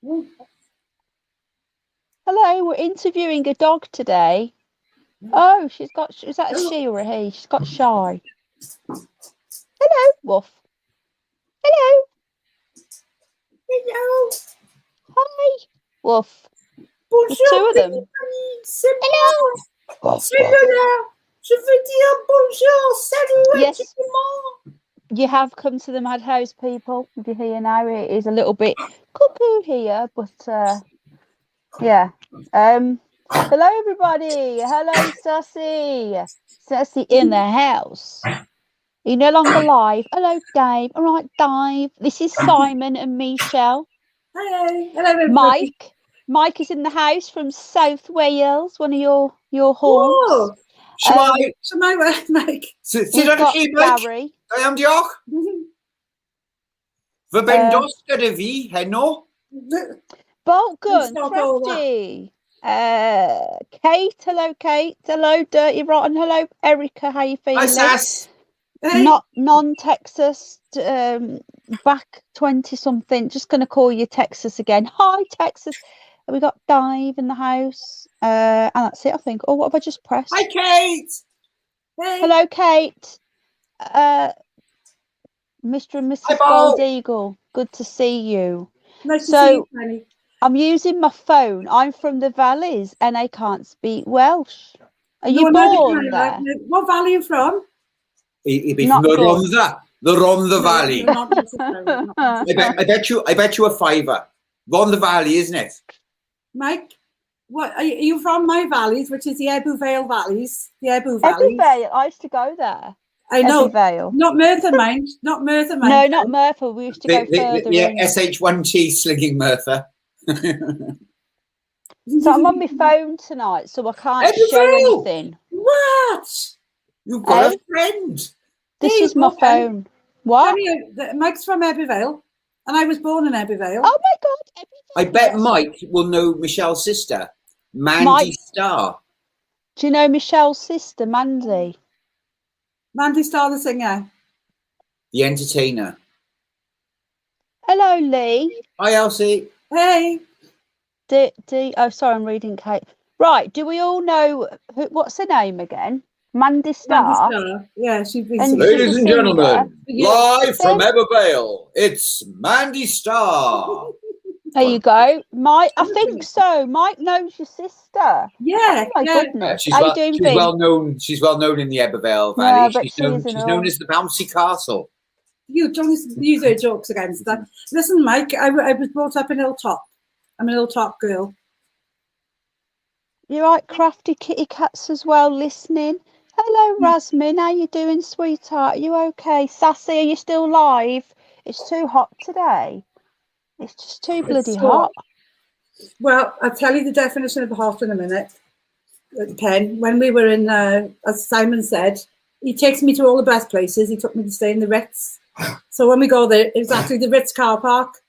Hello, we're interviewing a dog today. Oh, is that a she or a he? She's got shy. Hello, Woof. Hello. Hello. Hi, Woof. Bonjour. There's two of them. Hello. C'est là. Je veux dire bonjour. Salut. Yes. You have come to the Madhouse, people. If you hear now, it is a little bit cuckoo here, but yeah. Hello, everybody. Hello, Sassy. Sassy in the house. You're no longer live. Hello, Dave. All right, Dave. This is Simon and Michelle. Hello. Hello, everybody. Mike is in the house from South Wales, one of your haunts. Shemai, Mike. We've got Gary. Da iawn, diolch. Fy bendos gyda fi, heno. Boltgun, Crafty. Kate, hello, Kate. Hello, Dirty Rotten. Hello, Erica. How you feeling? Hi, Sass. Hey. Not non-Texas, back 20-something. Just going to call you Texas again. Hi, Texas. We got Dave in the house. And that's it, I think. Oh, what have I just pressed? Hi, Kate. Hey. Hello, Kate. Mr. and Mrs. GoldEagle. Good to see you. Nice to see you, Penny. I'm using my phone. I'm from the valleys and I can't speak Welsh. Are you born there? What valley are you from? He'd be from the Rhondda Valley. I bet you a fiver. Rhondda Valley, isn't it? Mike, what are you from? My valleys, which is the Ebbw Vale valleys. The Ebbw Valley. Ebbw Vale. I used to go there. I know. Ebbw Vale. Not Merthyr, mind. Not Merthyr, mind. No, not Merthyr. We used to go further in. SH1T slinging Merthyr. So I'm on my phone tonight, so I can't show anything. What? You've got a friend. This is my phone. What? Mike's from Ebbw Vale, and I was born in Ebbw Vale. Oh my God! I bet Mike will know Michelle's sister, Mandy Starr. Do you know Michelle's sister, Mandy? Mandy Starr, the singer. The entertainer. Hello, Lee. Hi, Elsie. Hey. Oh, sorry, I'm reading Kate. Right, do we all know what's her name again? Mandy Starr. Mandy Starr. Yeah, she's been. Ladies and gentlemen, live from Ebbw Vale, it's Mandy Starr. There you go. I think so. Mike knows your sister. Yeah. Oh my goodness. She's well known. She's well known in the Ebbw Vale Valley. She's known as the Bouncy Castle. You don't use her jokes against that. Listen, Mike, I was brought up in Hilltop. I'm an Hilltop girl. You're right, Crafty Kitty Cats as well, listening. Hello, Rasmin. How you doing, sweetheart? Are you okay? Sassy, are you still live? It's too hot today. It's just too bloody hot. Well, I'll tell you the definition of hot in a minute. Ken, when we were in, as Simon said, he takes me to all the best places. He took me to stay in the Ritz. So when we go there, it was actually the Ritz car park.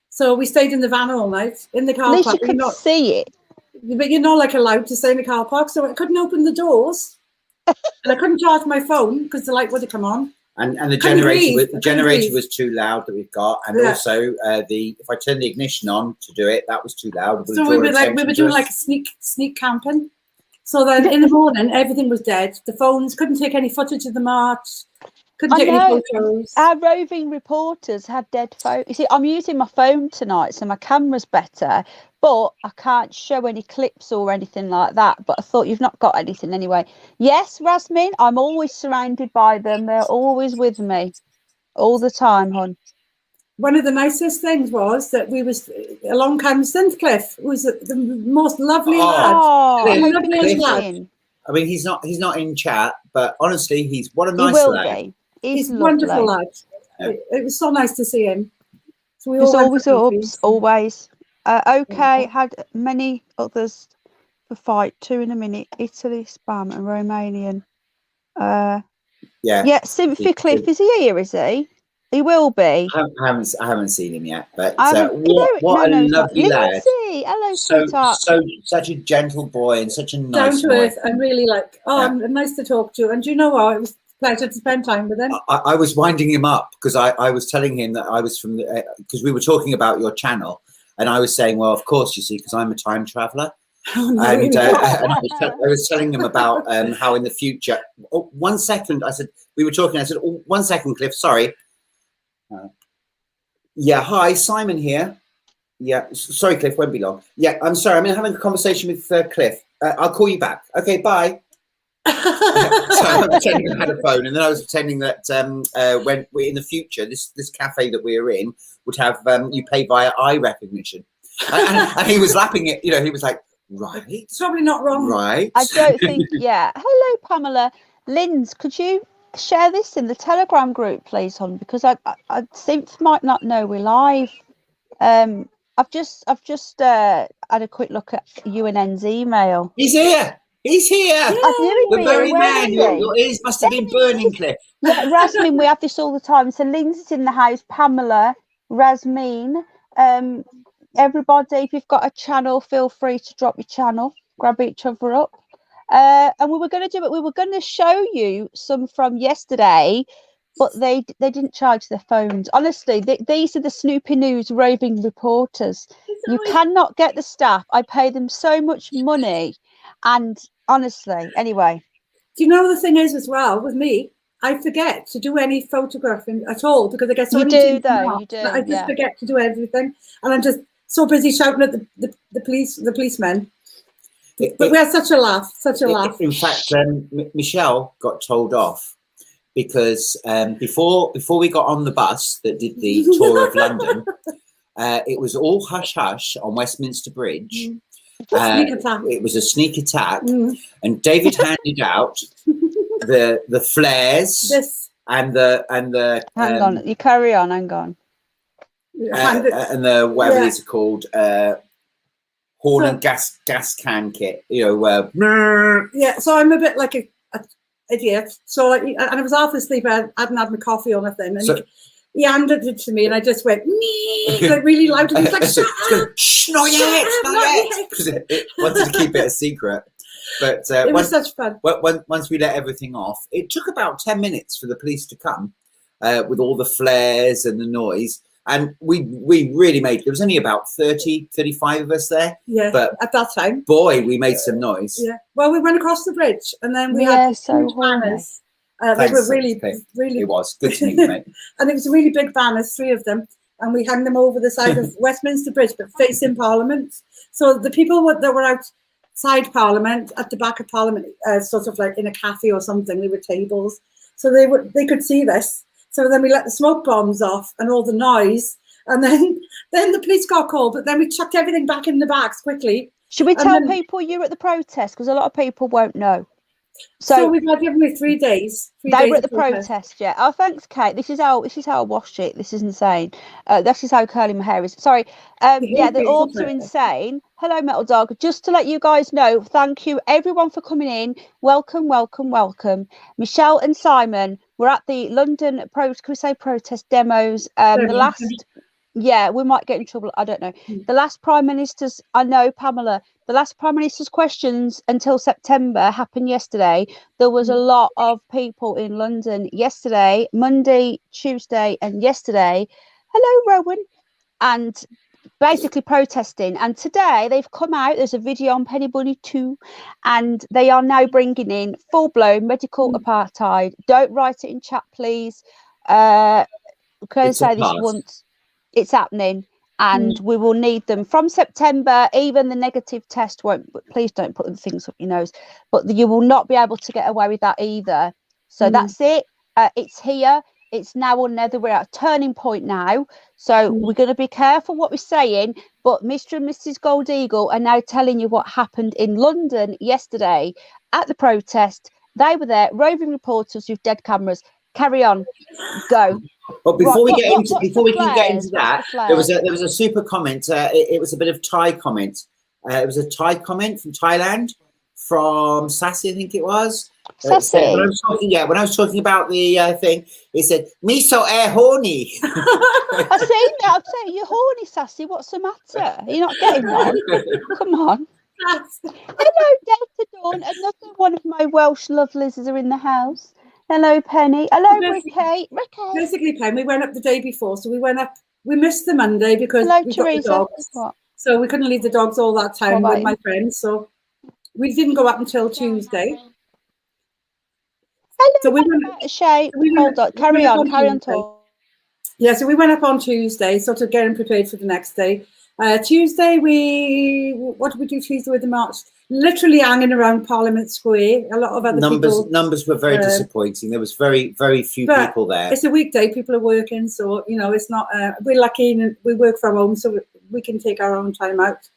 So we stayed in the van all night in the car park. At least you could see it. But you're not allowed to stay in the car park, so I couldn't open the doors. And I couldn't charge my phone because the light would have come on. And the generator was too loud that we've got, and also if I turn the ignition on to do it, that was too loud. So we were doing like a sneak camping. So then in the morning, everything was dead. The phones couldn't take any footage of the march. Couldn't take any photos. Our roving reporters had dead photos. You see, I'm using my phone tonight, so my camera's better, but I can't show any clips or anything like that. But I thought you've not got anything anyway. Yes, Rasmin, I'm always surrounded by them. They're always with me, all the time, hon. One of the nicest things was that we was along Cliff. It was the most lovely lad. Oh, lad. I mean, he's not in chat, but honestly, he's what a nice lad. He's wonderful lad. It was so nice to see him. So There's always ups, always. Okay, had many others for fight. 2 in a minute. Italy, Spam, and Romanian. Yeah, Sympathy Cliff, is he here, is he? He will be. I haven't seen him yet, but what a lovely lad. Hello, sweetheart. Such a gentle boy and such a nice down to earth and really nice to talk to. And do you know what? It was a pleasure to spend time with him. I was winding him up because I was telling him that I was from because we were talking about your channel, And I was saying, well, of course, you see, because I'm a time traveller. Oh, no. And I was telling them about how in the future. Oh, 1 second, I said, we were talking. I said, oh, 1 second, Cliff. Sorry. Yeah, hi, Simon here. Yeah, sorry, Cliff, won't be long. Yeah, I'm sorry. I'm having a conversation with Cliff. I'll call you back. Okay, bye. So I'm pretending I had a phone, and then I was pretending that when we in the future, this cafe that we're in would have you pay via eye recognition, and he was laughing at, you know, he was like, right, It's probably not wrong. right. I don't think, yeah. Hello, Pamela. Linz, could you share this in the Telegram group, please, hon? Because I Synth might not know we're live. I've just had a quick look at UNN's email. He's here. He's here. Yeah. I knew The he'd be very here. Where man. is Your he? ears must have been burning, Cliff. Yeah, Rasmin, we have this all the time. So Lindsay's in the house, Pamela, Rasmin. Everybody, if you've got a channel, feel free to drop your channel, grab each other up. And we were going to do it. We were going to show you some from yesterday, but they didn't charge their phones. Honestly, these are the Snoopy News roving reporters. You cannot get the staff. I pay them so much money. And honestly, anyway. Do you know the thing is as well with me? I forget to do any photographing at all because I get so many things You do. that I just forget to do everything, and I'm just so busy shouting at the policemen. But we had such a laugh, In fact, Michelle got told off because before we got on the bus that did the tour of London, it was all hush hush on Westminster Bridge. It was a sneak attack, and David handed out the flares and the hang on, you carry on, hang on. And the whatever these are called, horn and gas can kit, you know. Yeah, so I'm a bit like a idiot. So like, and I was half asleep. I hadn't had my coffee or nothing, and so, he handed it to me, and I just went like really loud, and he was like, "Shh, not yet, not yet," because it wanted to keep it a secret. But it was such fun. Once we let everything off, it took about 10 minutes for the police to come with all the flares and the noise. And we really made, there was only about 30, 35 of us there. Yeah, but at that time. Boy, we made some noise. Yeah. Well, we went across the bridge, and then we had these huge banners. They were really. It was good to meet you, mate. And it was really big banners, 3 of them. And we hung them over the side of Westminster Bridge, but facing Parliament. So the people that were outside Parliament, at the back of Parliament, sort of like in a cafe or something, there were tables. So they could see this. So then we let the smoke bombs off and all the noise. And then the police got called, but then we chucked everything back in the bags quickly. Should we tell people you were at the protest? Because a lot of people won't know. So we've had given me 3 days. They were at the protest, yeah. Oh, thanks, Kate. This is how I wash it. This is insane. This is how curly my hair is. Sorry. Yeah, the orbs are insane. Hello, Metal Dog. Just to let you guys know, thank you everyone for coming in. Welcome, welcome, welcome. Michelle and Simon were at the London protest demos. The last. Yeah, we might get in trouble. I don't know. The last Prime Minister's, I know, Pamela, the last Prime Minister's questions until September happened yesterday. There was a lot of people in London yesterday, Monday, Tuesday, and yesterday. Hello, Rowan. And basically protesting. And today they've come out. There's a video on Penny Bunny 2, and they are now bringing in full-blown medical apartheid. Don't write it in chat, please. Can I say this once? It's happening, and we will need them from September. Even the negative test won't, but please don't put the things up your nose, but you will not be able to get away with that either. So that's it. It's here. It's now or never. We're at a turning point now. So we're going to be careful what we're saying, but Mr. and Mrs. GoldEagle are now telling you what happened in London yesterday at the protest. They were there, roving reporters with dead cameras. Carry on. Go. But before we can get into that, there was a super comment. It was a bit of Thai comment. It was a Thai comment from Thailand, from Sassy, I think it was. Sassy. When I was talking about the thing, he said, "Me so air horny." I've seen that. I'm saying, you're horny, Sassy. What's the matter? You're not getting one. Come on. Hello, Delta Dawn. Another one of my Welsh lovelies are in the house. Hello, Penny. Hello, Ricky. Basically, Penny, we went up the day before. So we went up We missed the Monday because Hello, we got the Teresa. dogs. What? So we couldn't leave the dogs all that time What with about my you? friends. So we didn't go up until Tuesday. Hello, So we went. Shay. So we Hold on. went Carry up on. Carry on Tuesday. talking. Yeah, so we went up on Tuesday, sort of getting prepared for the next day. Tuesday, what did we do Tuesday with the march? Literally hanging around Parliament Square. A lot of other people. Numbers were very disappointing. There was very few people there. It's a weekday. People are working, so it's not. We're lucky and we work from home, so we can take our own time out.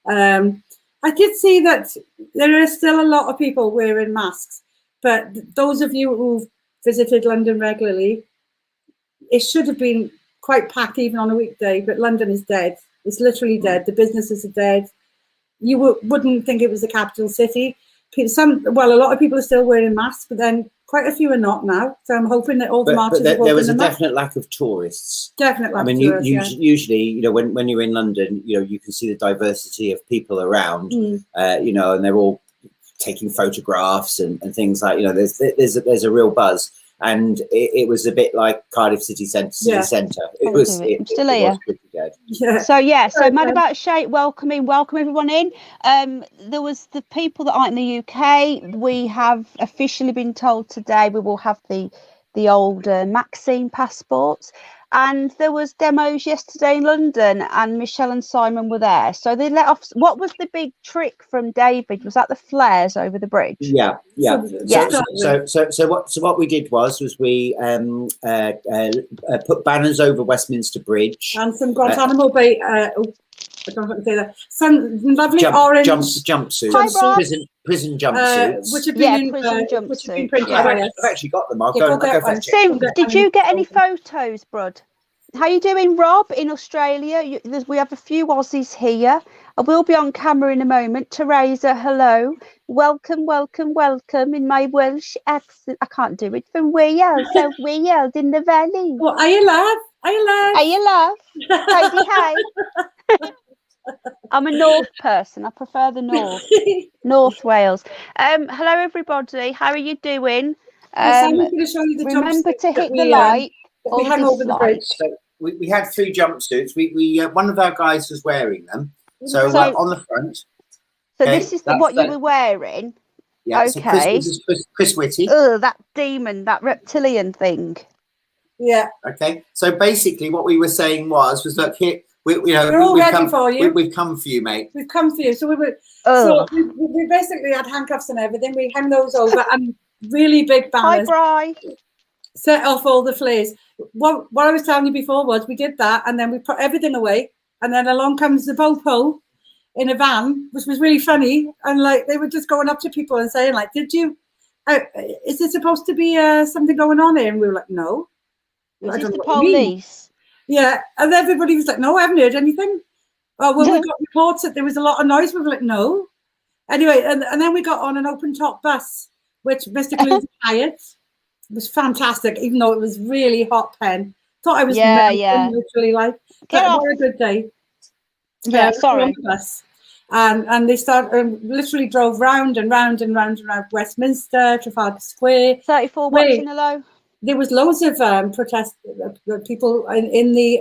I did see that there are still a lot of people wearing masks, but those of you who've visited London regularly, it should have been quite packed even on a weekday, but London is dead. It's literally dead. The businesses are dead. You wouldn't think it was the capital city. A lot of people are still wearing masks, but then quite a few are not now. So I'm hoping that all the marches have there was a opened them up. definite lack of tourists. Definite lack I mean, of tourists, yeah. usually, when you're in London, you can see the diversity of people around, and they're all taking photographs and things like, there's a real buzz. And it was a bit like Cardiff City Centre. It was still here. Pretty dead. Yeah. So Mad About Shape, welcome everyone in. There was the people that aren't in the UK. We have officially been told today we will have the old Maxine passports. And there was demos yesterday in London, and Michelle and Simon were there. So they let off. What was the big trick from David? Was that the flares over the bridge? Yeah. So what we did was we put banners over Westminster Bridge and some Guantanamo Bay. I don't want to say that. Some lovely orange jumpsuits, prison jumpsuits, which have been printed by us. I've actually got them. I'll go fetch it. Sim, did you get any photos, Brud? How you doing, Rob, in Australia? We have a few Aussies here. I will be on camera in a moment. Teresa, hello. Welcome in my Welsh accent. I can't do it from Wales, South Wales in the valley. Well, are you love? Hi. I'm a North person. I prefer the North. North Wales. Hello, everybody. How are you doing? Someone's going to show you the remember to hit the like. We hung over the bridge. So we had 3 jumpsuits. We one of our guys was wearing them. So on the front. So this is what you were wearing. Yeah. Okay. So this is Chris Whitty. Oh, that demon, that reptilian thing. Yeah. Okay. So basically, what we were saying was look here. We're all ready for you. We've come for you, mate. We've come for you. So we basically had handcuffs and everything. We hung those over and really big banners. Hi, Bri. Set off all the flares. What I was telling you before was we did that and then we put everything away and then along comes the Bopo in a van, which was really funny. And like they were just going up to people and saying like, "Did you? Is there supposed to be something going on here?" And we were like, "No." Is this the police? Yeah, and everybody was like, "No, I haven't heard anything." Oh, well, we got reports that there was a lot of noise. We were like, "No." Anyway, and then we got on an open top bus, which Mr. Clues hired. It was fantastic, even though it was really hot. Pen thought I was literally like, what a good day. Yeah, sorry. Bus. And they literally drove round and round and round and round Westminster, Trafalgar Square. 34 watching hello. There was loads of protest people in the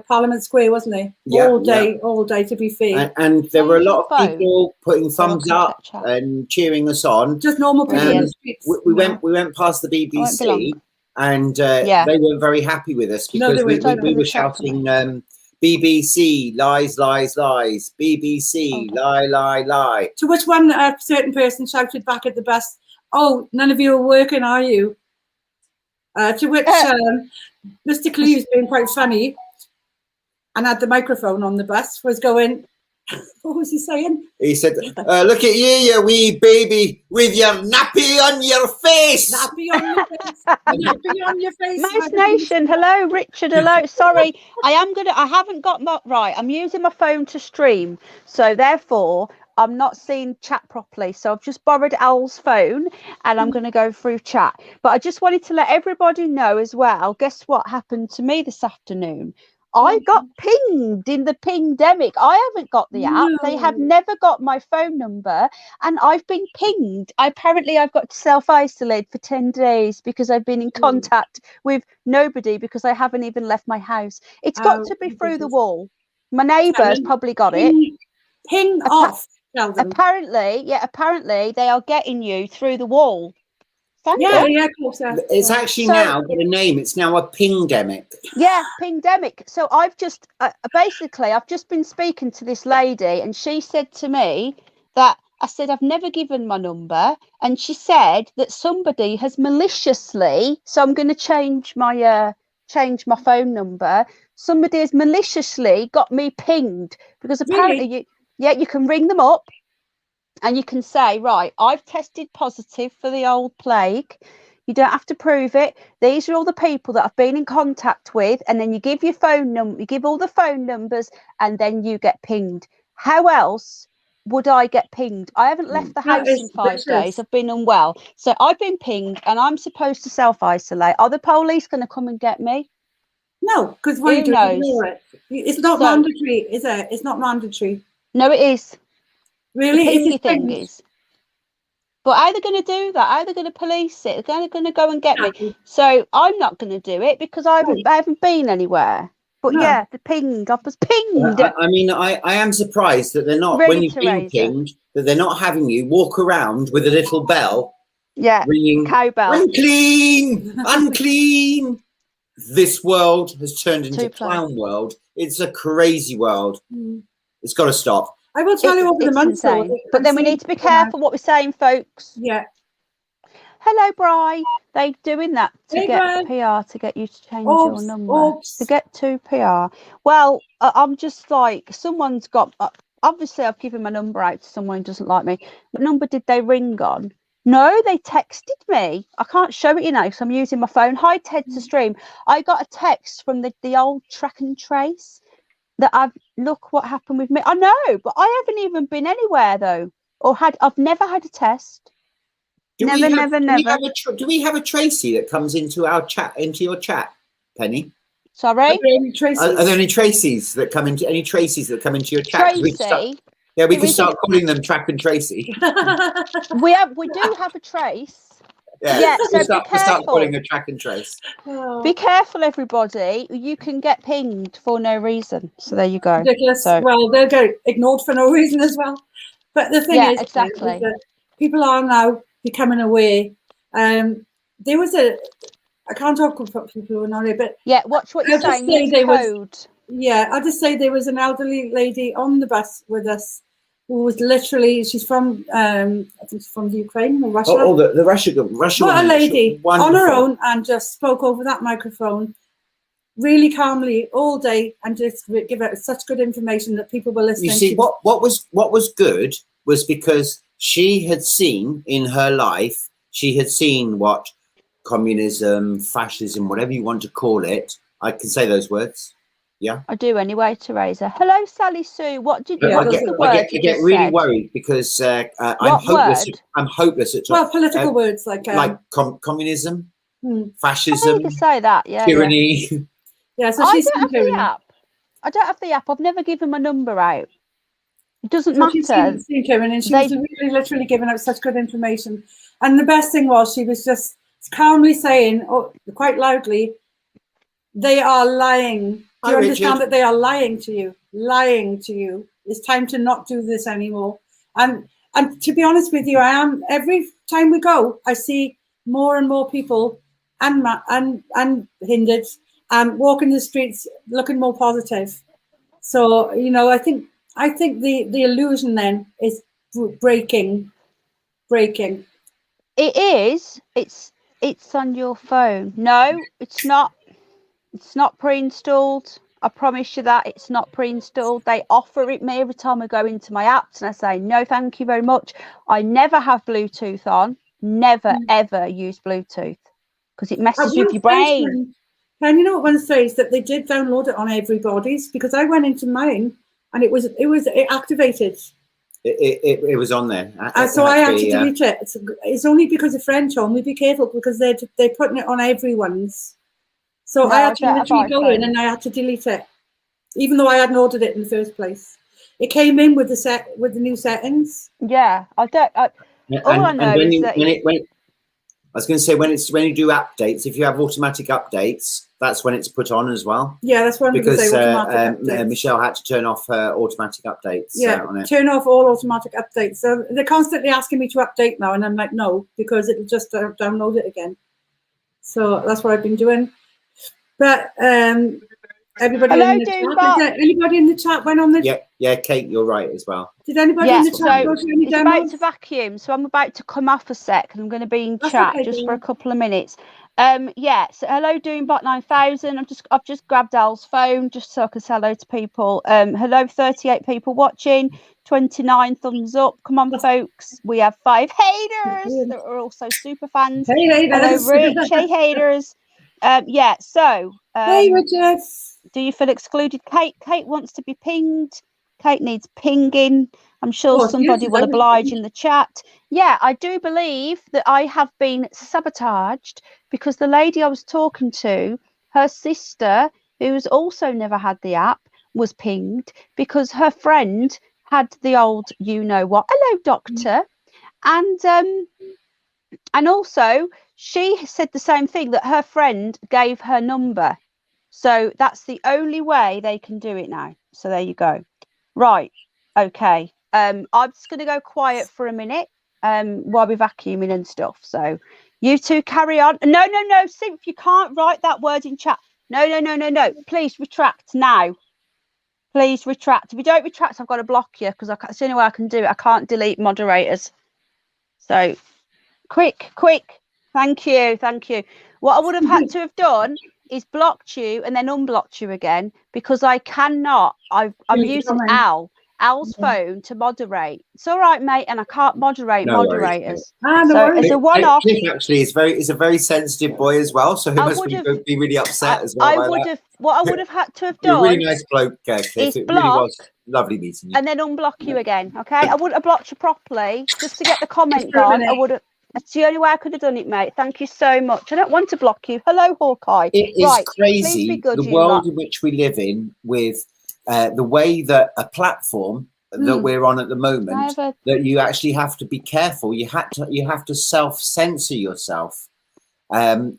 Parliament Square, wasn't there? Yeah, all day. To be fair, and there were a lot of people putting thumbs up and cheering us on. Just normal people in the streets. We went past the BBC, and they weren't very happy with us because we were shouting BBC lies, lies, lies. BBC lie. To which one certain person shouted back at the bus, "Oh, none of you are working, are you?" To which Mr. Cleves, being quite funny and had the microphone on the bus, was going, what was he saying? He said, "Look at you wee baby, with your nappy on your face." Nappy on your face. Nappy on your face. Mouse Nation, hello, Richard, hello. Sorry, I haven't got right. I'm using my phone to stream, so therefore I'm not seeing chat properly. So I've just borrowed Al's phone and I'm going to go through chat. But I just wanted to let everybody know as well, guess what happened to me this afternoon? I got pinged in the pingdemic. I haven't got the app. They have No. never got my phone number, and I've been pinged. Apparently, I've got to self-isolate for 10 days because I've been in contact with nobody because I haven't even left my house. It's got to be through the wall. My neighbour has probably got it. Ping off. Tell them. Apparently, they are getting you through the wall. Yeah, of course. It's actually now got a name. It's now a pingdemic. Yeah, pingdemic. So I've just I've just been speaking to this lady, and she said to me that I said I've never given my number, and she said that somebody has maliciously. So I'm going to change my phone number. Somebody has maliciously got me pinged because apparently you can ring them up. And you can say, right, I've tested positive for the old plague. You don't have to prove it. These are all the people that I've been in contact with. And then you give your phone number, you give all the phone numbers, and then you get pinged. How else would I get pinged? I haven't left the house in 5 days. I've been unwell. So I've been pinged and I'm supposed to self-isolate. Are the police going to come and get me? No, because what Who knows? It's not mandatory, is it? It's not mandatory. No, it is. Really? The pingy thing is. But how are they going to do that? How are they going to police it? They're going to go and get me. So I'm not going to do it because I haven't been anywhere. But yeah, the ping, I was pinged. I mean, I am surprised that they're not, when you've been pinged, that they're not having you walk around with a little bell. Yeah, ringing, cowbell. Unclean, unclean. This world has turned into clown world. It's a crazy world. It's got to stop. I will tell you over the months, but then we need to be careful what we're saying, folks. Yeah. Hello, Bri. They're doing that to get PR to get you to change your number to get to PR. Well, I'm just like, someone's got. Obviously, I've given my number out to someone who doesn't like me. What number did they ring on? No, they texted me. I can't show it, you know, because I'm using my phone. Hi, Ted to stream. I got a text from the old track and trace. That look what happened with me. I know, but I haven't even been anywhere though, I've never had a test. Do we have a Tracy that comes into your chat, Penny? Sorry? Are there any Tracy's that come into your chat? Tracy? We can start calling them Track and Tracy. we do have a Trace. Yeah, so we'll start calling a Track and Trace. Be careful, everybody. You can get pinged for no reason. So there you go. Ridiculous. Well, they'll get ignored for no reason as well. But the thing is that people are now becoming aware. There was I can't talk about people who are not here, but watch what you're saying. I'll just say there was an elderly lady on the bus with us. Who was literally, she's from, I think she's from the Ukraine or Russia. The Russia. What a lady, on her own, and just spoke over that microphone really calmly all day and just give out such good information that people were listening. You see, what was good was because she had seen in her life, what communism, fascism, whatever you want to call it. I can say those words. Yeah, I do anyway, Teresa. Hello, Sally Sue. What did you? I get really worried because I'm hopeless. I'm hopeless at political words like communism, fascism. You can say that. Yeah, tyranny. Yeah. So I don't have the app. I don't have the app. I've never given my number out. It doesn't matter. She's seen tyranny, and she was really literally giving out such good information. And the best thing was she was just calmly saying, quite loudly, "They are lying." Do you understand that they are lying to you? Lying to you. It's time to not do this anymore. And to be honest with you, every time we go, I see more and more people and hindered walking the streets looking more positive. So, you know, I think the illusion then is breaking. It is. It's on your phone. No, it's not. It's not pre-installed. I promise you that it's not pre-installed. They offer it me every time I go into my apps and I say, no, thank you very much. I never have Bluetooth on. Never, ever use Bluetooth because it messes with your brain. And you know what one says that they did download it on everybody's because I went into mine and it activated. It was on there. So I had to delete it. It's only because a friend told me, be careful because they're putting it on everyone's. So I had to literally go in and I had to delete it. even though I hadn't ordered it in the first place. It came in with the new settings. Yeah, I don't. All I know is that I was going to say when you do updates, if you have automatic updates, that's when it's put on as well. Yeah, that's when because automatic Michelle had to turn off her automatic updates. Yeah, on it. turn off all automatic updates. So they're constantly asking me to update now, and I'm like, no, because it'll just download it again. So that's what I've been doing. But everybody Hello, in the chat, is there anybody in the chat went on this? Yeah, Kate, you're right as well. Did anybody in the chat go to any it's demos? about to vacuum, so I'm about to come off a sec, and I'm going to be in That's chat okay, just for a couple of minutes. Yeah, so hello, Doombot 9000. I've just grabbed Al's phone just so I can say hello to people. Hello, 38 people watching, 29 thumbs up. Come on, folks. We have 5 haters that are also super fans. Hey, haters. Hello, Rich. Hey, haters. Yeah, so hey, Richard. do you feel excluded? Kate wants to be pinged. Kate needs pinging. I'm sure somebody will oblige in the chat. Yeah, I do believe that I have been sabotaged because the lady I was talking to, her sister, who's also never had the app, was pinged because her friend had the old you-know-what. Hello, doctor. And also she said the same thing, that her friend gave her number. So that's the only way they can do it now. So there you go. Right. Okay. I'm just going to go quiet for a minute while we're vacuuming and stuff. So you two carry on. No, Synth, you can't write that word in chat. No. Please retract now. Please retract. If you don't retract, I've got to block you because it's the only way I can do it. I can't delete moderators. So quick. Thank you. What I would have had to have done is blocked you and then unblocked you again because I cannot. I'm using Al's phone to moderate. It's all right, mate, and I can't moderate moderators. So as a one-off, Cliff actually is a very sensitive boy as well, so he must be really upset as well. What I would have had to have done. You're a really nice bloke, Cliff. It really was lovely meeting you. And then unblock you again, okay? I wouldn't have blocked you properly just to get the comment gone. I would have. That's the only way I could have done it, mate. Thank you so much. I don't want to block you. Hello, Hawkeye. It is crazy the world in which we live in with the way that a platform that we're on at the moment, that you actually have to be careful. You have to self-censor yourself. And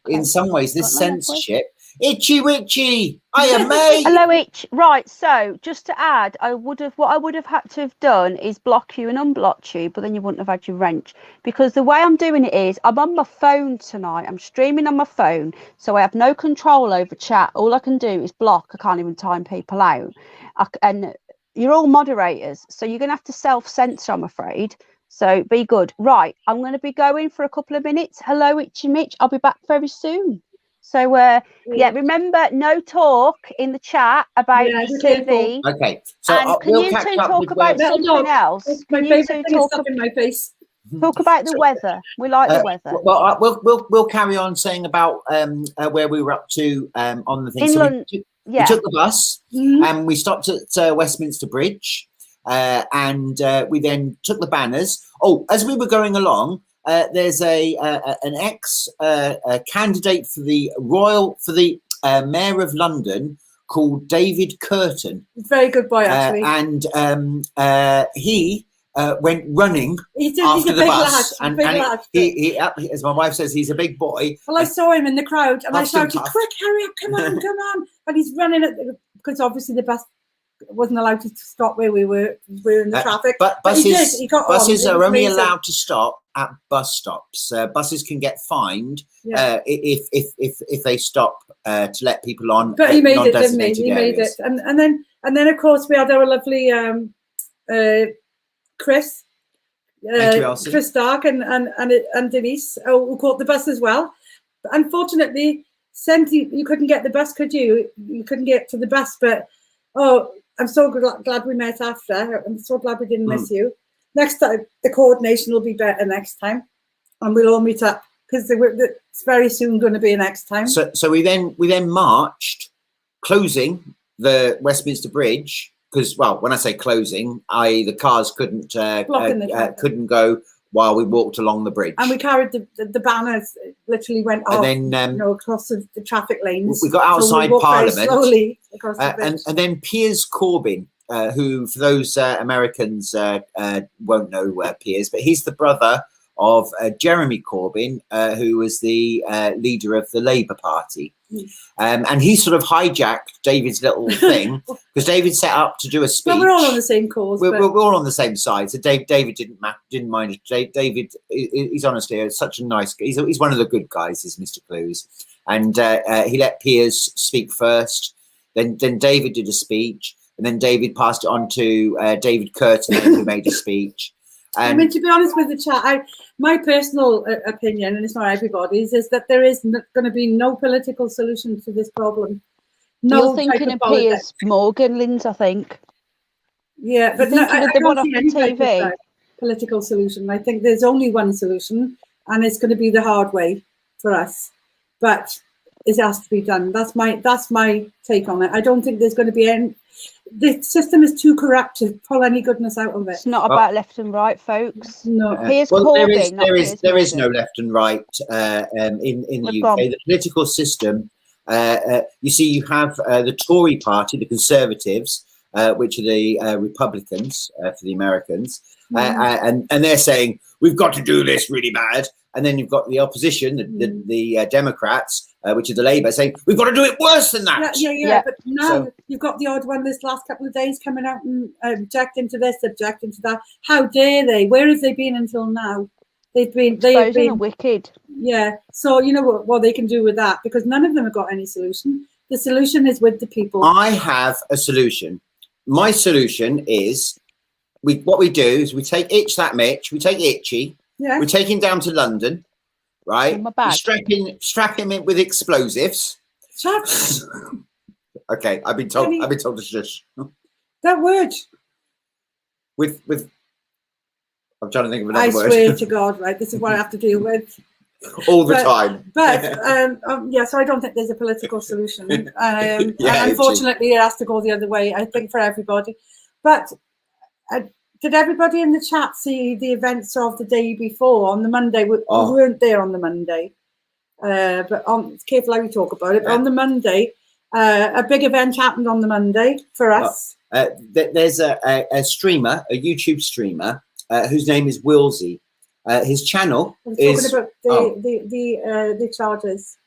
in some ways, this censorship, itchy witchy, hiya mate. Hello, Itch. Right, so just to add, what I would have had to have done is block you and unblock you, but then you wouldn't have had your wrench. Because the way I'm doing it is, I'm on my phone tonight. I'm streaming on my phone, so I have no control over chat. All I can do is block. I can't even time people out. And you're all moderators, so you're going to have to self-censor, I'm afraid. So be good. Right, I'm going to be going for a couple of minutes. Hello, Itchy Mitch. I'll be back very soon. So, yeah, remember, no talk in the chat about TV. Okay. So and can you two talk about something else? Can you two talk in my face? Talk about the weather. We like the weather. Well, we'll carry on saying about where we were up to on the thing. We took the bus and we stopped at Westminster Bridge. And we then took the banners. Oh, as we were going along, there's an ex candidate for the Mayor of London called David Curtin. Very good boy, actually. And he went running after the bus. He, as my wife says, he's a big boy. Well, I saw him in the crowd, and I shouted, "Quick, hurry up! Come on!" And he's running because obviously the bus wasn't allowed to stop where we were in the traffic. But buses are only allowed to stop at bus stops. Buses can get fined if they stop to let people on. But he made it, didn't he? He made it, and then of course we had our lovely Chris Stark and Denise who caught the bus as well. But unfortunately, you couldn't get the bus, could you? You couldn't get to the bus, but I'm so glad we met after. I'm so glad we didn't miss you. Next time, the coordination will be better next time, and we'll all meet up because it's very soon going to be next time. So we then marched, closing the Westminster Bridge because, well, when I say closing, the cars couldn't go while we walked along the bridge. And we carried the banners, literally went off, and then across the traffic lanes. we got outside so we Parliament, very slowly across the bridge. and then Piers Corbyn, who, for those Americans won't know Piers, but he's the brother of Jeremy Corbyn, who was the leader of the Labour Party. And he sort of hijacked David's little thing, because David set up to do a speech. Well, we're all on the same cause. We're all on the same side. So David didn't mind it. David, he's honestly such a nice guy. He's one of the good guys, is Mr. Clues. And he let Piers speak first. Then David did a speech. And then David passed it on to David Curtin, who made a speech. And I mean, to be honest with the chat, my personal opinion, and it's not everybody's, is that there is going to be no political solution to this problem. No. You're thinking of Piers Morgan, Linz, I think. Yeah, but no, I the don't one see off any the TV. Political solution. I think there's only one solution, and it's going to be the hard way for us. But it has to be done. That's my take on it. I don't think there's going to be any. The system is too corrupt to pull any goodness out of it. It's not about left and right, folks. No. Piers well, Corbyn, there is no left and right in the UK. The political system. You see, you have the Tory party, the Conservatives, which are the Republicans for the Americans, and they're saying we've got to do this really bad. And then you've got the opposition, the Democrats, which are the Labour, saying we've got to do it worse than that. Yeah. But now you've got the odd one this last couple of days coming out and objecting to this, objecting to that. How dare they? Where have they been until now? They've been wicked. Yeah. So you know what they can do with that, because none of them have got any solution. The solution is with the people. I have a solution. My solution is what we do is we take Itch That Mitch, we take Itchy. Yeah. We take him down to London, right? We strap him in with explosives. Okay, I've been told to shush. That word. With I'm trying to think of another word. I swear to God, right? This is what I have to deal with all the time. But so I don't think there's a political solution. And unfortunately, it has to go the other way, I think, for everybody. But did everybody in the chat see the events of the day before on the Monday? We weren't there on the Monday, but it's careful how we talk about it. But on the Monday, a big event happened on the Monday for us. There's a streamer, a YouTube streamer, whose name is Wilsey. His channel is talking about the charges.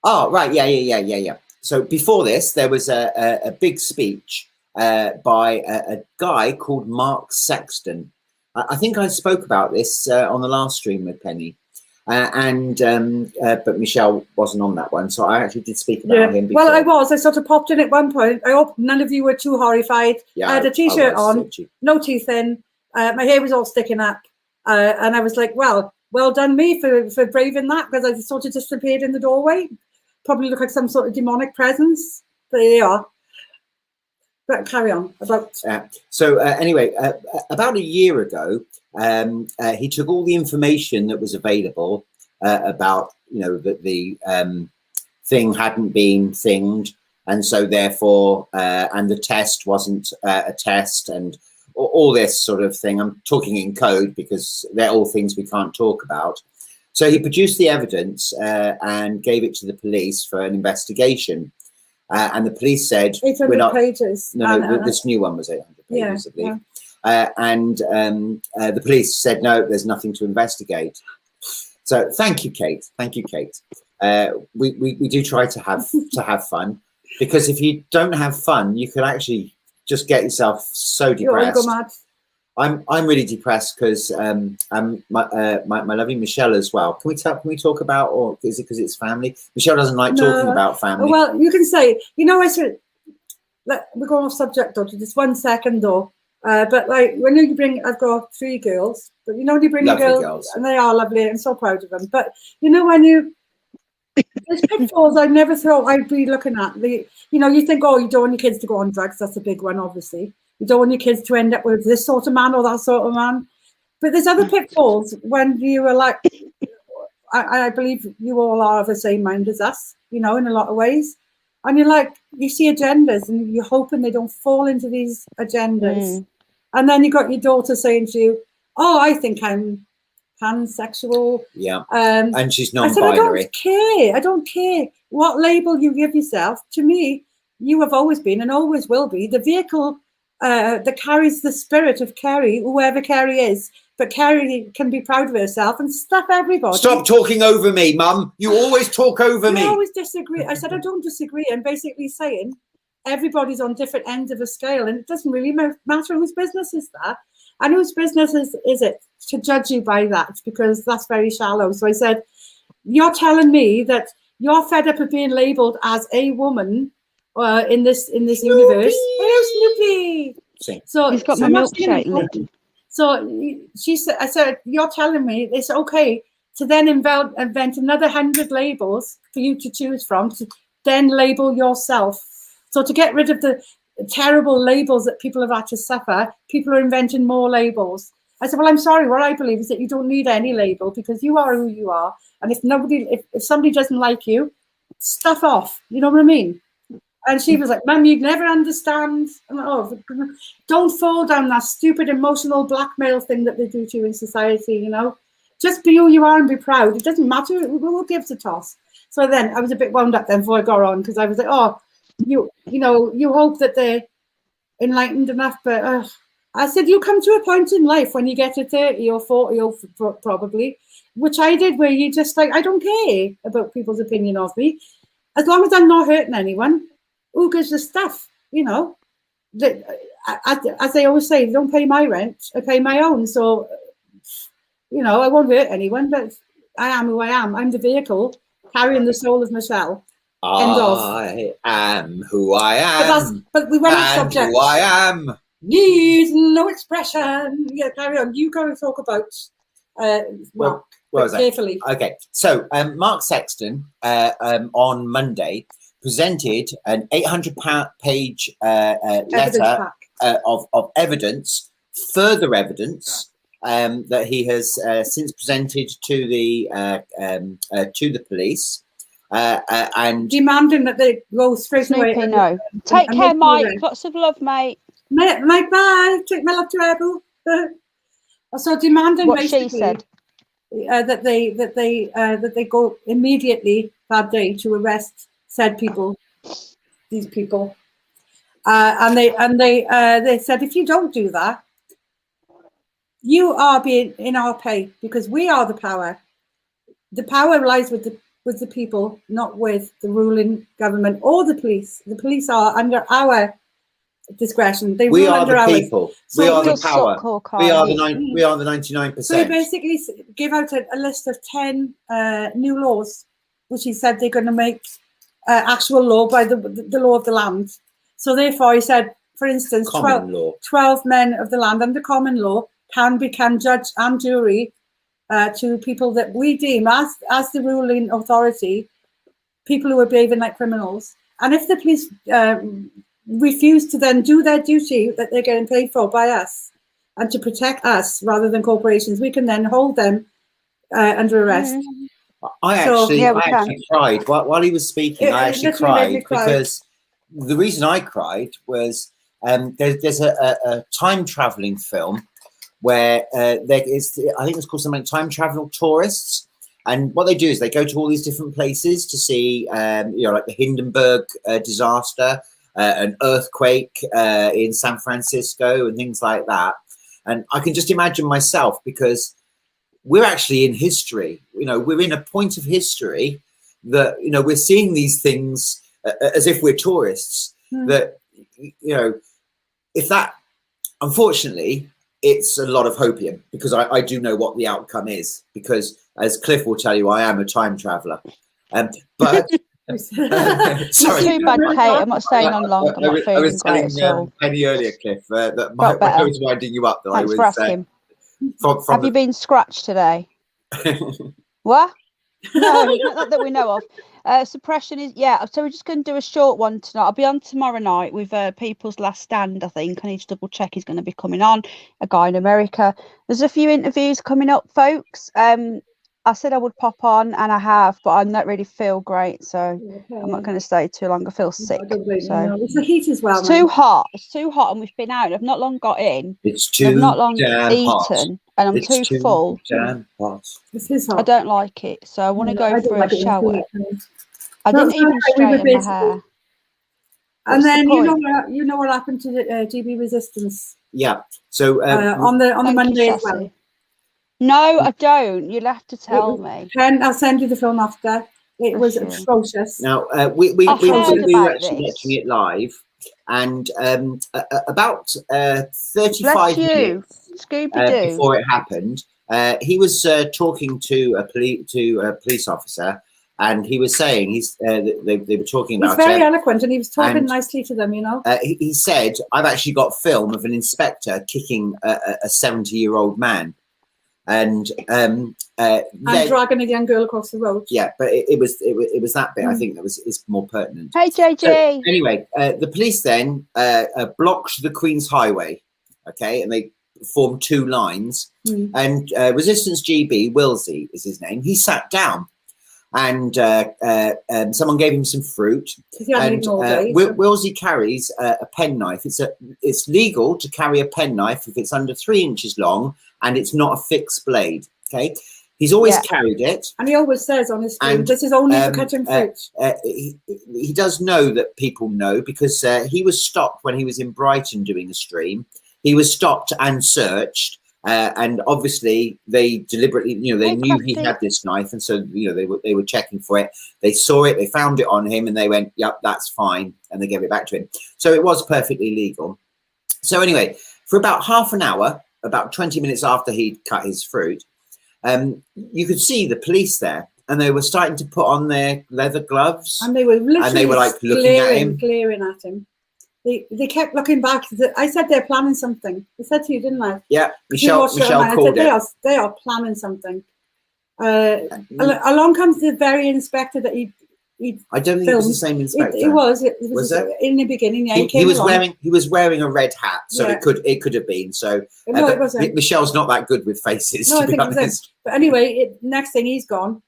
Oh, right, yeah. So before this, there was a big speech by a guy called Mark Sexton. I think I spoke about this on the last stream with Penny, but Michelle wasn't on that one, so I actually did speak about him before. Well, I sort of popped in at one point. I hope none of you were too horrified. I had a t-shirt on, no teeth in, my hair was all sticking up, and I was like, well done me for braving that, because I sort of disappeared in the doorway. Probably look like some sort of demonic presence, but there you are. But carry on. Anyway, about a year ago, he took all the information that was available about, that the thing hadn't been thinged, and so therefore, and the test wasn't a test, and all this sort of thing. I'm talking in code because they're all things we can't talk about. So he produced the evidence and gave it to the police for an investigation. And the police said, 800 pages. No, this new one was 800 pages, I believe. The police said, no, there's nothing to investigate. So thank you, Kate. We do try to have fun, because if you don't have fun, you could actually just get yourself so depressed. You'll go mad. I'm really depressed because my lovely Michelle as well. Can we talk about, or is it because it's family? Michelle doesn't like talking about family. Well, you can say, I said, we're going off subject though, just 1 second though. But like when you bring, I've got 3 girls, but when you bring a girl, and they are lovely, I'm so proud of them. But when there's pitfalls I never thought I'd be looking at. You think, you don't want your kids to go on drugs. That's a big one, obviously. You don't want your kids to end up with this sort of man or that sort of man. But there's other pitfalls when you are like, I believe you all are of the same mind as us, in a lot of ways. And you're like, you see agendas and you're hoping they don't fall into these agendas. And then you got your daughter saying to you, oh, I think I'm pansexual. Yeah. And she's I said, I non-binary. don't care. I don't care what label you give yourself. To me, you have always been and always will be the vehicle that carries the spirit of Kerry, whoever Kerry is. But Kerry can be proud of herself and stuff everybody. Stop talking over me, Mum. You always talk over me. You always disagree. I said, I don't disagree. I'm basically saying everybody's on different ends of a scale, and it doesn't really matter whose business is that. And whose business is it to judge you by that? Because that's very shallow. So I said, you're telling me that you're fed up of being labelled as a woman in this universe. Hello, Snoopy. So he's got my milkshake lid. So she said, I said, you're telling me it's okay to then invent another 100 labels for you to choose from, to then label yourself. So to get rid of the terrible labels that people have had to suffer, people are inventing more labels. I said, well, I'm sorry, what I believe is that you don't need any label because you are who you are. And if somebody doesn't like you, stuff off. You know what I mean? And she was like, Mum, you'd never understand. I'm like, oh, don't fall down that stupid emotional blackmail thing that they do to you in society, you know. Just be who you are and be proud. It doesn't matter who gives a toss. So then I was a bit wound up then before I got on because I was like, oh, you hope that they're enlightened enough, but I said, you come to a point in life when you get to 30 or 40 or probably, which I did, where you just like, I don't care about people's opinion of me. As long as I'm not hurting anyone, who gives a stuff, you know? As they always say, don't pay my rent, I pay my own. So, you know, I won't hurt anyone, but I am who I am. I'm the vehicle carrying the soul of Michelle. I am who I am. But we went off subject. Who I am. Needs no expression. Yeah, carry on. You go and talk about Mark. Where was carefully. Okay. So Mark Sexton on Monday presented an 800-page letter of evidence, further evidence that he has since presented to the police. And demanding that they go straight away. No. Take care, Mike. Lots of love, mate. Mike, bye. Take my love to Abel. So demanding what she said that they go immediately that day to arrest these people, and they said, if you don't do that, you are being in our pay because we are the power. The power lies with the people, not with the ruling government or the police. The police are under our discretion. We are the people. We are the power. We are the 99%. So he basically gave out a list of 10 new laws, which he said they're going to make actual law by the law of the land. So therefore, he said, for instance, 12 men of the land under common law can become judge and jury to people that we deem as the ruling authority, people who are behaving like criminals. And if the police refuse to then do their duty that they're getting paid for by us and to protect us rather than corporations, we can then hold them under arrest. I actually cried while he was speaking. I actually cried because the reason I cried was there's a time traveling film where there is, I think it's called something like Time Travel Tourists. And what they do is they go to all these different places to see, like the Hindenburg disaster, an earthquake in San Francisco and things like that. And I can just imagine myself, because we're actually in history. We're in a point of history that, we're seeing these things as if we're tourists. That, if that, unfortunately, it's a lot of hopium, because I do know what the outcome is, because as Cliff will tell you, I am a time traveler. But sorry, too bad, Kate. I'm not staying on long. I'm not I was telling Penny earlier, Cliff, that I was winding you up. That Thanks I was for asking. From Have you been scratched today? What? No, not that we know of. Suppression is, so we're just going to do a short one tonight. I'll be on tomorrow night with People's Last Stand, I think. I need to double check he's going to be coming on, a guy in America. There's a few interviews coming up, folks. I said I would pop on, and I have, but I don't really feel great, so I'm not going to stay too long. I feel sick. It's the heat as well. It's too hot. It's too hot, and we've been out. I've not long got in. It's too I've not long damn eaten. and I'm It's too full. damn hot. This is I hot. don't like it, so I want to No, go I don't for like a it when shower. it's really cold. I That's didn't even why we were straighten my basically- hair. And What's the then point? you know what happened to the GB Resistance Yeah. So on the Thank Monday you, as well. Sassy. No, I don't. You'll have to tell me. Ken, I'll send you the film after. It was Bless you. atrocious. now we I heard were about actually this. watching it live, and about 35 Bless you, minutes Scooby Doo. before it happened, he was talking to a police officer, and he was saying they were talking He's about very it. eloquent, and he was talking And- nicely to them, you know. He said, "I've actually got film of an inspector kicking a 70-year-old man," and And dragging a young girl across the road. yeah, but it was that bit I think that is more pertinent. Hey, JJ. So, anyway, the police then blocked the Queen's Highway, okay, and they formed two lines. And Resistance GB, Willsey is his name. He sat down, and someone gave him some fruit. He hadn't And eaten all day, so- Willsey carries a penknife. It's legal to carry a penknife if it's under 3 inches long and it's not a fixed blade. Okay, he's always carried it. And he always says on his screen, And, this is only for cutting fruit. He does know that people know because he was stopped when he was in Brighton doing a stream. He was stopped and searched. And obviously they deliberately, they knew he had this knife, and so they were checking for it. They saw it, they found it on him, and they went, "Yep, that's fine," and they gave it back to him. So it was perfectly legal. So anyway, for about half an hour, about 20 minutes after he'd cut his fruit, you could see the police there, and they were starting to put on their leather gloves, And they were literally like looking at him. glaring at him. They kept looking back. I said they're planning something. I said to you, didn't I? Yeah, Michelle I called said, it. they are planning something. Along comes the very inspector that he I don't think it was the same inspector. It was it? in the beginning. Yeah, He was wearing a red hat, so Yeah. it could have been. So No, it wasn't. Michelle's not that good with faces. No, to I be think it was honest. him. But anyway, next thing he's gone.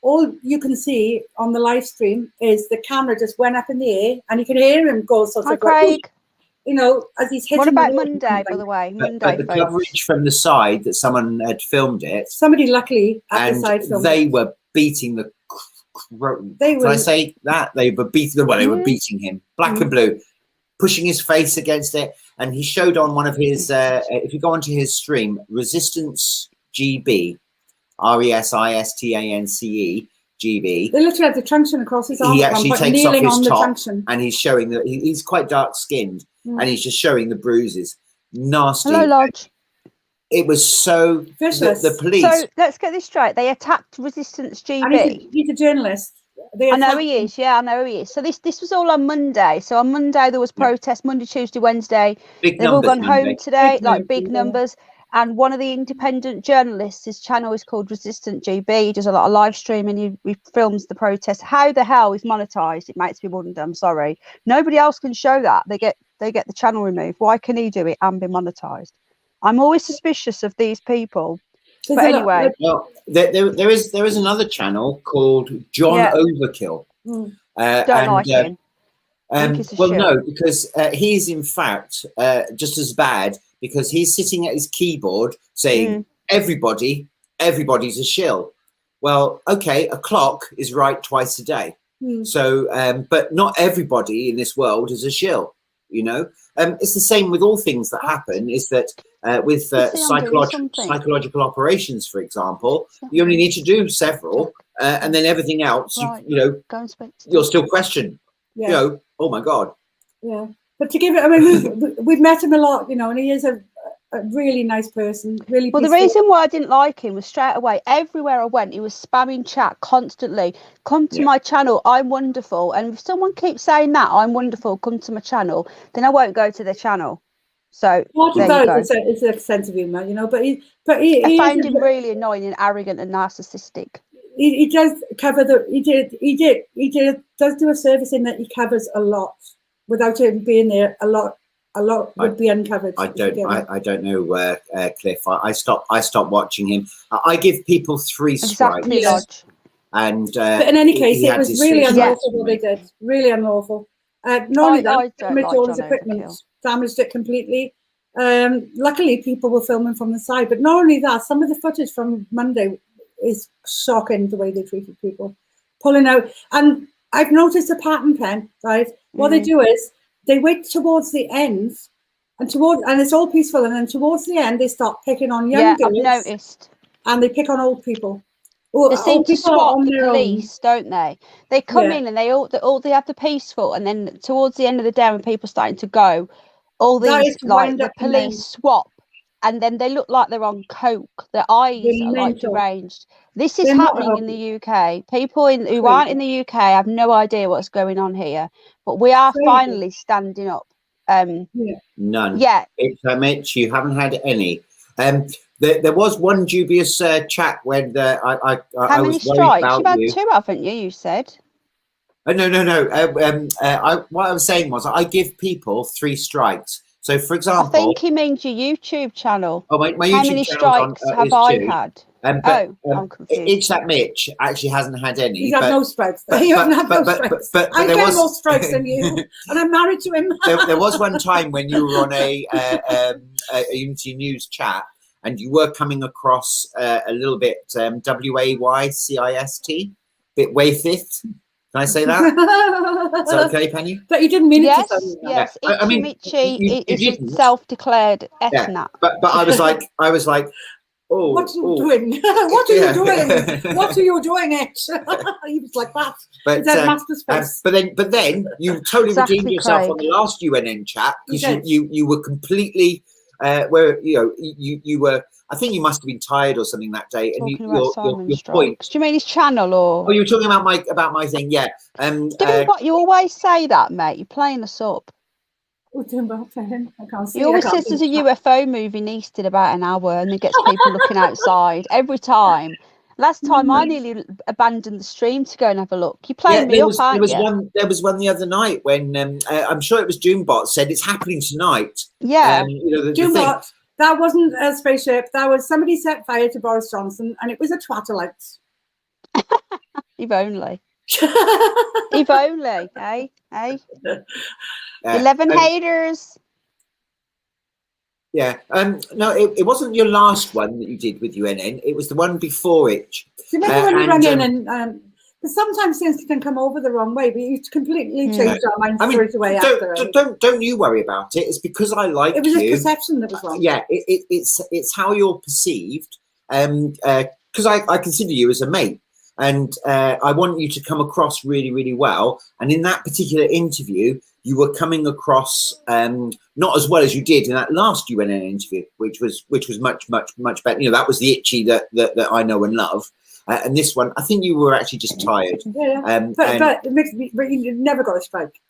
All you can see on the live stream is the camera just went up in the air, and you can hear him go sort Hi, of Craig. like, as he's hitting. What the about wall or Monday, something. by the way? But Monday, the folks. coverage from the side that someone had filmed it, Somebody luckily at the and side filmed they it. were beating the. They Did were. I say that? They were beating. Well, they were beating him, black and blue, pushing his face against it, and he showed on one of his. If you go onto his stream, Resistance GB, RESISTANCE GB. They literally had the truncheon across his arm. He actually takes off kneeling his on the top, truncheon. and he's showing that he's quite dark skinned, and he's just showing the bruises. Nasty. Hello, Lodge. It was so Vicious. the police. So let's get this straight. They attacked Resistance And GB. he's a journalist. I know he is. Yeah, I know he is. So this was all on Monday. So on Monday there was protest. Monday, Tuesday, Wednesday. Big They've all numbers gone Monday. home today, Big like numbers, big yeah. numbers. And one of the independent journalists, his channel is called Resistant GB. He does a lot of live streaming. He films the protest. How the hell is monetized? It makes me wonder. I'm sorry. Nobody else can show that. They get the channel removed. Why can he do it and be monetized? I'm always suspicious of these people. There's But a lot- anyway, Well, there is another channel called John Yeah. Overkill. Mm. don't like him. Think he's a Well, shit. no, because he's in fact just as bad because he's sitting at his keyboard saying everybody's a shill. Well, okay, a clock is right twice a day. So, but not everybody in this world is a shill. It's the same with all things that happen. Is that with psychological operations, for example, you only need to do several, and then everything else, Right. you'll still question. Yeah. Oh my God. Yeah. But to give it, I mean, we've met him a lot, and he is a really nice person. Really. Well, the peaceful. reason why I didn't like him was straight away, everywhere I went, he was spamming chat constantly. Come to my channel, I'm wonderful. And if someone keeps saying that, I'm wonderful, come to my channel, then I won't go to their channel. So What there you about go. it's a sense of humour, but he I find is him really annoying and arrogant and narcissistic. he does cover does do a service in that he covers a lot without him being there. A lot would be uncovered. I don't know, Cliff. I stopped watching him. I give people 3 strikes. Exactly, Lodge. And but in any case, he it had was his really 3 unlawful strikes. what they did. Really unlawful. Not only I that, don't damaged like all John his equipment, Overkill. damaged it completely. Luckily, people were filming from the side. But not only that, some of the footage from Monday is shocking, the way they treated people. Pulling out. And I've noticed a pattern, Pen, right? What they do is they wait towards the end, and it's all peaceful, and then towards the end, they start picking on young girls. I've noticed. And they pick on old people. They seem to swap the police, don't they? They come in and they have the peaceful, and then towards the end of the day, when people are starting to go, all these like the police swap, and then they look like they're on coke. Their eyes are like deranged. This is happening in the UK. People who aren't in the UK have no idea what's going on here, but we are finally standing up. None. Yeah. Mitch, you haven't had any. There was one dubious chat when I How many was strikes? about You've had 2, haven't you? You said. No. What I was saying was I give people 3 strikes. So, for example, I think he means your YouTube channel. Oh, my YouTube How many strikes have I had? I'm confused. It's that Mitch actually hasn't had any. He's had no strikes. You haven't had no strikes. I get more strikes than you, and I'm married to him. There was one time when you were on a Unity News chat, and you were coming across a little bit WAYCIST, bit wayfit. Can I say that? Is that okay, Penny? But you didn't mean it to say that. Yes, I mean, Michi is a self-declared ethnic. But I was like, oh, what are you doing? What are you doing? What are you doing, H? He was like that. But then you totally redeemed yourself on the last UNN chat, because you were completely you were. I think you must have been tired or something that day. And your point. Do you mean his channel or? Oh, you were talking about my thing, yeah. You always say that, mate. You're playing us up. I can't see. He always says there's a UFO moving east in about an hour, and it gets people looking outside every time. Last time I nearly abandoned the stream to go and have a look. You're playing me up, aren't you? There was one the other night when I'm sure it was Junebot said it's happening tonight. Yeah, Junebot. That wasn't a spaceship. That was somebody set fire to Boris Johnson, and it was a twatterlight. If only. If only, eh? 11 haters. Yeah. No, it wasn't your last one that you did with UNN. It was the one before it. Remember when you rang in and sometimes things can come over the wrong way, but you completely changed our minds straight away after. Don't you worry about it. It's because I like you. It was a perception that was wrong. Yeah, it's how you're perceived. Because I consider you as a mate, and I want you to come across really, really well. And in that particular interview, you were coming across not as well as you did in that last UNN interview, which was much better. You know, that was the Itchy that I know and love. And this one, I think you were actually just tired. Yeah. But you never got a strike.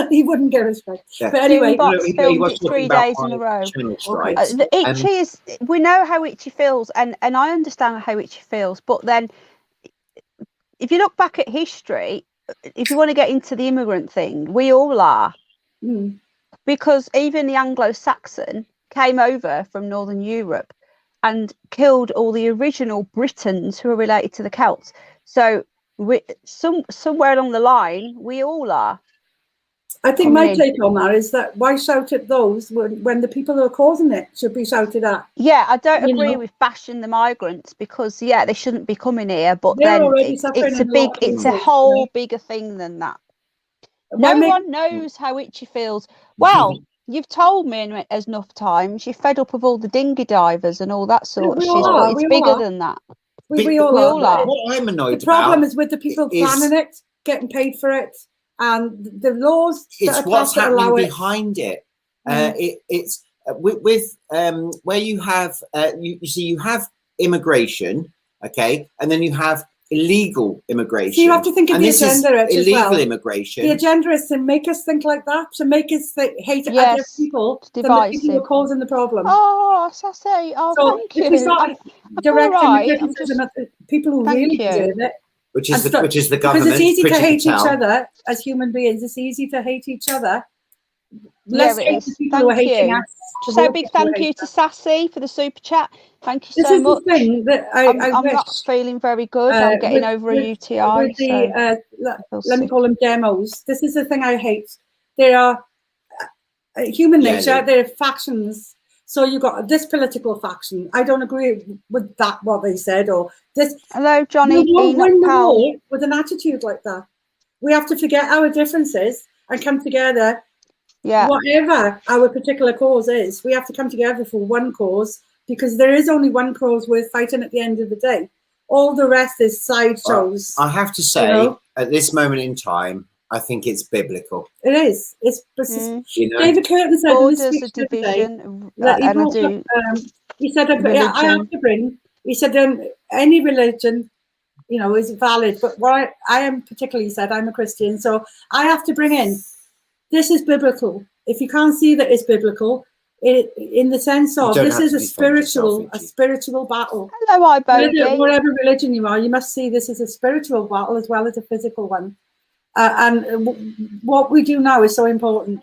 He wouldn't get a strike. Yeah. But anyway, he was 3 days in a row. The Itchy is. We know how Itchy feels, and I understand how Itchy feels. But then, if you look back at history, if you want to get into the immigrant thing, we all are, because even the Anglo-Saxon came over from Northern Europe and killed all the original Britons who are related to the Celts. So somewhere along the line, we all are. I think my take on that is that why shout at those when the people who are causing it should be shouted at? Yeah, I don't agree with bashing the migrants, because they shouldn't be coming here. But then it's a whole bigger thing than that. No one knows how Itchy feels. Well, you've told me enough times you're fed up of all the dinghy divers and all that sort of shit. But it's bigger than that. We all are. What I'm annoyed about. The problem is with the people planning it, getting paid for it, and the laws. It's what's happening behind it. It's with where you have you have immigration, okay, and then you have illegal immigration. So you have to think of the agenda as illegal well. Immigration. The agenda is to make us think like that, to make us hate other people, the people who are causing the problem. Oh, sassy. Oh, so thank you. If we start directing criticism at the people who really deserve it, which is the government. Because it's easy to hate each other as human beings. It's easy to hate each other. Let's hate the people who are hating us. So big thank you to Sassy for the super chat. Thank you so much. This is the thing that I'm not feeling very good. I'm getting over a UTI. Let me call them demos. This is the thing I hate. There are human nature. There are factions So you got this political faction. I don't agree with that, what they said, or this. Hello, Johnny. You won't win the Powell. war with an attitude like that. We have to forget our differences and come together. Yeah. Whatever our particular cause is, we have to come together for one cause, because there is only one cause worth fighting at the end of the day. All the rest is sideshows. I have to say, you know? at this moment in time, I think it's biblical. It is. It's You know? David Curtin said in the Borders speech of the other day division, that he and I brought do. up, he said, I religion. have to bring, he said, any religion, you know, is valid, but what I am particularly said, I'm a Christian, so I have to bring in, this is biblical. If you can't see that it's biblical, in the sense of this is a spiritual battle. Hello, I bogey. Whatever religion you are, you must see this as a spiritual battle as well as a physical one. And what we do now is so important,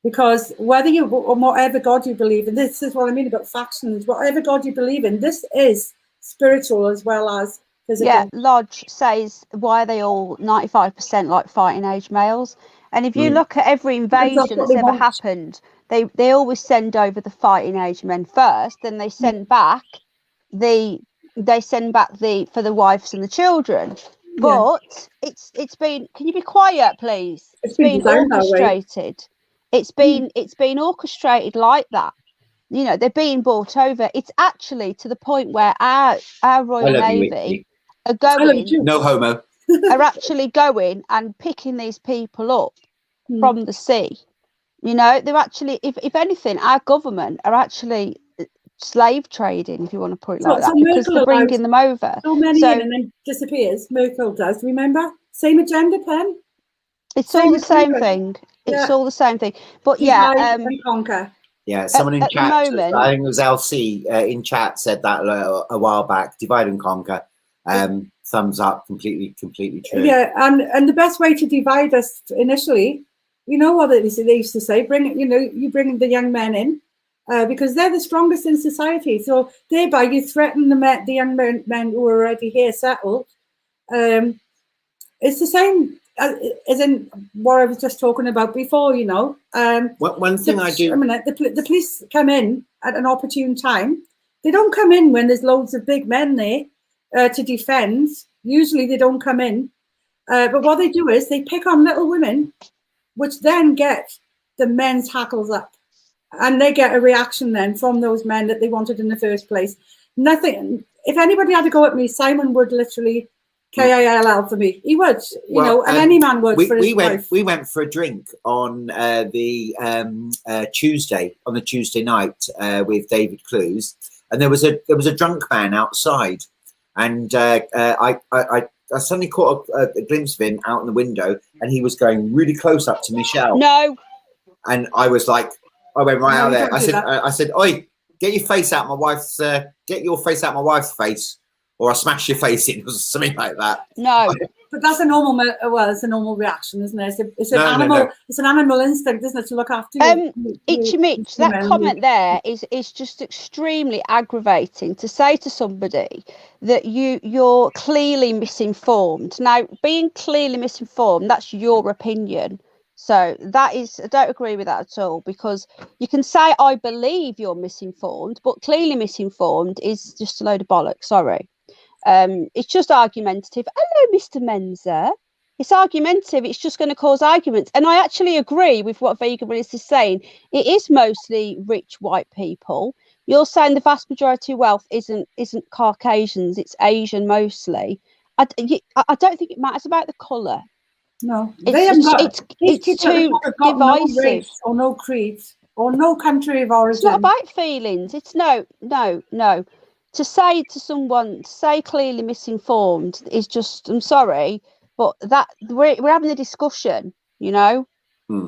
because whether you, or whatever God you believe in, this is what I mean about factions, whatever God you believe in, this is spiritual as well as physical. Yeah, Lodge says, why are they all 95% like fighting age males? And if you look at every invasion that's ever happened, they always send over the fighting age men first, then they send back for the wives and the children. But it's been, can you be quiet, please? It's been orchestrated. It's been orchestrated like that. You know, they're being brought over. It's actually to the point where our Royal Navy are going, no homo, are actually going and picking these people up from the sea. You know, they're actually, if anything, our government are actually slave trading, if you want to put it like that, because they're bringing them over. So many in and then disappears. Merkel does, remember? Same agenda, Pen. It's all the same thing. It's all the same thing. But and conquer. Yeah, someone in chat, I think it was LC in chat, said that a while back. Divide and conquer. Thumbs up. Completely true. Yeah, and the best way to divide us initially, you know what they used to say, you bring the young men in, because they're the strongest in society. So thereby you threaten the young men who are already here settled. It's the same as in what I was just talking about before, you know. One thing I do. The police come in at an opportune time. They don't come in when there's loads of big men there to defend. Usually they don't come in. But what they do is they pick on little women, which then get the men's hackles up. And they get a reaction then from those men that they wanted in the first place. Nothing. If anybody had to go at me, Simon would literally KILL for me. He would, you know, and any man would for his wife. We went for a drink on the Tuesday night with David Clues, and there was a drunk man outside, and I suddenly caught a glimpse of him out in the window, and he was going really close up to Michelle. No. And I was like, I went right out there. I said, "Oi, get your face out my wife's. Get your face out my wife's face, or I'll smash your face in," or something like that. No. But that's a normal. It's a normal reaction, isn't it? It's an animal. No. It's an animal instinct, isn't it, to look after you? Mitch, that comment there is just extremely aggravating. To say to somebody that you're clearly misinformed. Now, being clearly misinformed, that's your opinion. So I don't agree with that at all, because you can say, I believe you're misinformed, but clearly misinformed is just a load of bollocks. Sorry. It's just argumentative. Hello, Mr. Menzer. It's argumentative. It's just going to cause arguments. And I actually agree with what Vegan is saying. It is mostly rich white people. You're saying the vast majority of wealth isn't Caucasians. It's Asian mostly. I don't think it matters about the colour. No, it's too divisive. No race or no creed or no country of origin. It's not about feelings. It's no. To say to someone, clearly misinformed is just, I'm sorry, but that we're having a discussion, you know.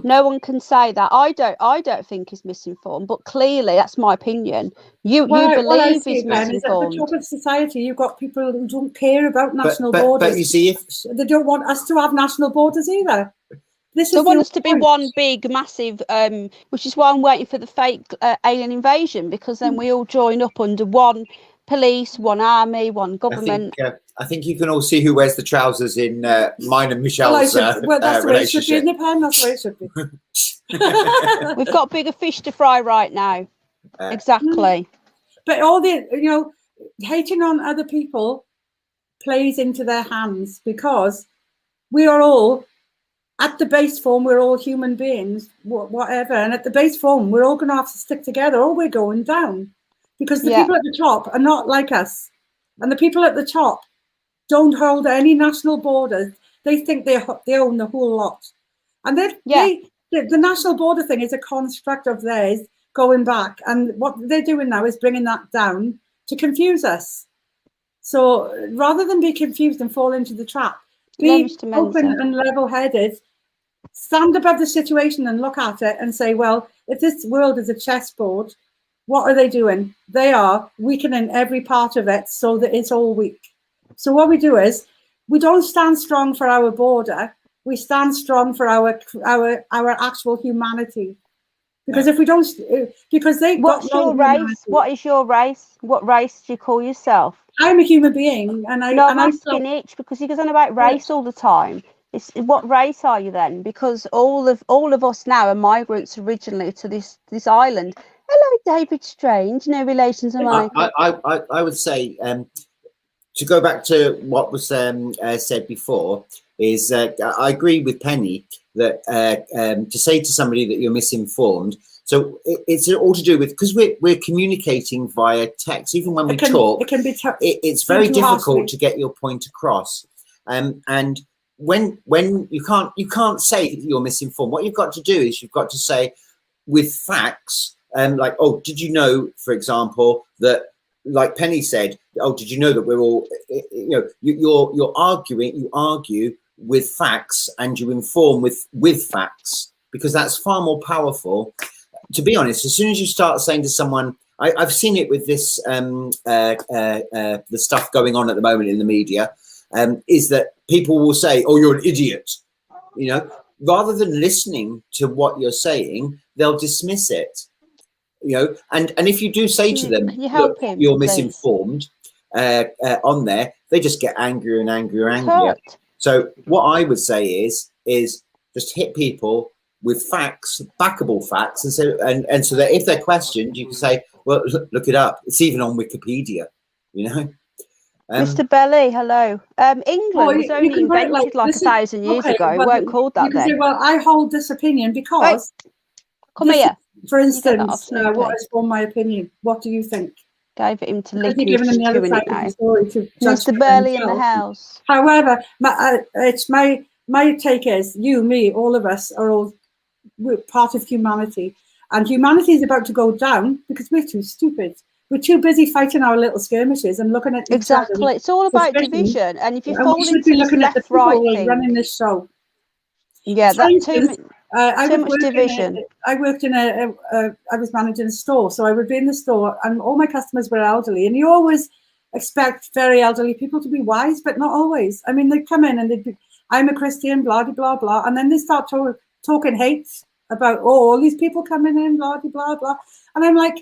No one can say that. I don't think he's misinformed, but clearly that's my opinion. You believe he's misinformed. At the top of society, you've got people who don't care about national borders. But you see, they don't want us to have national borders either. They want us to be one big, massive, which is why I'm waiting for the fake alien invasion, because then we all join up under one police, one army, one government. I think you can all see who wears the trousers in mine and Michelle's that's the way it should be in the pen. That's the way it should be. We've got bigger fish to fry right now. Exactly. But all the, hating on other people plays into their hands, because we are all, at the base form, we're all human beings, whatever. And at the base form, we're all going to have to stick together or we're going down, because the people at the top are not like us. And the people at the top don't hold any national borders. They think they own the whole lot. And the national border thing is a construct of theirs going back. And what they're doing now is bringing that down to confuse us. So rather than be confused and fall into the trap, be open and level-headed, stand above the situation and look at it and say, well, if this world is a chessboard, what are they doing? They are weakening every part of it so that it's all weak. So what we do is, we don't stand strong for our border, we stand strong for our actual humanity. Because if we don't, because they What's your race? What is your race? What race do you call yourself? I'm a human being, and I. No, I'm asking each, because he goes on about race all the time. It's what race are you then? Because all of us now are migrants originally to this island. Hello, David Strange. No relations, America. I would say, to go back to what was said before, is I agree with Penny that to say to somebody that you're misinformed. So it's all to do with, because we're communicating via text. Even when we talk, it can be it's very difficult to get your point across. And when you can't say that you're misinformed. What you've got to do is you've got to say with facts, like, oh, did you know, for example, that, like Penny said, oh, did you know that we're all, you're arguing, you argue with facts and you inform with facts, because that's far more powerful. To be honest, as soon as you start saying to someone, I've seen it with this, the stuff going on at the moment in the media, is that people will say, oh, you're an idiot, rather than listening to what you're saying, they'll dismiss it. And if you do say to them, look, you're misinformed, on there, they just get angrier and angrier and angrier. So what I would say is just hit people with facts, backable facts, and so that if they're questioned, you can say, well, look it up. It's even on Wikipedia, Mr. Belly, hello. England was only invented like 1,000 years ago. It weren't called that then. Say, well, I hold this opinion because. Come here. For instance, what is for my opinion? What do you think? Gave it him to lick and he's chewing it now. Mr. Burley in the house. However, it's my take is me, all of us we're part of humanity, and humanity is about to go down because we're too stupid. We're too busy fighting our little skirmishes and looking at each other. It's all about division, and if you fall into this left-right thing, running this show. Yeah, that's too much division. I worked in I was managing a store, so I would be in the store, and all my customers were elderly, and you always expect very elderly people to be wise, but not always. I mean, they'd come in and they'd be, I'm a Christian, blah, blah, blah, blah, and then they start talking hate about, all these people coming in, blah, blah, blah, blah, and I'm like,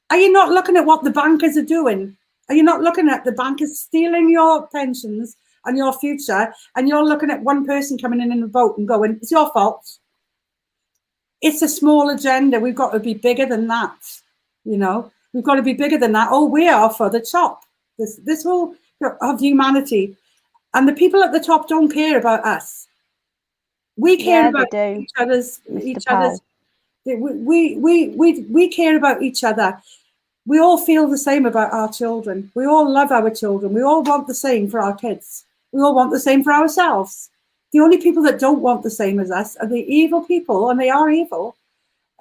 are you not looking at what the bankers are doing? Are you not looking at the bankers stealing your pensions and your future, and you're looking at one person coming in a boat and going, it's your fault. It's a small agenda. We've got to be bigger than that. We've got to be bigger than that. Oh, we are for the top. This whole of humanity, and the people at the top don't care about us. We care about each other's. We care about each other. We all feel the same about our children. We all love our children. We all want the same for our kids. We all want the same for ourselves. The only people that don't want the same as us are the evil people, and they are evil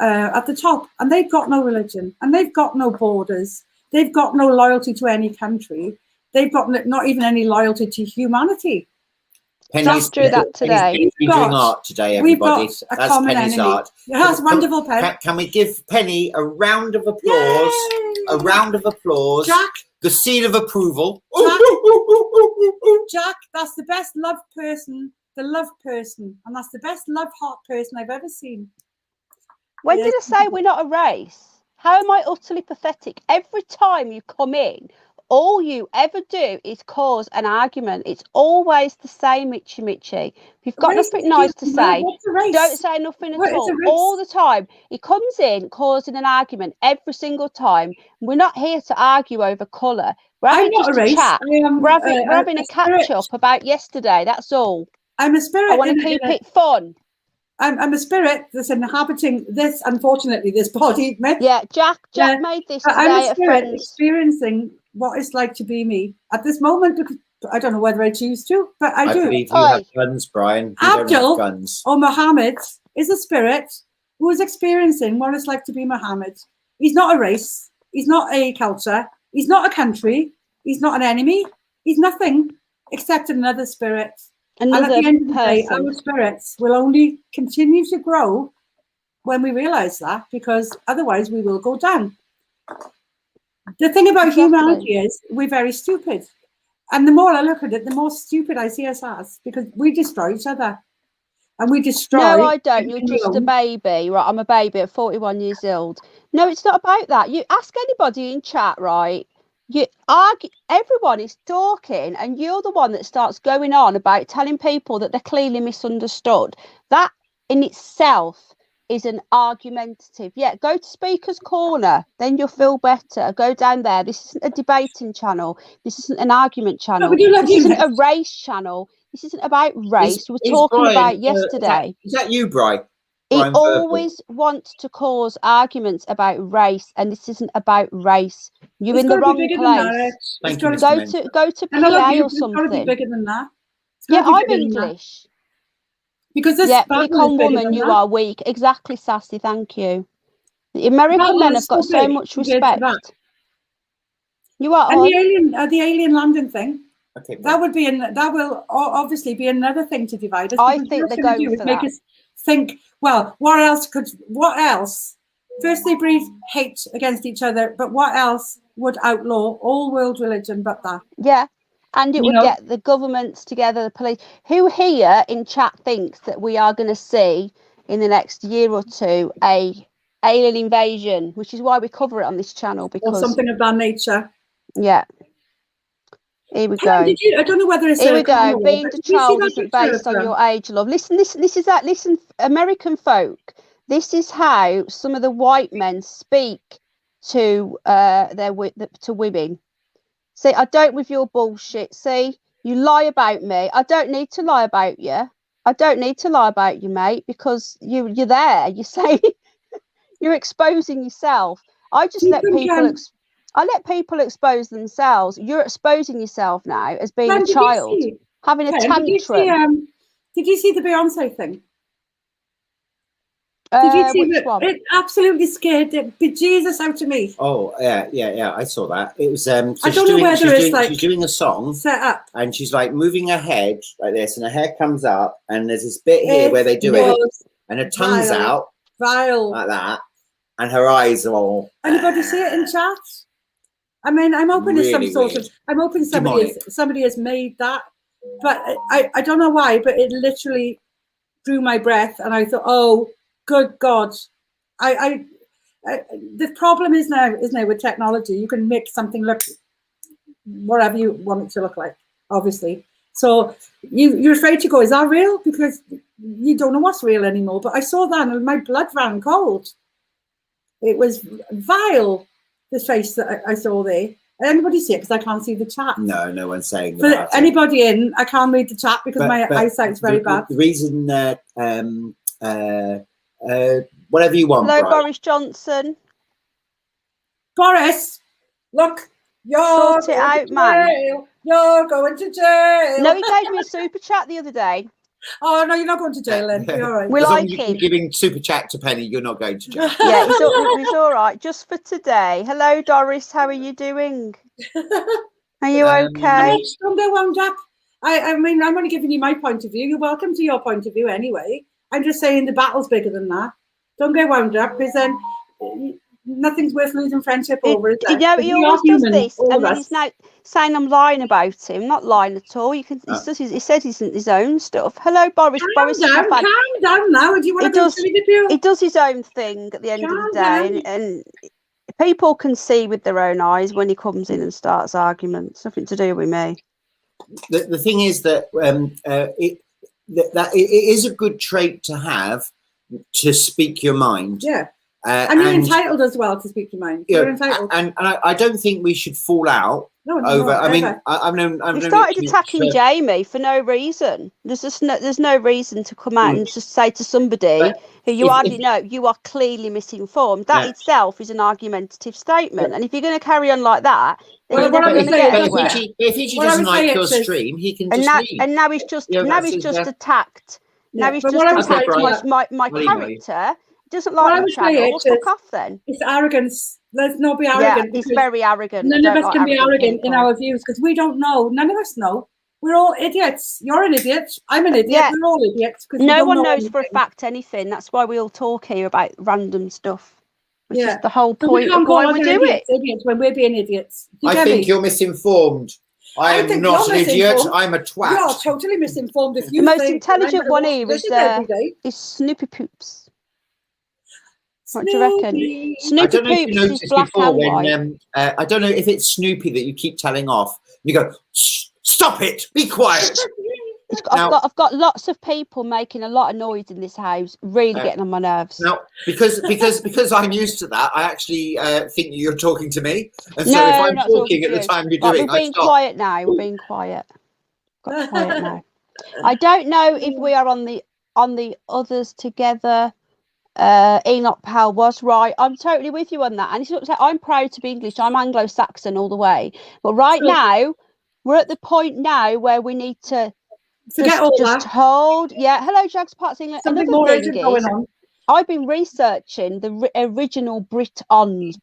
at the top. And they've got no religion, and they've got no borders. They've got no loyalty to any country. They've got not even any loyalty to humanity. Penny's doing art today, everybody. That's Penny's enemy. Art. That's wonderful, Penny. Can we give Penny a round of applause? Yay! A round of applause. Jack. The seal of approval. Jack, that's the best love person. The love person, and that's the best love heart person I've ever seen. When did I say we're not a race? How am I utterly pathetic? Every time you come in, all you ever do is cause an argument. It's always the same, Mitchy. If you've got Race nothing is nice to just- say, what's a race? don't say nothing What at is all. a race? All the time. He comes in causing an argument every single time. We're not here to argue over colour. We're I'm having not just a a race. chat. I am We're having a spirit. catch up about yesterday. That's all. I'm a spirit. I want to keep it fun. I'm a spirit that's inhabiting this, unfortunately, this body. Yeah, Jack made this But I'm today a at spirit friends. experiencing what it's like to be me at this moment. Because I don't know whether I choose to, but I do. believe you have guns, Brian. You don't Abdul have guns. or Muhammad is a spirit who is experiencing what it's like to be Muhammad. He's not a race. He's not a culture. He's not a country. He's not an enemy. He's nothing except another spirit. And at the end of the day, our spirits will only continue to grow when we realize that, because otherwise we will go down. The thing about humanity is we're very stupid. And the more I look at it, the more stupid I see us as, because we destroy each other. And we destroy. No, I don't. You're just a baby. Right, I'm a baby at 41 years old. No, it's not about that. You ask anybody in chat, right? You argue, everyone is talking, and you're the one that starts going on about telling people that they're clearly misunderstood. That in itself is an argumentative. Yeah, go to Speaker's Corner, then you'll feel better. Go down there. This isn't a debating channel. This isn't an argument channel. This isn't a race channel. This isn't about race. We're talking about yesterday. Is that you, Brian? He always wants to cause arguments about race, and this isn't about race. You're in the wrong place. Go to PA or something. Bigger than that. Yeah, I'm English. Because this weak on woman, you are weak. Exactly, Sassy. Thank you. The American men have got so much respect. You are. And the alien landing thing. Okay, that will obviously be another thing to divide us. I think they're going for that. Make us think, well, what else? First they breed hate against each other, but what else would outlaw all world religion but that? Yeah, and it would get the governments together, the police. Who here in chat thinks that we are going to see in the next year or two a alien invasion, which is why we cover it on this channel, because or something of that nature. Yeah. Here we go. I don't know whether it's here we go. Being a child isn't based on your age, love. Listen, American folk. This is how some of the white men speak to to women. See, I don't with your bullshit. See, you lie about me. I don't need to lie about you. I don't need to lie about you, mate, because you're there. You say you're exposing yourself. I just let people. I let people expose themselves. You're exposing yourself now as being a child, having a tantrum. Did you see the Beyonce thing? Did you see which one? It absolutely scared the bejesus out of me. Oh yeah, I saw that. It was. So I don't know whether it's like she's doing a song set up, and she's like moving her head like this, and her hair comes up, and there's this bit here where they do it, and her tongue's out, vile like that, and her eyes are all. Anybody see it in chat? I mean, I'm hoping it's some sort of. I'm hoping somebody has made that, but I don't know why, but it literally drew my breath, and I thought, oh, good God, the problem is now, isn't it, with technology? You can make something look whatever you want it to look like, obviously. So you're afraid to go, is that real? Because you don't know what's real anymore. But I saw that, and my blood ran cold. It was vile. The face that I saw there. Anybody see it? Because I can't see the chat. No, no one's saying For that. Anybody in, I can't read the chat because my eyesight's very bad. The reason that whatever you want. Hello, Boris Johnson. Boris, look, you're sort it out, man. You're going to jail. No, he gave me a super chat the other day. Oh no, you're not going to jail then. You're all right. We like him. You're giving super chat to Penny, you're not going to jail. Yeah, he's all right. Just for today. Hello, Doris. How are you doing? Are you okay? Don't go wound up. I mean, I'm only giving you my point of view. You're welcome to your point of view anyway. I'm just saying the battle's bigger than that. Don't get wound up, because then nothing's worth losing friendship over. He always does this, and then he's now saying I'm lying about him. I'm not lying at all. He says his own stuff. Hello, Boris. Calm down now. Do you want to go to the He does his own thing at the end of the day, and People can see with their own eyes when he comes in and starts arguments. Nothing to do with me. The thing is that it is a good trait to have, to speak your mind. Yeah. And you're entitled as well to speak your mind. You're entitled. And I don't think we should fall out over. I mean, I've known. You started attacking Jamie for no reason. There's no reason to come out and just say to somebody who you hardly know, you are clearly misinformed. That itself is an argumentative statement. And if you're going to carry on like that, then you're never going to get anywhere. If he doesn't like your stream, he can just leave. And now he's just attacked. Now he's just attacked my character. Doesn't like the channel. Fuck off then. It's arrogance. Let's not be arrogant. Yeah, he's very arrogant. None of us can be arrogant in our views because we don't know. None of us know. We're all idiots. You're an idiot. I'm an idiot. Yeah. We're all idiots. No one knows for a fact anything. That's why we all talk here about random stuff. Which is the whole point of why we do it. Idiots when we're being idiots. I think you're misinformed. I am not an idiot. I'm a twat. You're totally misinformed. If you the most intelligent one here is Snoopy Poops. What do you reckon? Snoopy Poops is black and white. I don't know if it's Snoopy that you keep telling off. You go, stop it, be quiet. I've got lots of people making a lot of noise in this house, really getting on my nerves. Now, because I'm used to that, I actually think you're talking to me. And so if I'm talking at the time you're doing, we're being quiet now. We're being quiet. Got quiet now. I don't know if we are on the others together. Enoch Powell was right. I'm totally with you on that. And I'm proud to be English. I'm Anglo-Saxon all the way. But right now, we're at the point now where we need to just hold. Yeah. Hello, Jags Parts England. Something more urgent going on. I've been researching the original Britons,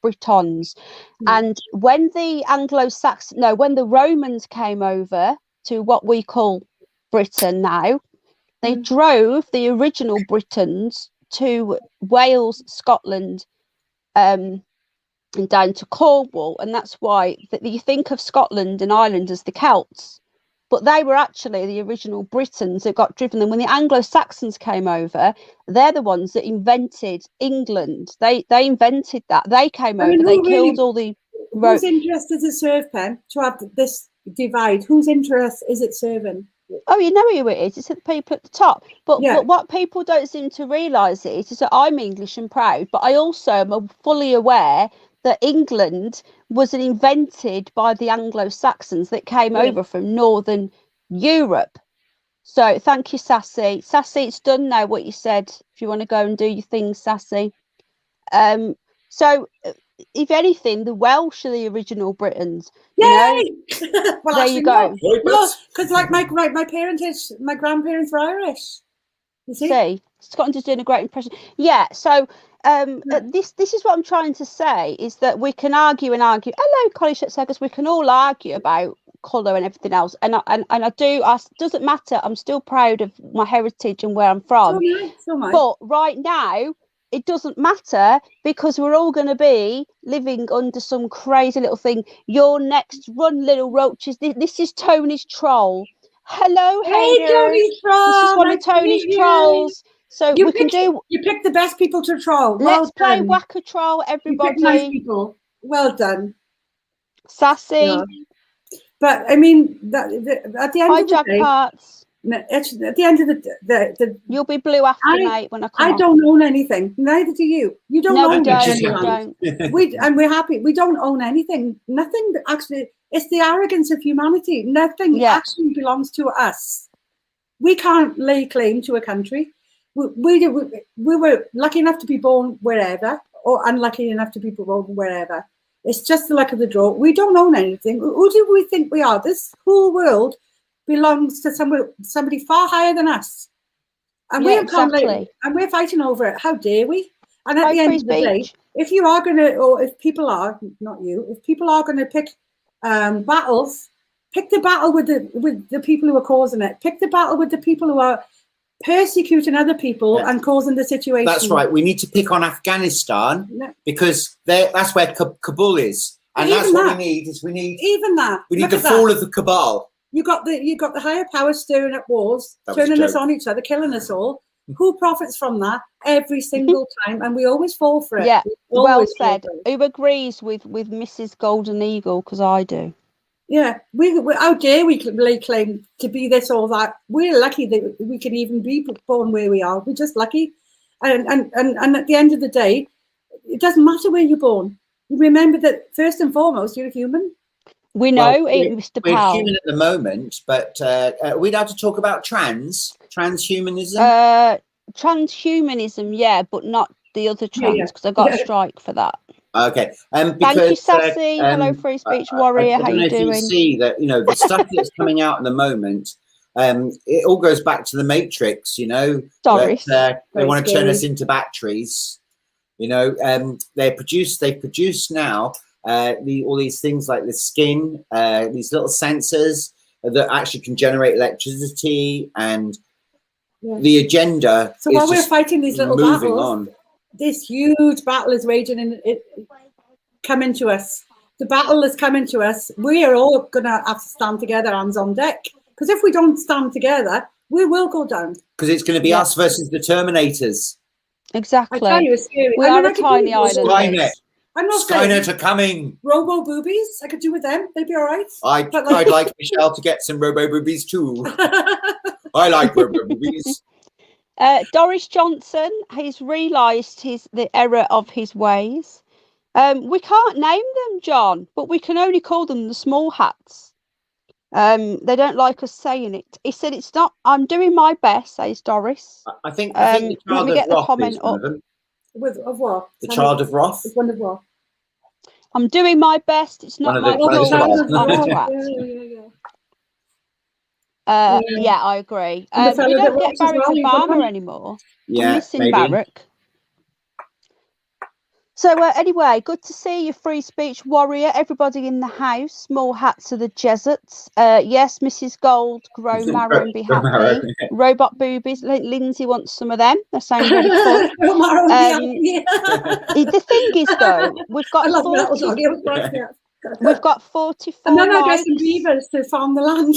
and when when the Romans came over to what we call Britain now, they drove the original Britons to Wales, Scotland, and down to Cornwall, and that's why you think of Scotland and Ireland as the Celts, but they were actually the original Britons that got driven. And when the Anglo-Saxons came over, they're the ones that invented England. They invented that. They came over. They killed all the. Whose interest does it serve, Pen, to have this divide? Whose interest is it serving? Oh, you know who it is. It's the people at the top. But what people don't seem to realise is that I'm English and proud, but I also am fully aware that England was invented by the Anglo-Saxons that came over from Northern Europe. So thank you, Sassy. Sassy, it's done now what you said. If you want to go and do your thing, Sassy. So if anything, the Welsh are the original Britons. Yay! Well, there you go. Because like my grandparents were Irish. You see? Scotland is doing a great impression. Yeah. So this is what I'm trying to say is that we can argue and argue. Hello, Collie Shetseggers. We can all argue about colour and everything else, and I do. Doesn't matter. I'm still proud of my heritage and where I'm from. So am I. But right now, it doesn't matter because we're all going to be living under some crazy little thing. You're next, run little roaches. This is Tony's troll. Hello, hey Tony's troll. This is one of Tony's trolls. So you pick the best people to troll. Let's play Whack a Troll, everybody. Nice people. Well done, Sassy. Yeah. But I mean, at the end of the day, parts. At the end of the you'll be blue after night when I come. I don't own anything. Neither do you. You don't own anything. We're happy. We don't own anything. Nothing actually. It's the arrogance of humanity. Nothing actually belongs to us. We can't lay claim to a country. We were lucky enough to be born wherever, or unlucky enough to be born wherever. It's just the luck of the draw. We don't own anything. Who do we think we are? This whole world belongs to somebody far higher than us, and we're fighting over it. How dare we? And at the end of the day, if you are going to, or if people are, not you, if people are going to pick battles, pick the battle with the people who are causing it. Pick the battle with the people who are persecuting other people and causing the situation. That's right. We need to pick on Afghanistan because that's where Kabul is, and that's what we need. We need the fall of the cabal. You got the higher powers stirring up wars, turning us on each other, killing us all. Who profits from that every single time? And we always fall for it. Yeah, We well always fall said. for it. Who agrees with Mrs. Golden Eagle? Because I do. Yeah, we how dare we lay claim to be this or that? We're lucky that we can even be born where we are. We're just lucky. And at the end of the day, it doesn't matter where you're born. You remember that first and foremost, you're a human. We Well, know it, Mr. we're Powell. human at the moment, but we'd have to talk about transhumanism. Transhumanism, yeah, but not the other Yeah, trans, because I got a strike for that. Okay, because Thank you, Sassy. Hello, Free Speech Warrior. I How don't know you if you doing? see that, the stuff that's coming out at the moment. It all goes back to the Matrix, Doris. They Very want to turn us scary. into batteries. They produce now all these things like the skin, these little sensors that actually can generate electricity, and Yeah. the agenda. So is while we're just fighting these little moving battles, on. this huge battle is raging and it coming to us. The battle is coming to us. We are all gonna have to stand together, hands on deck. Because if we don't stand together, we will go down. Because it's going to be Yeah. us versus the Terminators. Exactly. I tell you, it's scary. We I are mean, a I could tiny do with island. Skynet. I'm not saying Skynet are coming. robo boobies. I could do with them. They'd be all right. I'd like Michelle to get some robo boobies too. I like robo boobies. Doris Johnson has realised the error of his ways. We can't name them, John, but we can only call them the small hats. They don't like us saying it. He said it's not. I'm doing my best, says Doris. I think the Let child me of get the Roth comment is one up. of them. Of what? The child of Roth. It's one of what? I'm doing my best. It's not my One of the fault. twelve. I'm a twat. Yeah, I agree. And the We fellow that don't get rocks as Barack well, he's one of Obama them. anymore. I'm Yeah, missing maybe. Barack. So anyway, good to see you, Free Speech Warrior. Everybody in the house. Small hats of the Jesuits. Yes, Mrs. Gold, grow marrow and be Grow happy. marrow. Robot boobies. Lindsay wants some of them. They sound really fun. The thing is, though, we've got I love that 40. dog. It was right there. We've got 44 And then I got likes. some beavers to farm the land.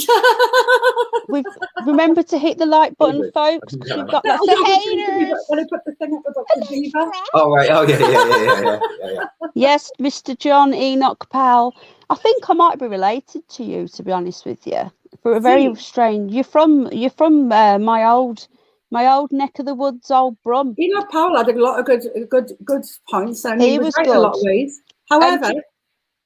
Remember to hit the like button, folks, because we've got lots of haters. When I put the thing up about the beaver. Oh right. Oh yeah. Yes, Mr. John Enoch Powell. I think I might be related to you, to be honest with you. For a very strange. You're from my old neck of the woods, old Brum. Enoch Powell had a lot of good points, and He he was was right in a lot good. of ways. However,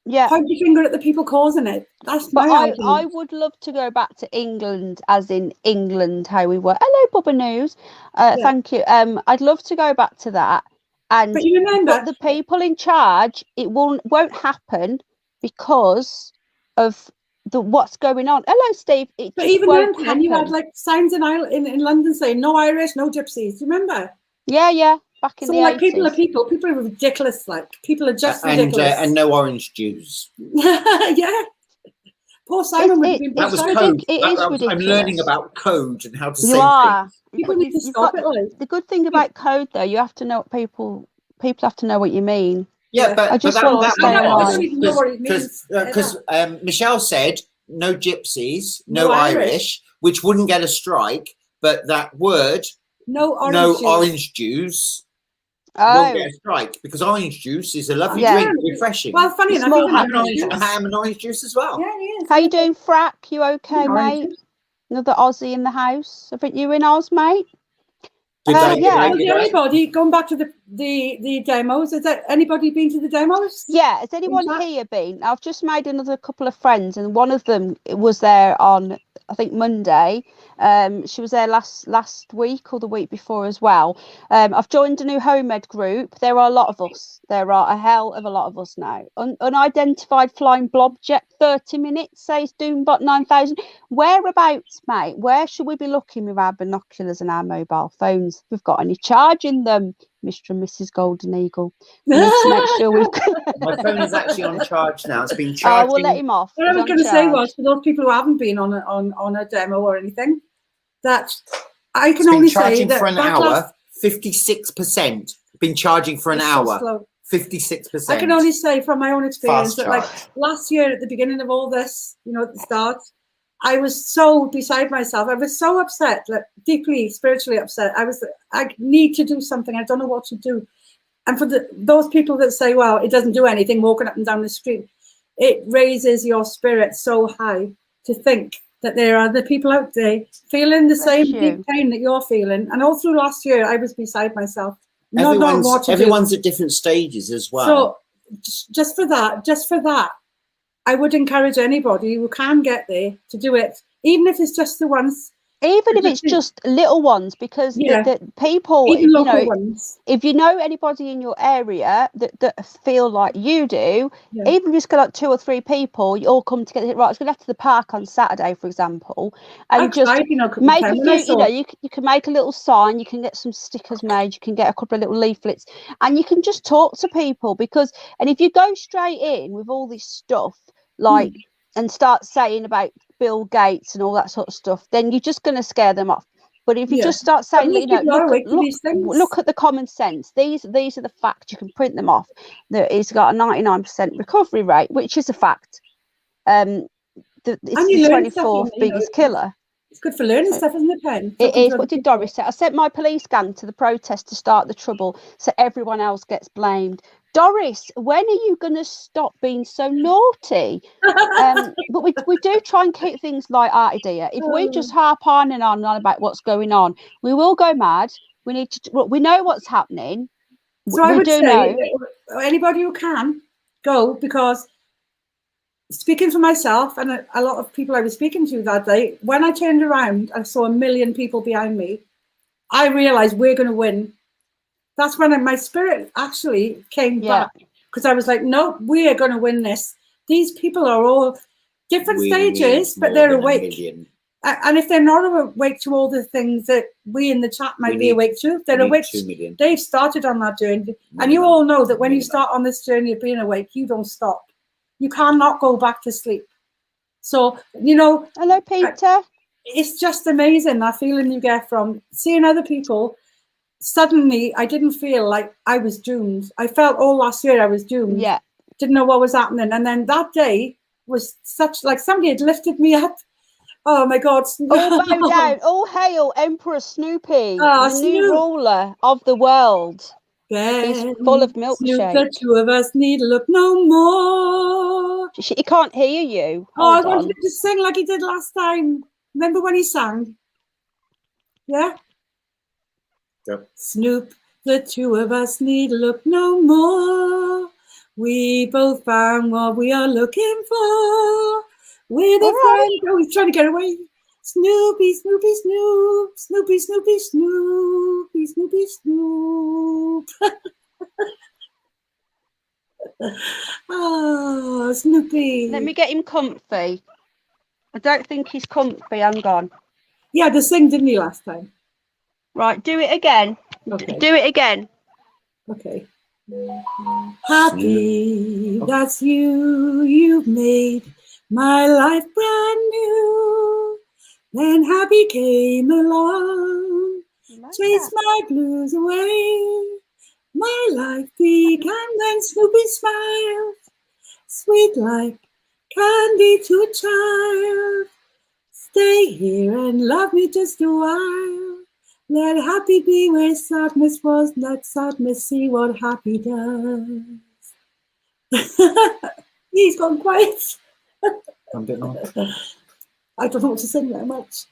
Yeah. point your finger at the people causing it. That's But my I argument. would love to go back to England, as in England, how we were. Hello, Bubba News. Thank you. I'd love to go back to that. And But you remember, but the people in charge, it won't happen because of what's going on. Hello, Steve. It but just even won't then, happen. you had like signs in London saying no Irish, no Gypsies. Do you remember? Yeah, back in So the like 80s. people are people. People are ridiculous. Like people are just ridiculous. And no orange Jews. Yeah. Poor Simon would have been That was beside code. It is I'm ridiculous. learning about code and how to say You are. things. People But need to you've stop got it. Like. the good thing about code, though, you have to know what people have to know what you mean. Yeah, but I just but want to stay alive. because Michelle said no gypsies, no, No Irish, which wouldn't get a strike, but that word No orange juice. won't get a strike because orange juice is a lovely Yeah. drink, refreshing. Well, funny enough, Small you can have I am an orange juice as well. Yeah, he is. How you doing, Frack? You okay, Orange mate? juice. Another Aussie in the house. I think you in Oz, mate. Did yeah. they- Has anybody going back to the demos? Has anybody been to the demos? Yeah, has anyone Who's that? here been? I've just made another couple of friends, and one of them was there on, I think, Monday. She was there last week or the week before as well. I've joined a new home-ed group. There are a lot of us. There are a hell of a lot of us now. Unidentified flying blob jet, 30 minutes, says Doombot 9000. Whereabouts, mate? Where should we be looking with our binoculars and our mobile phones? If we've got any charge in them, Mr. and Mrs. Golden Eagle. We need to make sure we've got... My phone is actually on charge now. It's been charging. Oh, we'll let him off. What I He's was on going to say charge. was, for those people who haven't been on a demo or anything, that I It's can been only say charging that for an hour. 56%. Been charging for an hour. 56%. I can only say from my own experience Fast that, like charge. last year at the beginning of all this, at the start, I was so beside myself. I was so upset, like deeply spiritually upset. I need to do something. I don't know what to do. And for those people that say, well, it doesn't do anything walking up and down the street, it raises your spirit so high to think that there are other people out there feeling the same deep pain that you're feeling. And all through last year, I was beside myself. Everyone's at different stages as well. So just for that, I would encourage anybody who can get there to do it, even if it's just the once. Even if it's just little ones, because the people, even local ones. If you know anybody in your area that feel like you do, even if it's got like 2 or 3 people, you all come together. Right, let's go to the park on Saturday, for example, and just make a few. You can make a little sign. You can get some stickers made. You can get a couple of little leaflets, and you can just talk to people. And if you go straight in with all this stuff, like, and start saying about Bill Gates and all that sort of stuff, then you're just going to scare them off. But if you just start saying, look at the common sense. These are the facts. You can print them off. That he's got a 99% recovery rate, which is a fact. It's the 24th biggest killer. It's good for learning stuff, isn't it, Pen? It is. What did Doris say? I sent my police gang to the protest to start the trouble, so everyone else gets blamed. Doris, when are you going to stop being so naughty? But we do try and keep things light-hearted here. If we just harp on and on about what's going on, we will go mad. We need to. We know what's happening. So I would say anybody who can go, because speaking for myself and a lot of people I was speaking to that day, when I turned around, I saw 1 million people behind me. I realised we're going to win. That's when my spirit actually came back, because I was like, no, we are going to win this. These people are all different stages, but they're awake. And if they're not awake to all the things that we in the chat might be awake to, they're awake. They've started on that journey. And you all know that when you start on this journey of being awake, you don't stop. You cannot go back to sleep. So, Hello, Peter. It's just amazing, that feeling you get from seeing other people. Suddenly, I didn't feel like I was doomed. I felt all last year I was doomed. Yeah. Didn't know what was happening. And then that day was such, like somebody had lifted me up. Oh, my God. All bow down. All hail Emperor Snoopy, the new ruler of the world. He's full of milkshake. The 2 of us need look no more. He can't hear you. I wanted him to sing like he did last time. Remember when he sang? Yeah? Yep. Snoop, the 2 of us need look no more. We both found what we are looking for. We're the friends. Oh, he's trying to get away. Snoopy, Snoopy, Snoop. Snoopy, Snoopy, Snoopy, Snoopy, Snoop. Oh, Snoopy. Let me get him comfy. I don't think he's comfy. Hang on. Yeah, the sing, didn't he, last time? Right, do it again. Okay. Do it again. Okay. Happy, that's you've made my life brand new. Then happy came along, chased my blues away. My life began when Snoopy smiled, sweet like candy to a child. Stay here and love me just a while. Let happy be where sadness was. Let sadness see what happy does. He's gone quiet. A bit more. I don't know what to sing that much.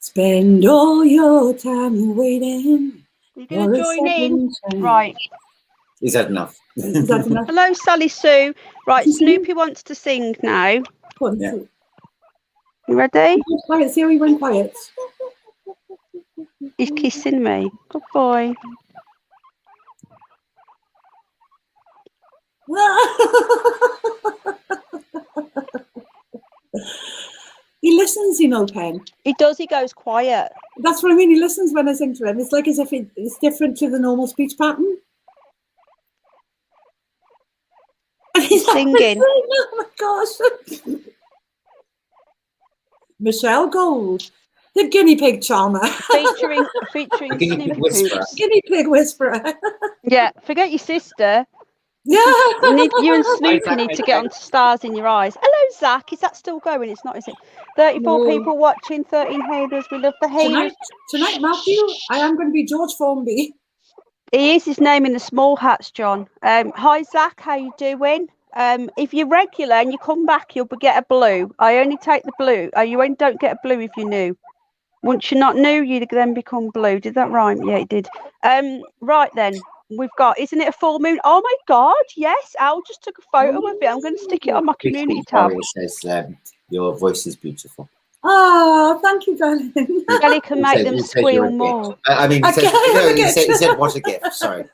Spend all your time waiting. You're going to join in? Right. Is that enough? Is that enough? Hello, Sally Sue. Right, Snoopy wants to sing now. Go on, Yeah. you ready? quiet. See how he went quiet. He's kissing me. Good boy. He listens, Pen. He does. He goes quiet. That's what I mean. He listens when I sing to him. It's like as if it's different to the normal speech pattern. And he's singing. Oh my gosh. Michelle Gold, the guinea pig charmer. Featuring guinea pig whisperer. Guinea pig whisperer. Yeah, forget your sister. Yeah. You and Hi, Snoopy Zach, need how to you get doing? onto Stars in Your Eyes. Hello, Zach. Is that still going? It's not, is it? 34 No. people watching, 13 haters. We love the haters. Tonight, Matthew, I am going to be George Formby. He is his name in the small hats, John. Hi, Zach. How you doing? If you're regular and you come back, you'll get a blue. I only take the blue. You only don't get a blue if you're new. Once you're not new, you then become blue. Did that rhyme? Yeah, it did. Right then. We've got, isn't it a full moon? Oh my God, yes. Al just took a photo of it. I'm going to stick it on my community tab. It says your voice is beautiful. Oh, thank you, darling. Belly can make them He said you're a squeal gift. more. I mean, I can't he said, what a gift. Sorry.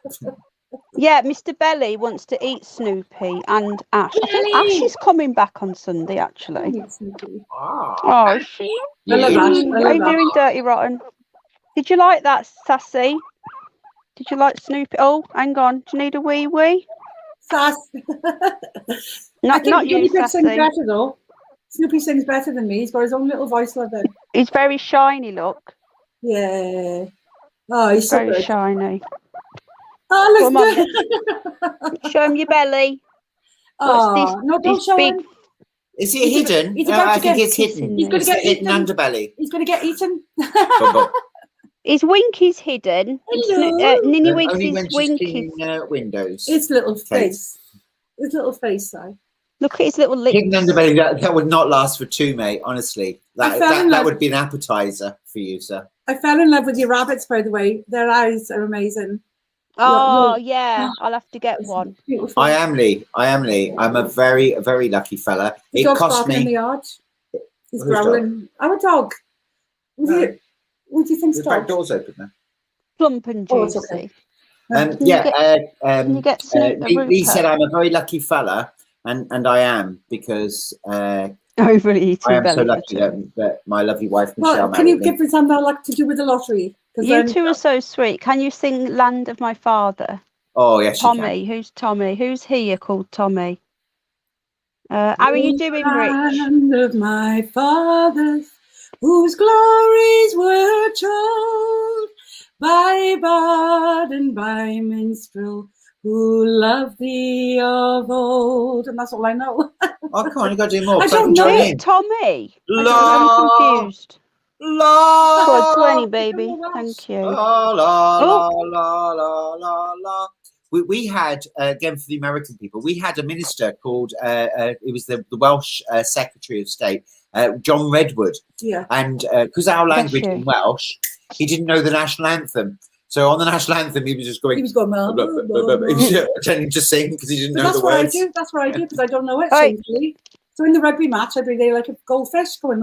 Yeah, Mr. Belly wants to eat Snoopy and Ash. I think Ash is coming back on Sunday, actually. Oh, is she? I love Ash. I What are you love Ash. doing, Dirty Rotten? Did you like that, Sassy? Did you like Snoopy? Oh, hang on. Do you need a wee wee? Sass. Not you, Sings Sassy. better, though. Snoopy sings better than me. He's got his own little voice like that. He's very shiny, look. Yeah. Oh, he's so Very good. shiny. Oh, Come look on. Show him your belly. Oh, no, don't this show big him. Is it hidden? He's about I to think get it's hidden. He's going to It's get hidden eaten. underbelly. He's going to get eaten. His wink is hidden. Hello. Ninny Only Wigs' when she's wink cleaning is... windows. His little face. His little face, though. Look at his little lips. Hidden underbelly, that would not last for two, mate, honestly. That would be an appetizer for you, sir. I fell in love with your rabbits, by the way. Their eyes are amazing. Oh, yeah. I'll have to get one. Beautiful. I am Lee. I'm a very, very lucky fella. The It dog's cost barking in the me. yard. He's Whose growling. Our dog. No. What do you think's The back dog? door's open now. Plump and Oh, it's juicy. okay. Can you get Snoop a Lee said Rupert? I'm a very lucky fella, and I am, because Overly eating I am so belly lucky button. that my lovely wife Michelle Well, can you married me. give us some luck to do with the lottery? You two are so sweet. Can you sing Land of My Father? Oh yes, you can. Tommy. Who's Tommy? Who's here called Tommy? How are you doing, Rich? Land of my fathers, whose glories were told by bard and by minstrel, who loved thee of old. And that's all I know. Oh, come on, you got to do more. I So don't can know join it. in. Tommy. La, I'm confused. la, Go on, 20, baby. Thank you. la, la, la, la, la, la, la. We had, again for the American people, we had a minister called, it was the Welsh Secretary of State, John Redwood. Yeah. And because our language you. in Welsh, he didn't know the national anthem. So on the national anthem, he was just going, He was going, he was pretending to sing because he didn't know that's the what words. I do. That's what I do because I don't know it. Right. Simply. So in the rugby match, I'd be there like a goldfish going.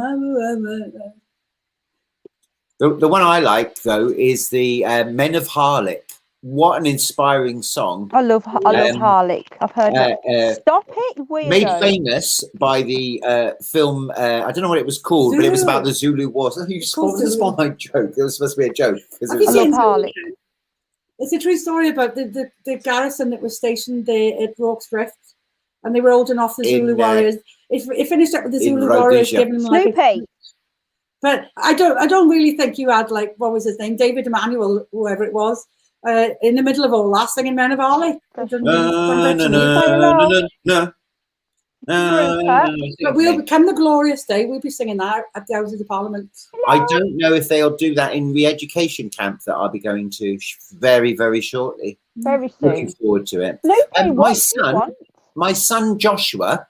The one I like though is the Men of Harlech. What an inspiring song! I love Harlech. I've heard that. Stop it, weirdo. Made famous by the film. I don't know what it was called, but it was about the Zulu Wars. You spoiled my joke. It was supposed to be a joke. I love Harlech. It's a true story about the garrison that was stationed there at Rorke's Drift, and they were holding off the Zulu warriors. It finished up with the Zulu warriors giving them like Snoopy. But I don't really think you had, like, what was his name, David Emanuel, whoever it was, in the middle of all that singing Men of Harlech. But we'll come the glorious day. We'll be singing that at the Houses of Parliament. I don't know if they'll do that in re-education camp that I'll be going to very, very shortly. Very soon. Looking forward to it. My son Joshua.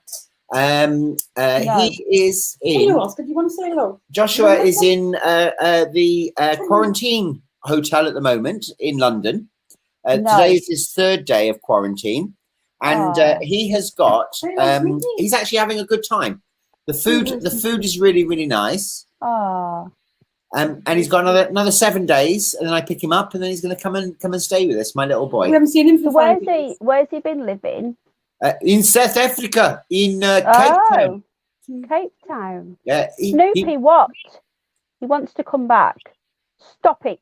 He is in. Hello, Oscar. Do you want to say hello? Joshua is in the quarantine hotel at the moment in London. Today is his third day of quarantine, and he has got. He's actually having a good time. The food is really, really nice. And he's got another 7 days, and then I pick him up, and then he's going to come and stay with us, my little boy. We haven't seen him for 5 years. Where's he been living? In South Africa, in Cape Town. Cape Town. Yeah, Snoopy, what? He wants to come back. Stop it.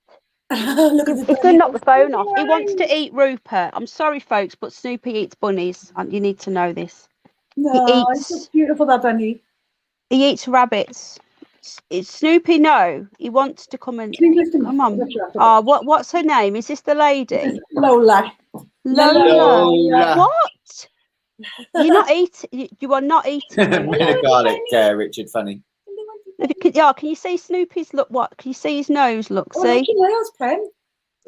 He's going to knock the phone off. He wants to eat Rupert. I'm sorry, folks, but Snoopy eats bunnies. And you need to know this. No, it's just beautiful, that bunny. He eats rabbits. It's Snoopy, no. He wants to come and... Come on. Oh, what's her name? Is this the lady? Lola. Lola. Lola. What? You're not eating. You are not eating. Garlic, Richard. Funny. Yeah, can you see Snoopy's look? What? Can you see his nose? Look, Oh, see? look, nails, Pen.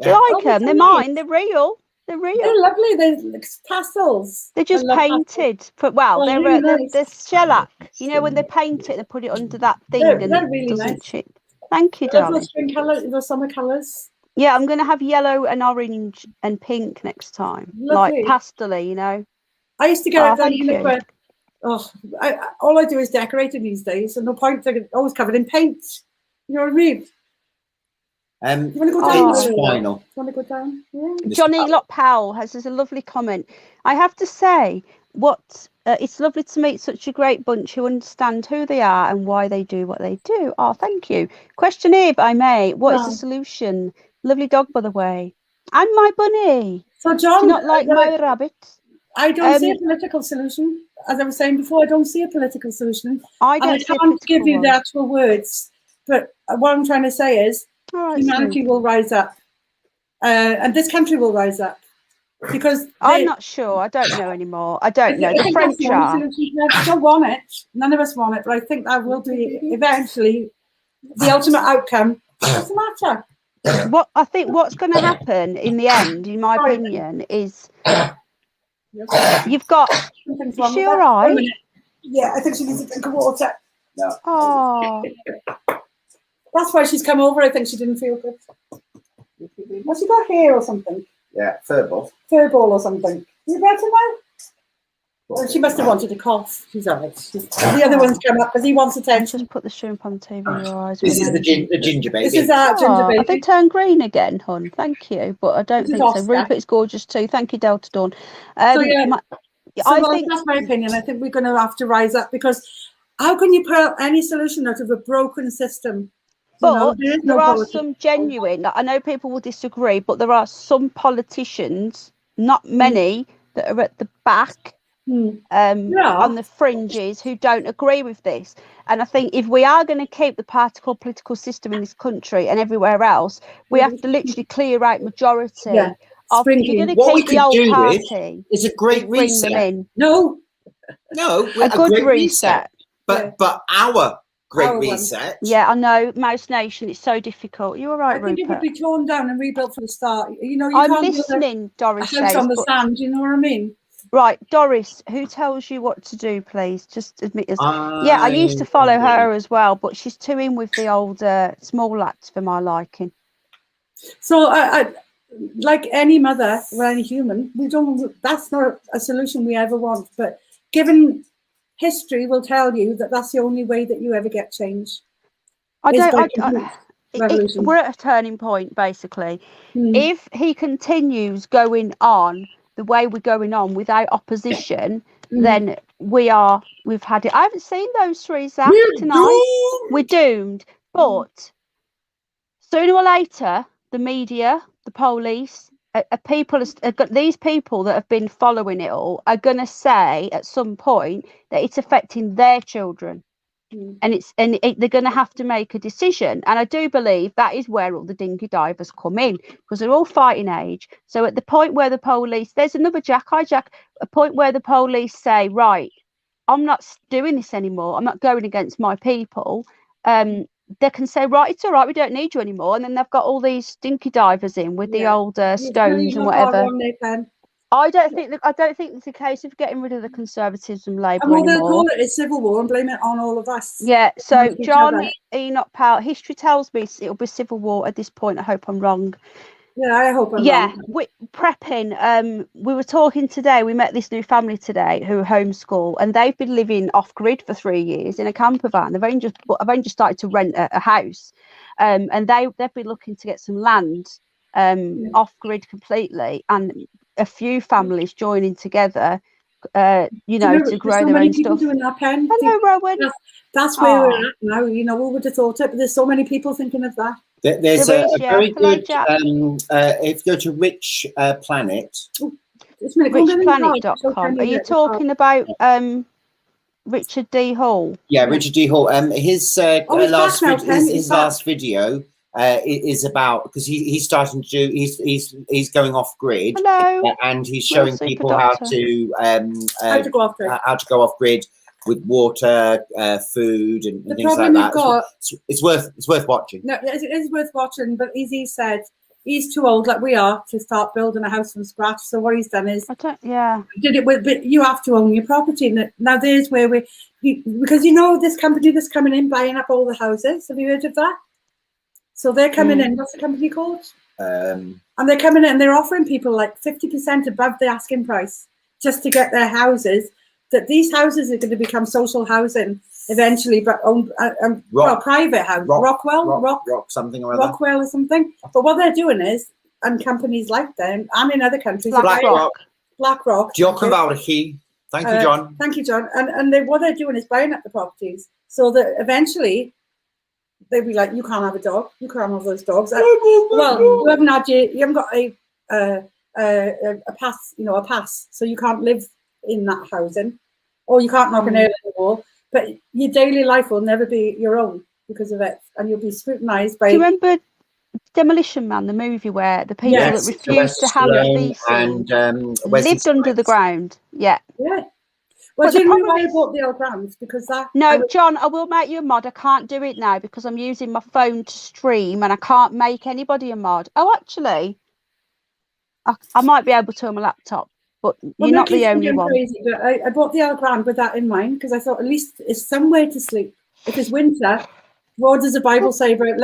Do you like Oh, them? They're so nice. mine. They're real. They're real. They're lovely. They're like pastels. They're just I love painted. Well, Oh, they're really nice. they're shellac. You know when they paint it, they put it under that thing, They're and it really doesn't nice. chip. Thank you, I love darling. those spring colours, those summer colours. Yeah, I'm going to have yellow and orange and pink next time, Lovely. like pastel-y, you know. I used to get Oh, it done thank you. where, all I do is decorating these days, and no point. They're always covered in paint. You know what I mean? You want to go down? It's final. You want to go down? Yeah. Johnny Lott Powell has a lovely comment. I have to say, it's lovely to meet such a great bunch who understand who they are and why they do what they do. Oh, thank you. Question, if I may, what is the solution? Lovely dog, by the way. And my bunny. So, John, do you not like my rabbit? I don't see a political solution. As I was saying before, I don't see a political solution. I can't give you the actual words. But what I'm trying to say is humanity will rise up. And this country will rise up. Because I'm not sure. I don't know anymore. I don't know. The French are. I don't want it. None of us want it. But I think that will be eventually the ultimate outcome. What's the matter? What's going to happen in the end, in my opinion, is you've got. Is she all right? Yeah, I think she needs a drink of water. No. Oh. That's why she's come over. I think she didn't feel good. What's she got here or something? Yeah, furball. Furball or something. You better now? Well, she must have wanted a cough. She's all right. The other one's come up because he wants attention. Just put the shrimp on the TV. Your eyes. This is the ginger baby. This is our ginger baby. Have they turned green again, hon? Thank you, but I don't think so. Rupert's gorgeous too. Thank you, Delta Dawn. I think that's my opinion. I think we're going to have to rise up because how can you put out any solution out of a broken system? But there are some genuine. I know people will disagree, but there are some politicians, not many, that are at the back. On the fringes who don't agree with this. And I think if we are going to keep the political system in this country and everywhere else, we have to literally clear out majority of, if you're going to keep the old party, it's a great reset. Bring them in. No, a good reset. But our great reset. Yeah, I know, Mouse Nation, it's so difficult. You're right, Rupert. I think it would be torn down and rebuilt from the start. You know, I'm listening, Doris says. On the sand, you know what I mean? Right, Doris, who tells you what to do, please? Just admit us. I used to follow her as well, but she's too in with the old small lads for my liking. So, I like any mother or any human, that's not a solution we ever want. But given history will tell you that that's the only way that you ever get change. We're at a turning point, basically. If he continues going on the way we're going on without opposition, then we've had it. I haven't seen those three, Zach, tonight. We're doomed. But sooner or later, the media, the police, these people that have been following it all are going to say at some point that it's affecting their children. And they're going to have to make a decision, and I do believe that is where all the dinghy divers come in, because they're all fighting age. So at the point where the police, there's another a point where the police say, right, I'm not doing this anymore, I'm not going against my people, they can say, right, it's all right, we don't need you anymore, and then they've got all these dinky divers in with the old stones and whatever. I don't think it's a case of getting rid of the Conservatives and Labour anymore. They'll call it a civil war and blame it on all of us. Yeah, so John Enoch Powell, history tells me it'll be civil war at this point. I hope I'm wrong. Yeah, I hope I'm wrong. Prepping. We were talking today, we met this new family today who homeschool, and they've been living off-grid for 3 years in a camper van. I've only just started to rent a house, and they've been looking to get some land off-grid completely, and a few families joining together, to grow their own stuff. Doing that, Pen. Hello, Rowan. That's where we're at now. You know, who would have thought it? But there's so many people thinking of that. There's a very good. If you go to Rich Planet, richplanet.com. Are you talking about Richard D. Hall? Yeah, Richard D. Hall. His last video is about, because he's starting to do, he's going off grid. Hello. And he's Real showing super people doctor. How to go off grid. how to go off grid with water, food, and The things like problem that. you've got, It's worth watching. no, it is worth watching, but as he said, he's too old, like we are, to start building a house from scratch. So what he's done is, Yeah. did it with, but you have to own your property. Now there's where because you know this company that's coming in buying up all the houses. Have you heard of that? So they're coming in. What's the company called? And they're coming in and they're offering people like 50% above the asking price just to get their houses. That these houses are going to become social housing eventually, but owned, private house. Rock something or other. Rockwell or something. But what they're doing is, and companies like them, and in other countries, BlackRock. Thank you, John. Thank you, John. And what they're doing is buying up the properties so that eventually they'll be like, you can't have a dog, you can't have those dogs. Well, you haven't got a pass, so you can't live in that housing, or you can't knock an nail in the wall. But your daily life will never be your own because of it, and you'll be scrutinised by. Do you remember Demolition Man, the movie where the people that refused to have the V scene lived under the ground? Yeah. Well, do you know why I bought the old grounds? Because John, I will make you a mod. I can't do it now because I'm using my phone to stream and I can't make anybody a mod. Oh, actually, I might be able to on my laptop, but you're not the only one. Crazy, but I bought the old ground with that in mind because I thought at least it's somewhere to sleep. If it's winter, what does the Bible say about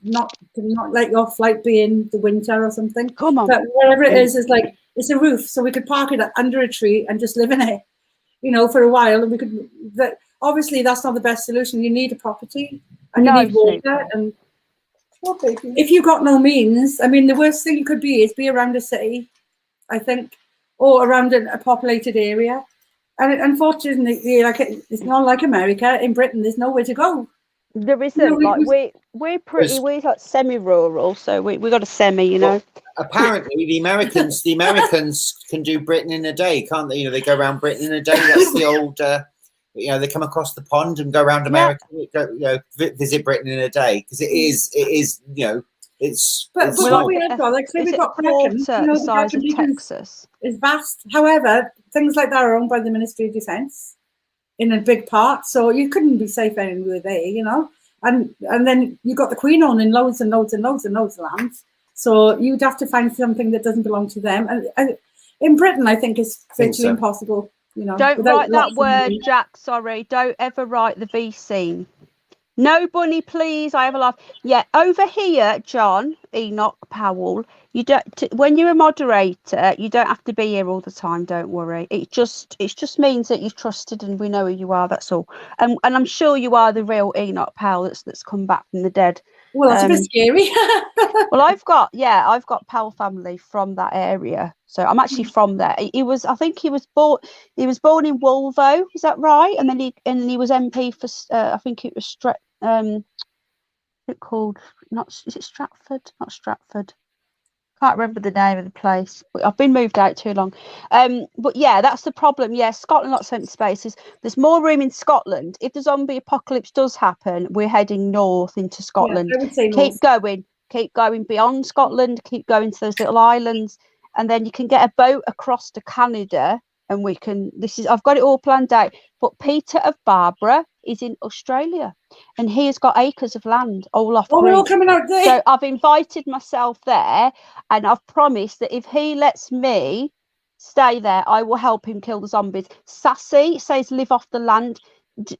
not let your flight be in the winter or something? Come on. But whatever it is like it's a roof, so we could park it under a tree and just live in it. For a while, and we could. Obviously, that's not the best solution. You need a property, and you need water. And if you've got no means, I mean, the worst thing you could be around a city, I think, or around a populated area. And unfortunately, it's not like America. In Britain, there's nowhere to go. There isn't. We're like semi-rural, so we got a semi, Well, apparently, the Americans can do Britain in a day, can't they? They go around Britain in a day. That's the old. They come across the pond and go around America. Visit Britain in a day because it is. It's. But what we have got, like, say we've got Brecon, the size of Texas. Is vast. However, things like that are owned by the Ministry of Defence in a big part, so you couldn't be safe anywhere there, And then you got the Queen owning loads and loads and loads and loads of land, so you'd have to find something that doesn't belong to them. And in Britain, I think it's virtually impossible. Don't write that word, Jack. Sorry, don't ever write the V scene. No, Bunny, please. I have a laugh. Yeah, over here, John Enoch Powell. You don't. When you're a moderator, you don't have to be here all the time. Don't worry. It just means that you're trusted and we know who you are. That's all. And I'm sure you are the real Enoch Powell that's come back from the dead. Well, that's a bit scary. Well, I've got Powell family from that area, so I'm actually from there. I think he was born in Wolvo. Is that right? And then he was MP for I think it was Stratford? Not Stratford. Can't remember the name of the place. But I've been moved out too long. But yeah, that's the problem. Yeah, Scotland, lots of empty spaces. There's more room in Scotland. If the zombie apocalypse does happen, we're heading north into Scotland. Yeah, I would say keep going beyond Scotland. Keep going to those little islands, and then you can get a boat across to Canada. And we can. I've got it all planned out. But Peter of Barbara is in Australia, and he has got acres of land all off. Oh, we're all coming out there. So I've invited myself there, and I've promised that if he lets me stay there, I will help him kill the zombies. Sassy says live off the land.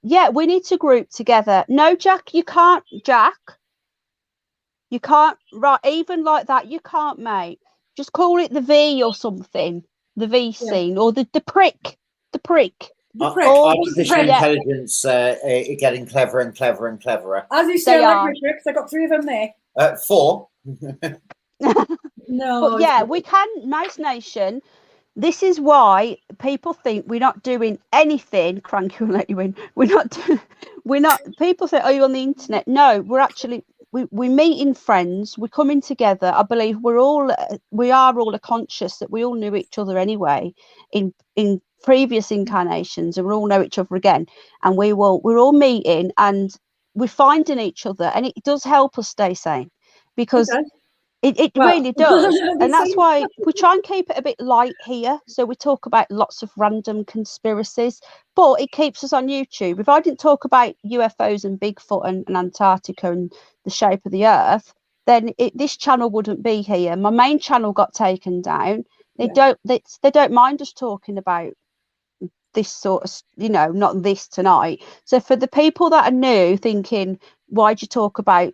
Yeah, we need to group together. No, Jack, you can't. Jack, you can't. Right, even like that, you can't, mate. Just call it the V or something. The V scene or the prick. The prick. Artificial intelligence getting cleverer and cleverer and cleverer. As you say, I like my tricks. I got 3 of them there. 4. No. But yeah, we can. Mouse Nation. This is why people think we're not doing anything. Cranky will let you in. We're not. People say, "Are you on the internet?" No, we're actually. We meeting friends. We're coming together. I believe we are all conscious that we all knew each other anyway in previous incarnations, and we all know each other again. And we're all meeting, and we're finding each other, and it does help us stay sane, because it really does. And that's why we try and keep it a bit light here. So we talk about lots of random conspiracies, but it keeps us on YouTube. If I didn't talk about UFOs and Bigfoot and Antarctica and the shape of the earth, then this channel wouldn't be here. My main channel got taken down. They don't mind us talking about this sort of, not this tonight. So for the people that are new, thinking, why'd you talk about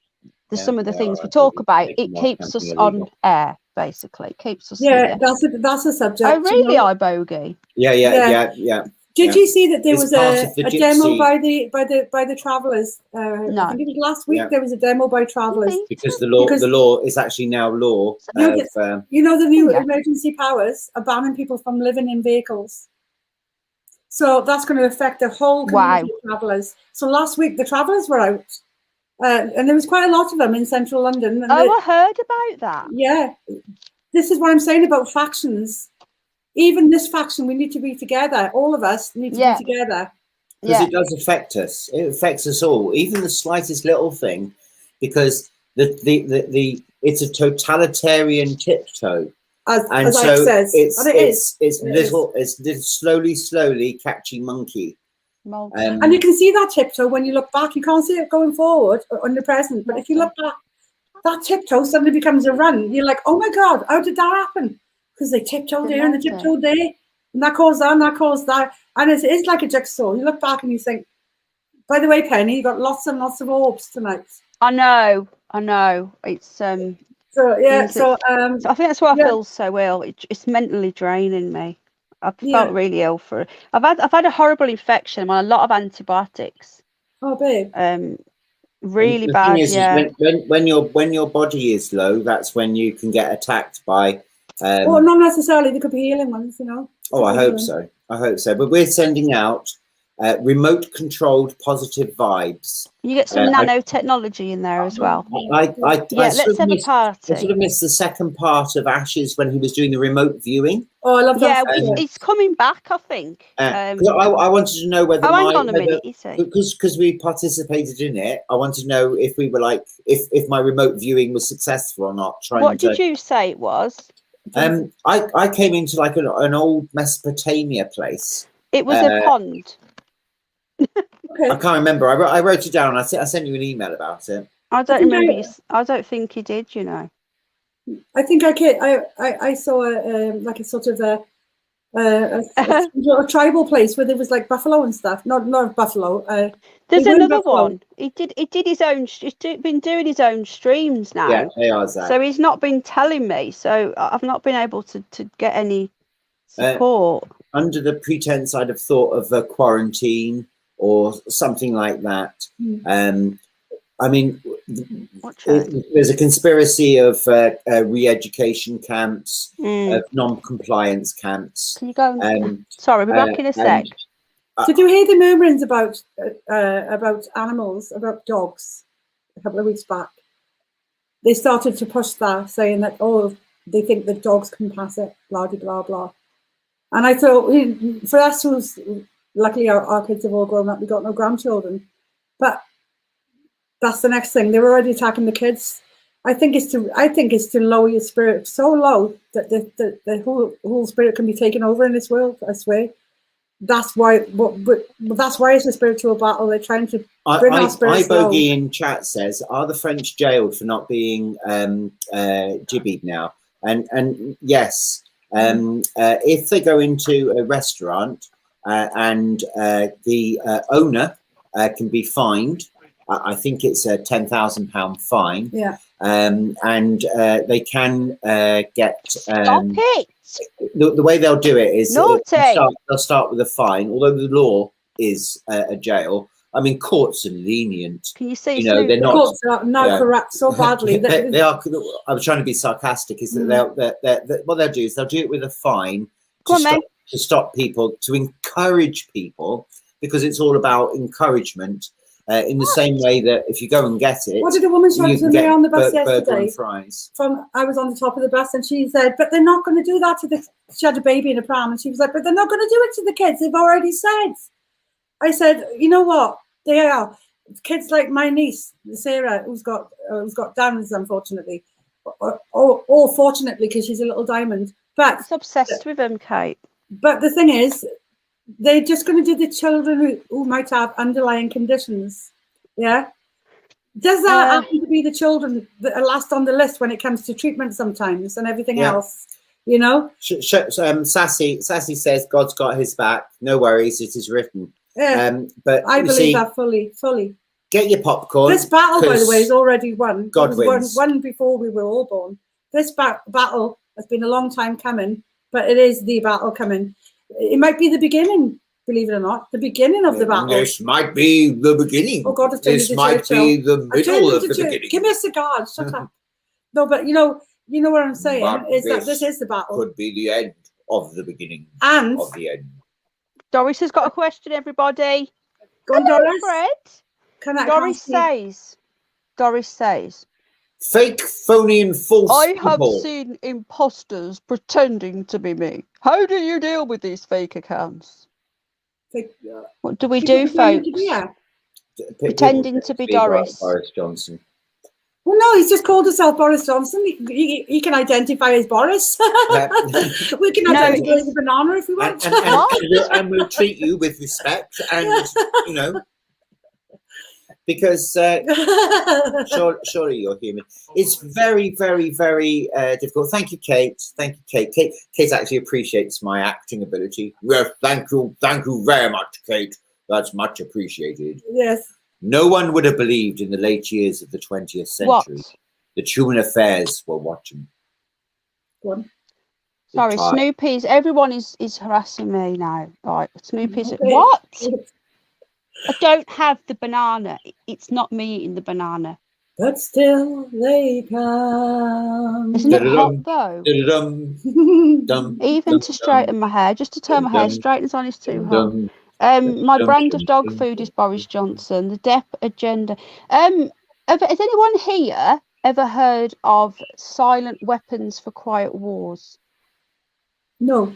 some of the things we talk about, it keeps us on air, basically. It keeps us here. That's a subject. Oh really? iBogey? Yeah. Did you see that there was a demo gypsy. by the travellers? No. I think it was last week. There was a demo by travellers, because the law is actually now law. The new emergency powers are banning people from living in vehicles. So that's going to affect the whole community of travellers. So last week the travellers were out, and there was quite a lot of them in central London. And I heard about that. Yeah, this is what I'm saying about factions. Even this faction, we need to be together. All of us need to be together. Because it does affect us. It affects us all, even the slightest little thing, because it's a totalitarian tiptoe. As Ike says, it's slowly catching monkey. And you can see that tiptoe when you look back. You can't see it going forward or in the present, but if you look back, that tiptoe suddenly becomes a run. You're like, oh my God, how did that happen? Because they tiptoed here and they tiptoed there, and that caused that, and that caused that. And it's like a jigsaw. You look back and you think, by the way, Penny, you got lots and lots of orbs tonight. I know. It's I think that's why I feel so ill. It's mentally draining me. I've felt really ill for it. I've had a horrible infection. I'm on a lot of antibiotics. Oh, babe. Really bad. When your body is low, that's when you can get attacked by. Well, not necessarily. There could be healing ones, Oh, I hope so. But we're sending out remote-controlled positive vibes. You get some nanotechnology in there as well. Let's have a party. I sort of missed the second part of Ash's when he was doing the remote viewing. Oh, I love that. Yeah, it's coming back, I think. I wanted to know whether. Hang on a minute, you say. Because we participated in it, I wanted to know if we were if my remote viewing was successful or not. What did you say it was? I came into an old Mesopotamia place. It was a pond. Okay. I can't remember. I wrote it down. I sent you an email about it. I don't remember. I don't think you did. I think I saw a sort of a tribal place where there was like buffalo and stuff. Not buffalo. There's another one. He did his own. He's been doing his own streams now. Yeah, they are. So he's not been telling me. So I've not been able to get any support. Under the pretense, I'd have thought of a quarantine or something like that. I mean, there's a conspiracy of re-education camps, of non-compliance camps. Can you go? Sorry, we're back in a sec. Did you hear the murmurings about animals, about dogs, a couple of weeks back? They started to push that, saying that they think that dogs can pass it, blah blah blah. And I thought, for us, who's luckily our kids have all grown up, we got no grandchildren, but that's the next thing. They're already attacking the kids. I think it's to lower your spirit so low that the whole spirit can be taken over in this world. I swear. That's why. That's why it's a spiritual battle. They're trying to bring our spirits low. iBogey in chat says, "Are the French jailed for not being jibbied now?" And yes. If they go into a restaurant and the owner can be fined, I think it's a £10,000 fine. Yeah. And they can get. Stop it! The way they'll do it is they'll start with a fine, although the law is a jail. I mean, courts are lenient. Can you see? They're not. Courts are now corrupt so badly. They are. I was trying to be sarcastic. Is that what they'll do is they'll do it with a fine to stop people, to encourage people, because it's all about encouragement. In the same way that if you go and get it, what did a woman shout to me on the bus yesterday? Fries. I was on the top of the bus, and she said, "But they're not going to do that to the." She had a baby in a pram, and she was like, "But they're not going to do it to the kids. They've already said." I said, "You know what? They are. kids like my niece Sarah, who's got Downs, unfortunately, or fortunately because she's a little diamond. But It's obsessed with them, Kate. But the thing is, they're just going to do the children who might have underlying conditions. Yeah. Does that happen to be the children that are last on the list when it comes to treatment sometimes and everything else? You know? Sassy says God's got his back. No worries, it is written. Yeah. But I believe that fully. Get your popcorn. This battle, by the way, is already won. God wins. Won before we were all born. This battle has been a long time coming, but it is the battle coming. It might be the beginning, believe it or not, the beginning of the battle. This might be the beginning. Oh God, this might be the middle of the beginning. Give me a cigar. Shut up. No, but you know what I'm saying is that this is the battle. Could be the end of the beginning. And of the end. Doris has got a question, everybody. Go on, Doris. Fred. Doris says, fake, phony, and false. I have seen imposters pretending to be me. How do you deal with these fake accounts? What do we do, folks? Pretending to be Doris. Boris Johnson. Well, no, he's just called himself Boris Johnson. He can identify as Boris. We can identify as a banana if we want. And we'll treat you with respect, and you know, because surely you're human. It's very, very, very difficult. Thank you, Kate. Thank you, Kate. Kate actually appreciates my acting ability. Yes, thank you very much, Kate. That's much appreciated. Yes. No one would have believed in the late years of the 20th century that human affairs were watching. Go on. Sorry, Snoopy's. Everyone is harassing me now. Right, Snoopy's. Okay. What? I don't have the banana. It's not me eating the banana. But still they come. Isn't it hot though? Even to straighten my hair, just to turn my hair straight, it's on, it's too hot. My brand of dog food is Boris Johnson. The Depp agenda. Has anyone here ever heard of Silent Weapons for Quiet Wars? No.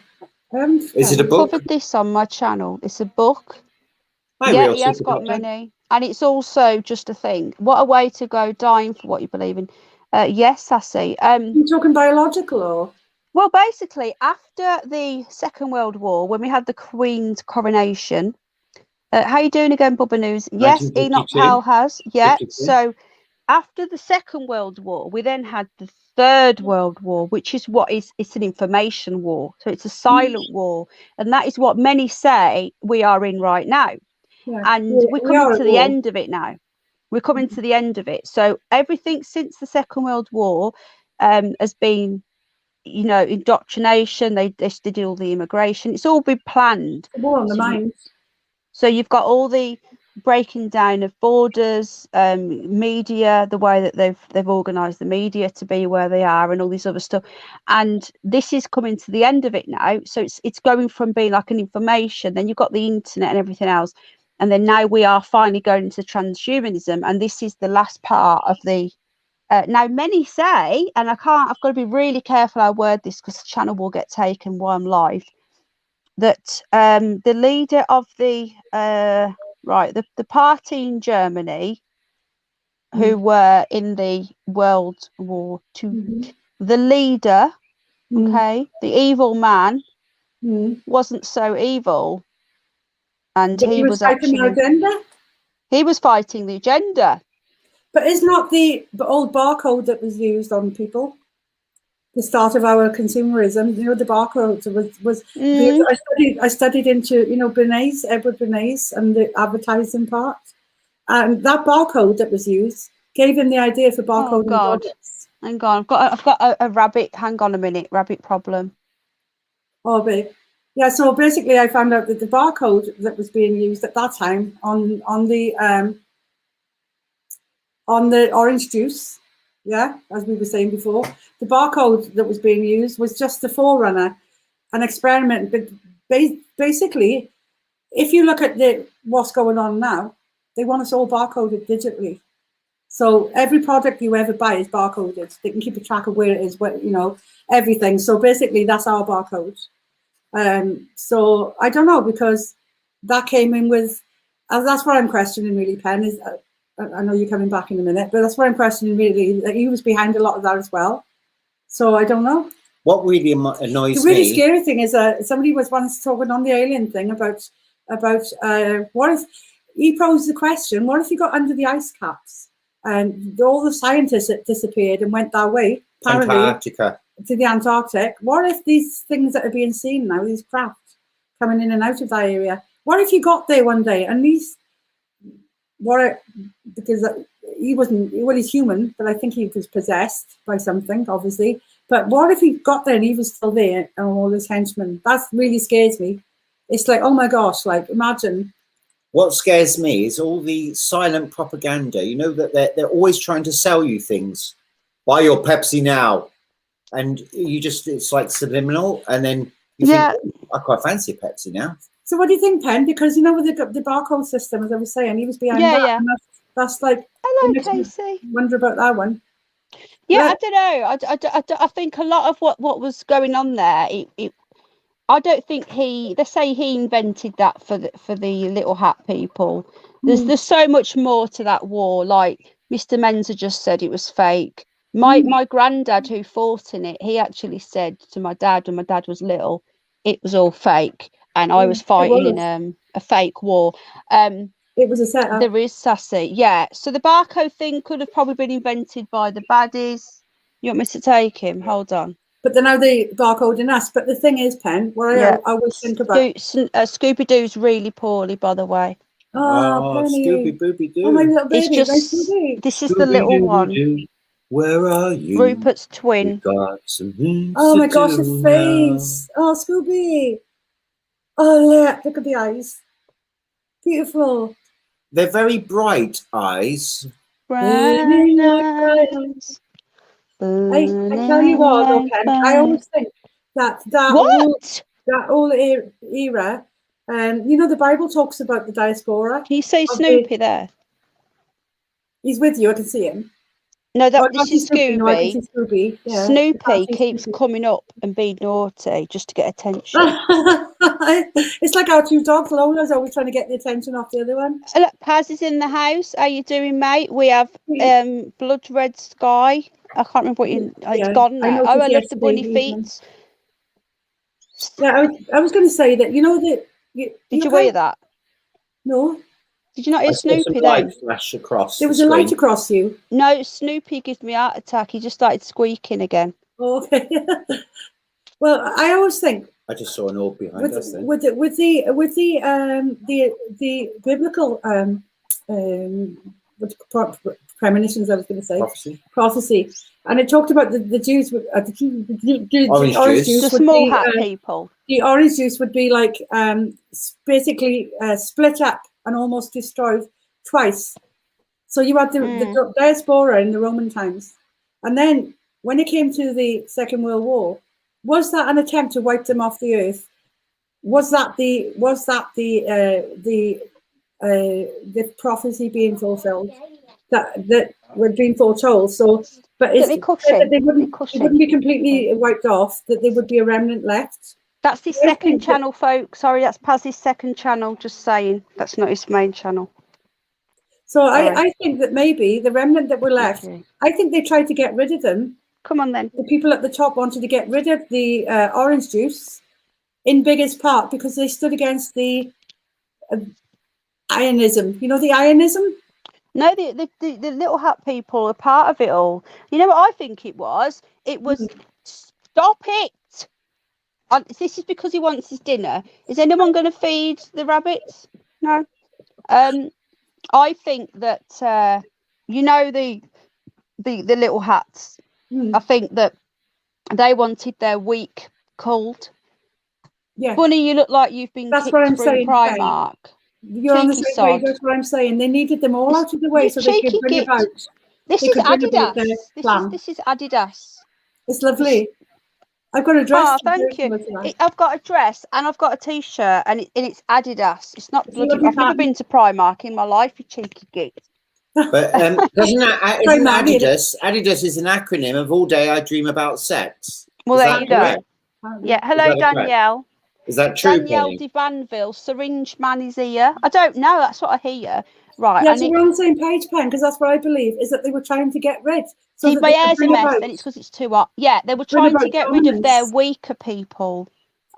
Is it a book? I covered this on my channel. It's a book. He has got many. And it's also just a thing. What a way to go, dying for what you believe in. Yes, Sassy. You're talking biological or? Well, basically, after the Second World War, when we had the Queen's coronation, how you doing again, Bubba News? Yes, Enoch Powell has. Yeah. 52. So after the Second World War, we then had the Third World War, which is it's an information war. So it's a silent war. And that is what many say we are in right now. Yeah. And we're coming to the end of it now. We're coming to the end of it. So everything since the Second World War has been, you know, indoctrination. They did all the immigration. It's all been planned. The war on the minds. So you've got all the breaking down of borders, media, the way that they've organised the media to be where they are, and all this other stuff. And this is coming to the end of it now. So it's going from being like an information. Then you've got the internet and everything else, and then now we are finally going into transhumanism, and this is the last part of the. Now, many say, and I've got to be really careful how I word this because the channel will get taken while I'm live, that the leader of the party in Germany who were in the World War II, the leader, the evil man, wasn't so evil. And he was fighting the agenda? He was fighting the agenda. But is not the old barcode that was used on people the start of our consumerism? You know, the barcode was I studied into, you know, Bernays, Edward Bernays, and the advertising part, and that barcode that was used gave him the idea for barcode. Oh God! Hang on, I've got a rabbit. Hang on a minute, rabbit problem. Oh, babe. Yeah. So basically, I found out that the barcode that was being used at that time on the orange juice, yeah, as we were saying before, the barcode that was being used was just the forerunner, an experiment. But basically, if you look at what's going on now, they want us all barcoded digitally. So every product you ever buy is barcoded. They can keep a track of where it is, you know, everything. So basically, that's our barcode. So I don't know, because that came in with that's what I'm questioning really, Pen, is I know you're coming back in a minute, but that's what I'm questioning really, that he was behind a lot of that as well. So I don't know. What really annoys The really me, scary thing is somebody was once talking on the alien thing about what if he posed the question, what if you got under the ice caps and all the scientists that disappeared and went that way, apparently, Antarctica. to the Antarctic? What if these things that are being seen now, these craft coming in and out of that area, what if you got there one day and these, because he wasn't, well, he's human, but I think he was possessed by something, obviously. But what if he got there and he was still there and all his henchmen? That really scares me. It's like, oh my gosh, like imagine. What scares me is all the silent propaganda. You know that they're always trying to sell you things. Buy your Pepsi now, and you just, it's like subliminal, and then you think, I quite fancy a Pepsi now. So what do you think, Pen? Because you know with the barcode system, as I was saying, he was behind that. Yeah. And that's like, Hello, Casey. Wonder about that one. Yeah, I don't know. I think a lot of what was going on there, I don't think they say he invented that for the little hat people. There's so much more to that war. Like Mr. Menzer just said, it was fake. My granddad, who fought in it, he actually said to my dad when my dad was little, it was all fake, and I was fighting in a fake war. It was a setup. There is sassy, yeah. So the barcode thing could have probably been invented by the baddies. You want me to take him? Hold on. But they're now they barcoding us. But the thing is, Pen, what I always think about... Scooby-Doo's really poorly, by the way. Oh, Scooby-Booby-Doo. Oh, my little baby. It's just, this is the little one. Where are you? Rupert's twin. Oh my gosh, the face. Oh, Scooby. Oh, look at the eyes. Beautiful. They're very bright eyes. Bright eyes. I tell you what, though, Pen, I always think that whole era, you know, the Bible talks about the diaspora. Can you say Snoopy there? He's with you, I can see him. No, this is Scooby. No, I can see Scooby. Yeah. Snoopy keeps coming up and being naughty just to get attention. It's like our two dogs. Lola's always trying to get the attention off the other one. Look, Paz is in the house. How you doing, mate? We have blood red sky. I can't remember what it's gone now. I love the bunny feet. Yeah, I was going to say that, you know, that... Did you hear that? No. Did you not hear Snoopy then? Flash across there was a light across you. No, Snoopy gives me a heart attack. He just started squeaking again. Oh, okay. Well, I always think... I just saw an orb behind us then. With the biblical premonitions, I was going to say prophecy, and it talked about the Jews with the orange juice, the small hat people. The orange juice would be like basically split up and almost destroyed twice. So you had the diaspora in the Roman times, and then when it came to the Second World War, was that an attempt to wipe them off the earth? Was that the prophecy being fulfilled that were being foretold? So, but they wouldn't be completely wiped off. That there would be a remnant left. That's his second channel, folks. Sorry, that's Paz's second channel. Just saying, that's not his main channel. So I think that maybe the remnant that were left, I think they tried to get rid of them. Come on then. The people at the top wanted to get rid of the orange juice in biggest part because they stood against the Ionism. You know the Ionism? No, the little hat people are part of it all. You know what I think it was? It was stop it. This is because he wants his dinner. Is anyone going to feed the rabbits? No. I think that you know the little hats. I think that they wanted their week culled. Yeah. Bunny, you look like you've been kicked through Primark. You're on the same page, that's what I'm saying. They needed them all out of the way so they could bring about. This is Adidas. This is Adidas. It's lovely. I've got a dress. Oh, thank you. I've got a dress and I've got a t-shirt and it's Adidas. It's not bloody. I've never been to Primark in my life, you cheeky git. But doesn't that isn't Adidas? Adidas is an acronym of All Day I Dream About Sex. Well, there you go. Yeah. Hello, Danielle. Is that true, Danielle Penny? de Vanville, syringe man is here. I don't know. That's what I hear. Right. Yeah, I so need, we're on the same page, Pen, because that's what I believe, is that they were trying to get rid. So see, that my they could hair's a bring mess, about, then it's because it's too hot. Yeah, they were bring trying to about get rid of their dominance. weaker people.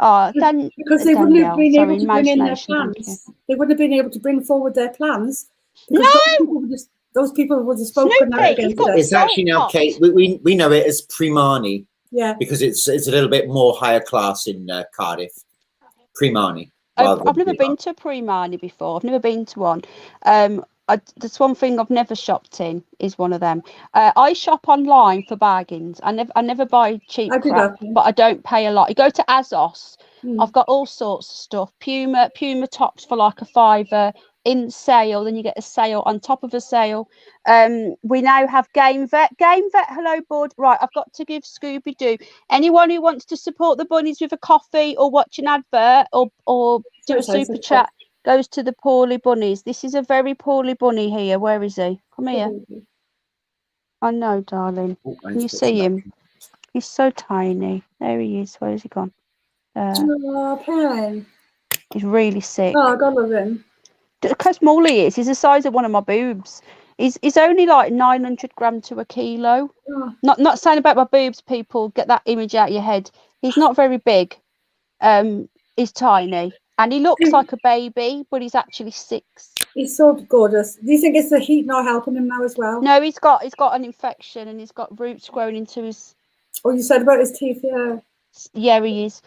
Oh, Because they wouldn't have Danielle, been sorry, able to bring in their imagination. Thank you. plans. They wouldn't have been able to bring forward their plans. Because No, those people would have spoken out Snoopy, he's against got it. It's actually now, salt Kate. pot. We know it as Primani Yeah. because it's a little bit more higher class in Cardiff. Primani. I've never been to a pre-Marnie before. I've never been to one. That's one thing I've never shopped in, is one of them. I shop online for bargains. I never buy cheap I do crap, that. but I don't pay a lot. You go to Azos, Mm. I've got all sorts of stuff. Puma tops for like a £5 in sale. Then you get a sale on top of a sale. We now have Game Vet. Hello, bud. Right, I've got to give Scooby Doo. Anyone who wants to support the bunnies with a coffee or watch an advert or do a super chat goes to the poorly bunnies. This is a very poorly bunny here. Where is he? Come here. I know, darling. Can you see him? He's so tiny. There he is. Where has he gone? Oh, Pen. He's really sick. Oh, God love him. Look how small he is. He's the size of one of my boobs. He's only like 900 grams to a kilo. Oh. Not saying about my boobs, people. Get that image out of your head. He's not very big. He's tiny. And he looks like a baby, but he's actually 6. He's so gorgeous. Do you think it's the heat not helping him now as well? No, he's got an infection and he's got roots growing into his. Oh, you said about his teeth, yeah. Yeah, he is.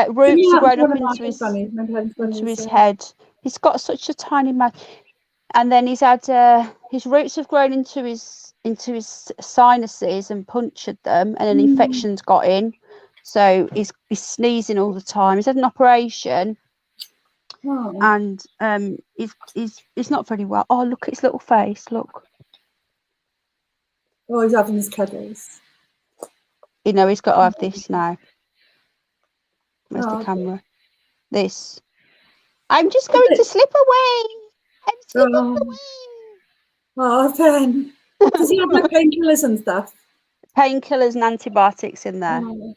Roots are growing up into his head. He's got such a tiny mouth, and then he's had his roots have grown into his sinuses and punctured them, and an infection's got in. So he's sneezing all the time. He's had an operation. Oh. And he's not very well. Oh, look at his little face. Look. Oh, he's having his cuddles. You know, he's got to have this now. Where's the camera? This. I'm just going to slip away. I'm slipping away. Oh, Pen. Does he have like painkillers and stuff? Painkillers and antibiotics in there. Oh.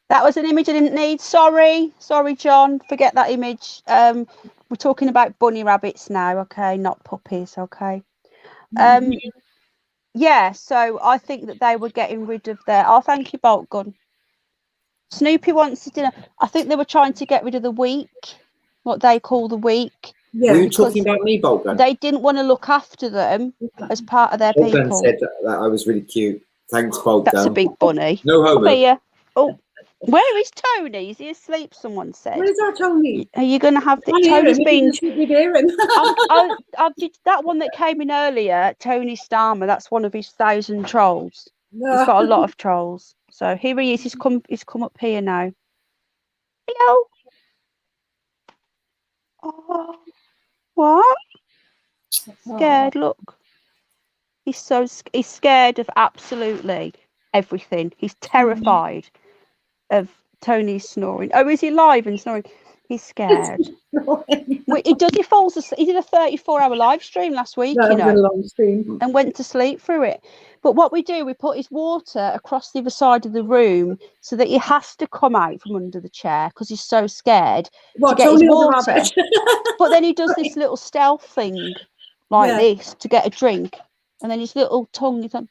That was an image I didn't need. Sorry, John. Forget that image. We're talking about bunny rabbits now, okay? Not puppies, okay? Yeah, so I think that they were getting rid of their... Oh, thank you, Bolt Gun. Snoopy wants to dinner. I think they were trying to get rid of the weak, what they call the weak. Yeah. Were you talking about me, Bolgan? They didn't want to look after them as part of their Bolgan people. said that I was really cute. Thanks, Bolgan. That's a big bunny. No homo. Come here. Oh, where is Tony? Is he asleep? Someone said. Where's our Tony? Are you going to have the Tony's been? That one that came in earlier, Tony Starmer. That's one of his 1,000 trolls. No. He's got a lot of trolls. So here he is. He's come up here now. Hello. Oh, what? Scared. Look. He's scared of absolutely everything. He's terrified of Tony's snoring. Oh, is he live and snoring? He's scared. He falls asleep. He did a 34-hour live stream last week, That was a long stream. and went to sleep through it. But what we do, we put his water across the other side of the room so that he has to come out from under the chair because he's so scared to get his water. But then he does this little stealth thing like this to get a drink, and then his little tongue is on,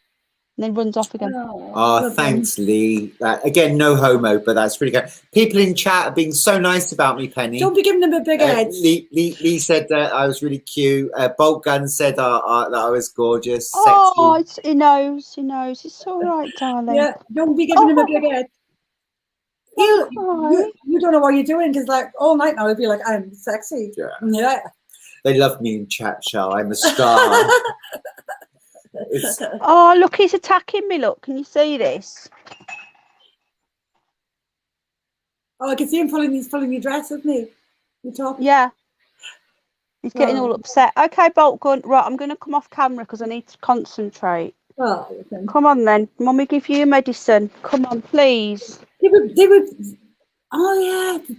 and then runs off again. Oh, thanks, Lee. Again, no homo, but that's really good. People in chat are being so nice about me, Penny. Don't be giving them a big head. Lee said that I was really cute. Bolt Gun said that I was gorgeous, Oh, sexy. he knows. It's all right, darling. Yeah, don't be giving him a big head. You don't know what you're doing because like all night now, he'll be like, I'm sexy. Yeah. They love me in chat, Shell. I'm a star. Oh, look, he's attacking me. Look, can you see this? Oh, I can see him he's pulling your dress, isn't he? You talking? Yeah. He's getting all upset. Okay, Bolt Gun. Right, I'm going to come off camera because I need to concentrate. Oh, come on then. Mummy, give you your medicine. Come on, please. They were. Oh yeah.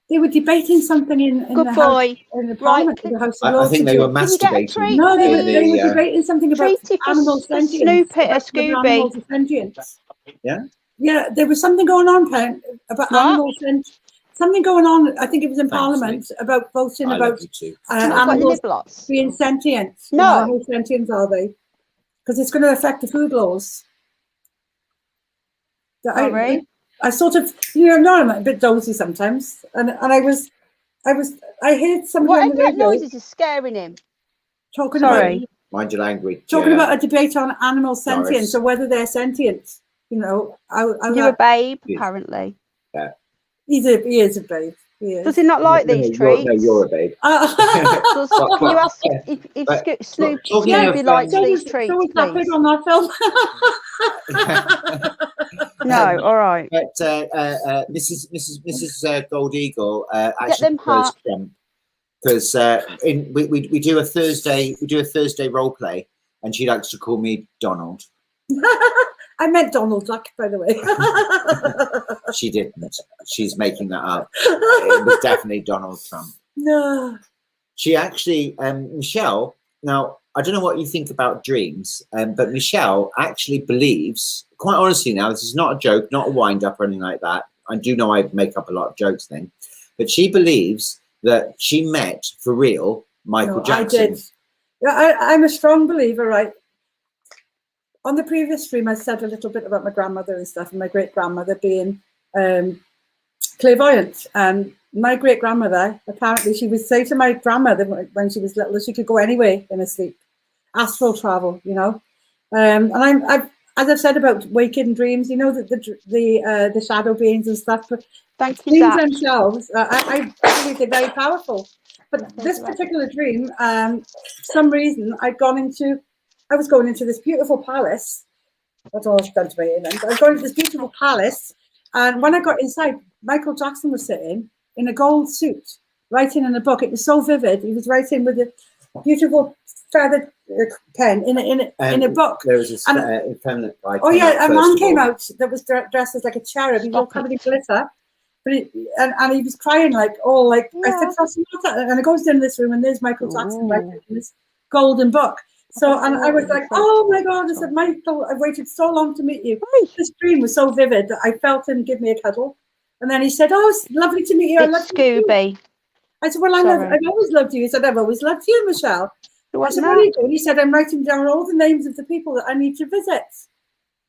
They were debating something in Good the boy. House, in the Parliament, Right. The House I think they were masturbating. No, they were debating something about animal sentience. Scooby. Yeah. Yeah, there was something going on, Pen, about animal something going on. I think it was in Thanks, Parliament about voting I about love you too. I've got any animals niblots. being sentient. You No. know, how sentient are they? Because it's going to affect the food laws. Sorry. I sort of, you know, I'm a bit dozy sometimes, and I heard somebody on Whatever the that radio noise is scary him. talking Sorry. Mind your language. about yeah. about a debate on animal sentience, Doris. or whether they're sentient. You know, You're a babe, Yeah. apparently. he is a babe. He is. Does he not like these treats? You're a babe. Can you ask if but talking Snoopy of, likes so these was treats, that pig please? on that film. No, all right. But Mrs. Gold Eagle Get actually them prefers hot. Trump because we do a Thursday role play, and she likes to call me Donald. I meant Donald Duck, by the way. She didn't. She's making that up. It was definitely Donald Trump. No. She actually, Michelle. Now I don't know what you think about dreams, but Michelle actually believes, quite honestly now, this is not a joke, not a wind-up or anything like that. I do know I make up a lot of jokes then, but she believes that she met, for real, Michael Jackson. I did. Yeah, I'm a strong believer, right? On the previous stream, I said a little bit about my grandmother and stuff, and my great-grandmother being clairvoyant. And my great-grandmother, apparently, she would say to my grandmother when she was little that she could go anywhere in her sleep. Astral travel, you know. And I've as I've said about waking dreams, you know, the shadow beings and stuff. But Thank you, dreams Zach. themselves, I believe they're very powerful. But this particular dream, for some reason, I was going into this beautiful palace. That's all I've done to me. I was going to this beautiful palace, and when I got inside, Michael Jackson was sitting in a gold suit, writing in a book. It was so vivid. He was writing with a beautiful feathered pen in a book. There was this effeminate guy. Oh yeah, a man came out that was dressed as like a cherub. He was all covered in glitter, but and he was crying like, I said, "What's the matter?" And I goes down this room, and there's Michael Jackson writing in this golden book. So, and I was like, "Oh my God!" I said, "Michael, I've waited so long to meet you." This dream was so vivid that I felt him give me a cuddle, and then he said, "Oh, it's lovely to meet you. I love Scooby. you." I said, "Well, I've always loved you." He said, "I've always loved you, Michelle." I said, "What are you doing?" He said, "I'm writing down all the names of the people that I need to visit."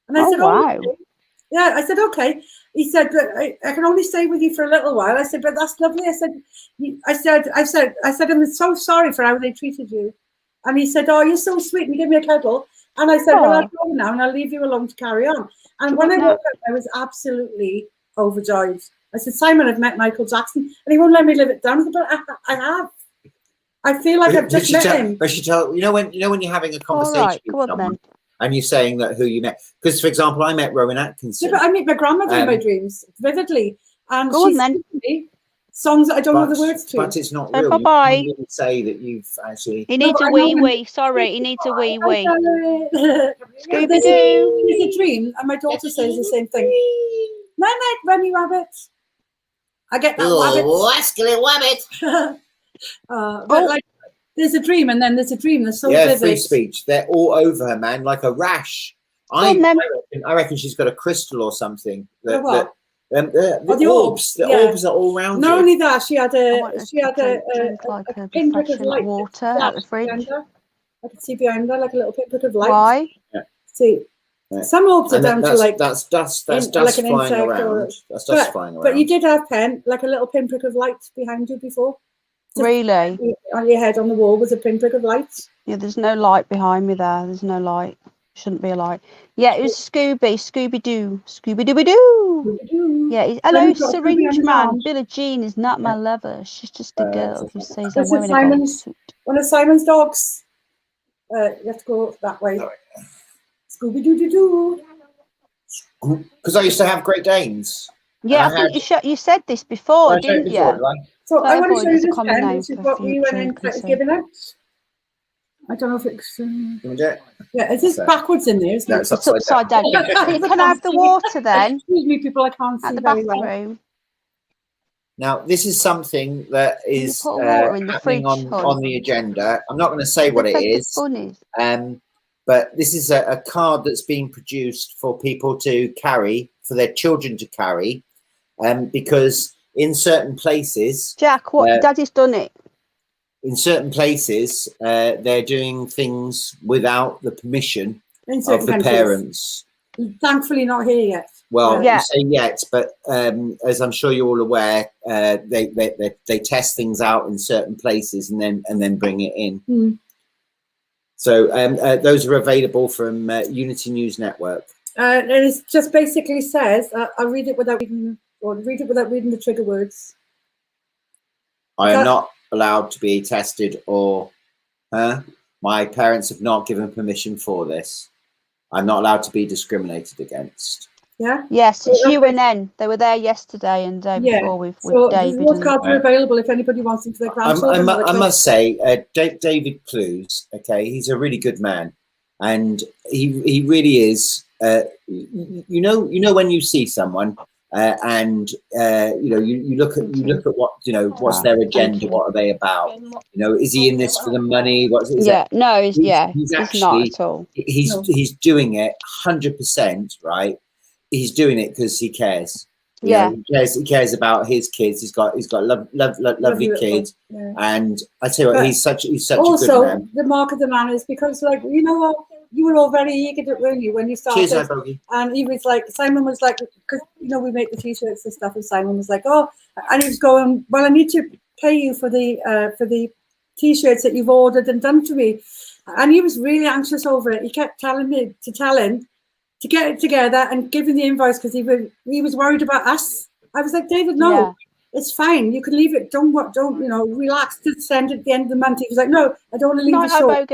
And I said, wow. "Okay." Yeah, I said, "Okay." He said, "But I can only stay with you for a little while." I said, "But that's lovely." I said, "I'm so sorry for how they treated you." And he said, "Oh, you're so sweet." And he gave me a cuddle. And I said, "Well, I'll go now and I'll leave you alone to carry on." And when I woke up, I was absolutely overjoyed. I said, "Simon, I've met Michael Jackson, and he won't let me live it down." But I have. I feel like I've just met him. But she told you know when you're having a conversation with someone and you're saying that who you met. Because for example, I met Rowan Atkinson. Yeah, but I meet my grandmother in my dreams vividly, and go she's singing me songs that I don't know the words to. But it's not real. Bye bye. You can't say that you've actually. He needs a wee wee. Sorry, he needs a wee wee. Scooby Doo. It's a dream, and my daughter says the same thing. Night night, Bunny Rabbit. I get that rabbit. But like, there's a dream, and then there's a dream that's so vivid. Free speech. They're all over her, man, like a rash. I reckon she's got a crystal or something. The orbs. The orbs are all around. Not only that, she had a pinprick of light. Water at the fridge. I could see behind her like a little pinprick of light. Why? Yeah. See, some orbs are down to like that's dust flying around. That's dust flying around. But you did have like a little pinprick of light behind you before. Really? On your head on the wall was a pinprick of light. Yeah, there's no light behind me there. There's no light. Shouldn't be a light. Yeah, it was Scooby Doo. Scooby-Doo. Yeah, hello, syringe man. Billie Jean is not my lover. She's just a girl who says I'm wearing a gold suit. One of Simon's dogs. You have to go that way. Scooby-Doo-Doo-Doo. Because I used to have Great Danes. Yeah, I think you said this before, didn't you? So I want to show you is a this common pen, name which is for what we went in future giving out. I don't know if it's... Can we do it? Yeah, is this backwards in there? Isn't it? It's upside down. Can I have the water then? Excuse me, people, I can't see at the very bathroom. well. Now, this is something that is happening on the agenda. I'm not going to say what it is, but this is a card that's being produced for people to carry, for their children to carry, because in certain places, Jack, what Daddy's done it. in certain places, they're doing things without the permission In of certain the countries. parents. Thankfully, not here yet. Well, Yeah. you say yet, but as I'm sure you're all aware, they test things out in certain places and then bring it in. Mm. So those are available from Unity News Network. And it just basically says, I'll read it without reading, the trigger words. I am not allowed to be tested or my parents have not given permission for this. I'm not allowed to be discriminated against. Yeah. Yes, it's UNN. They were there yesterday and day before with David. Those cards are available if anybody wants them for their grandchildren. I must say, David Clues, okay, he's a really good man, and he really is. You know when you see someone and you look at what what's their agenda, what are they about? Is he in this for the money? He's actually not at all. He's doing it 100%, right? He's doing it because he cares. He cares about his kids. He's got lovely kids, and I tell you what, he's such a good man. Also, the mark of the man is because, like, you know what, you were all very eager to win you when you started. Cheers, Bogey. And he was like, Simon was like, because we make the t-shirts and stuff, and Simon was like, oh, and he was going, well, I need to pay you for the t-shirts that you've ordered and done for me, and he was really anxious over it. He kept telling me to tell him to get it together and give him the invoice because he was worried about us. I was like, David, no, it's fine. You can leave it. Don't relax to send it at the end of the month. He was like, no, I don't want to leave it short.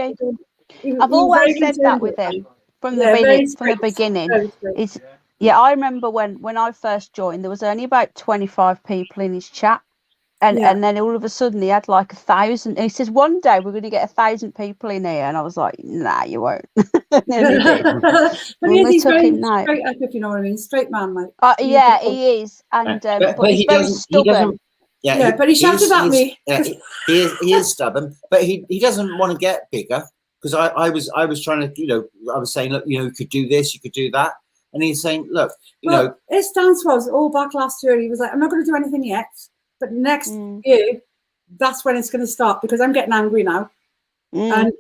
I've always said that with him from the beginning. I remember when I first joined, there was only about 25 people in his chat. And then all of a sudden he had like 1,000. And he says, one day we're going to get 1,000 people in here. And I was like, nah, you won't. But he's very straight up, if you know what I mean. Straight man, like. He is. And but he's very stubborn. But he shouted at me. He is stubborn, but he doesn't want to get bigger. Because I was trying to, I was saying, look, you could do this, you could do that. And he's saying, look, his stance was all back last year. He was like, I'm not going to do anything yet. But next year, that's when it's going to start because I'm getting angry now. And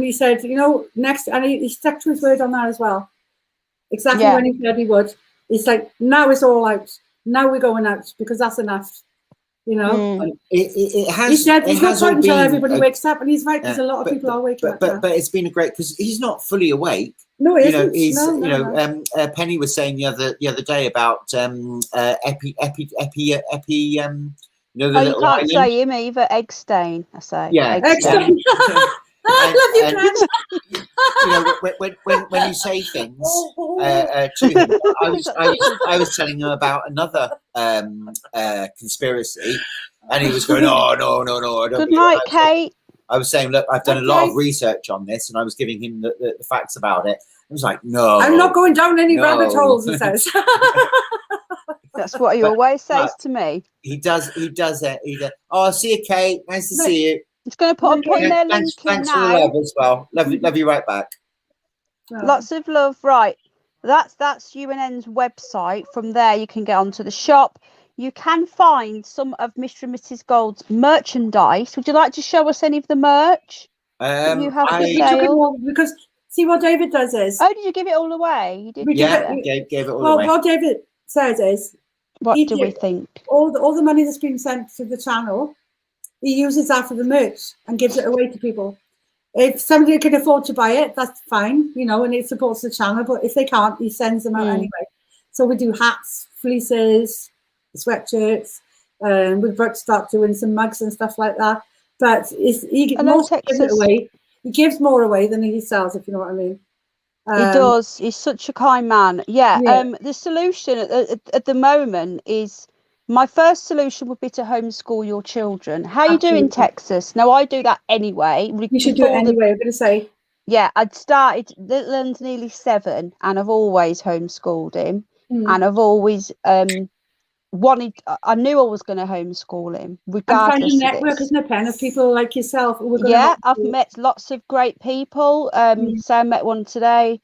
he said, next, and he stuck to his word on that as well. Exactly when he said he would. It's like, now it's all out. Now we're going out because that's enough. It has. He said he's not quite until everybody wakes up, and he's right because a lot of people are waking up. But it's been a great because he's not fully awake. No, he isn't. Penny was saying the other day about epi. You can't say him either. Eggstain, I say. Yeah, Eggstain. I love you, when you say things to him, I was telling him about another conspiracy, and he was going, "Oh no, I don't." Good night, Kate. I was saying, look, I've done a lot of research on this, and I was giving him the facts about it. I was like, no, I'm not going down any rabbit holes. He says. That's what he always says to me. He does it. Oh, see you, Kate. Nice to see you. It's going to put their link in thanks now. For the love as well. Love you right back. Lots of love. Right. That's UNN's website. From there, you can get onto the shop. You can find some of Mr. and Mrs. Gold's merchandise. Would you like to show us any of the merch that you have for sale? Because see what David does is. Oh, did you give it all away? You did. Gave it all away. What David says is. What do we think? All the money that's been sent to the channel, he uses that for the merch and gives it away to people. If somebody can afford to buy it, that's fine, and it supports the channel. But if they can't, he sends them out anyway. So we do hats, fleeces, sweatshirts. We're about to start doing some mugs and stuff like that. But he gives it away. He gives more away than he sells, if you know what I mean. He does. He's such a kind man. The solution at the moment is, my first solution would be to homeschool your children. How you do in Texas? Now, I do that anyway. You should do it anyway, I'm going to say. Yeah, I'd started, Lynn's nearly 7, and I've always homeschooled him. And I've always I knew I was going to homeschool him, regardless. And find a network, isn't it, Pen, of people like yourself? I've met lots of great people. So I met one today.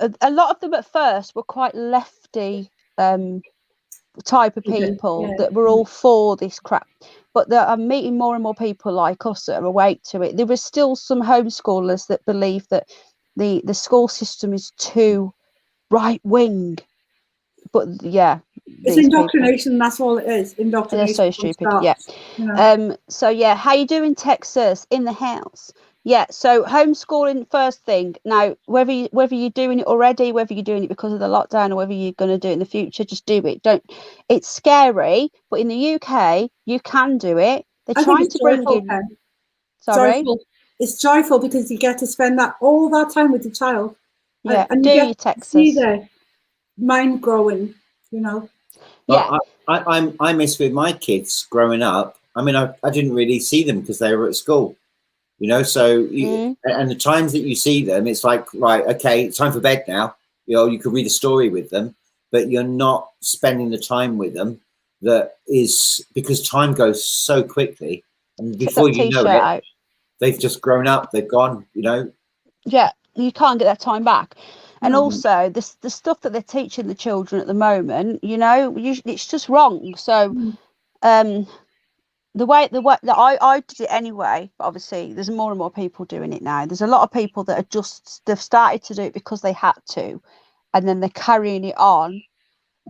A lot of them at first were quite lefty type of Is it? people Yeah. that were all for this crap. But I'm meeting more and more people like us that are awake to it. There was still some homeschoolers that believe that the school system is too right wing. But yeah, It's these people, indoctrination. That's all it is. Indoctrination. they're so full stupid. stop, Yeah. you know. So yeah, how you doing, Texas? In the house. Yeah. So homeschooling, first thing. Now, whether you're doing it already, whether you're doing it because of the lockdown, or whether you're going to do it in the future, just do it. Don't. It's scary, but in the UK, you can do it. They're I think trying it's to bring joyful, in. Ken. Sorry. Joyful. It's joyful because you get to spend all that time with the child. Yeah. And Do you you, get to Texas? see their mind growing, you know. Yeah. Well, I miss with my kids growing up. I mean, I didn't really see them because they were at school, you know. So, and the times that you see them, it's like, right, okay, it's time for bed now. You know, you could read a story with them, but you're not spending the time with them. That is because time goes so quickly, and before you know it, they've just grown up. They've gone, you know. Yeah, you can't get that time back. And also, the stuff that they're teaching the children at the moment, you know, it's just wrong. So, the way that I did it anyway, but obviously there's more and more people doing it now. There's a lot of people that are they've started to do it because they had to, and then they're carrying it on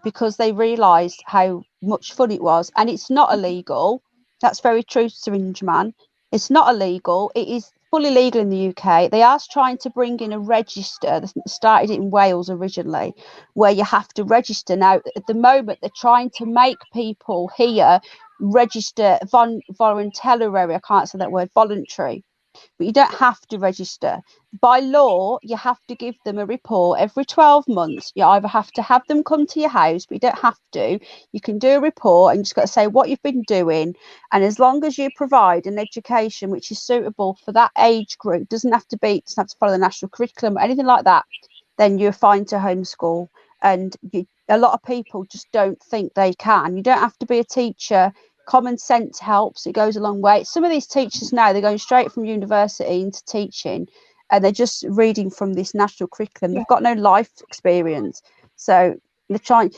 because they realised how much fun it was. And it's not illegal. That's very true, Syringe Man. It's not illegal. It is fully legal in the UK. They are trying to bring in a register. They started it in Wales originally, where you have to register. Now, at the moment, they're trying to make people here register voluntarily. I can't say that word, voluntary. But you don't have to register. By law, you have to give them a report every 12 months. You either have to have them come to your house, but you don't have to. You can do a report and you just got to say what you've been doing. And as long as you provide an education which is suitable for that age group, doesn't have to follow the national curriculum or anything like that, then you're fine to homeschool. And a lot of people just don't think they can. You don't have to be a teacher. Common sense helps. It goes a long way. Some of these teachers now, they're going straight from university into teaching, and they're just reading from this national curriculum. They've got no life experience. So they're trying.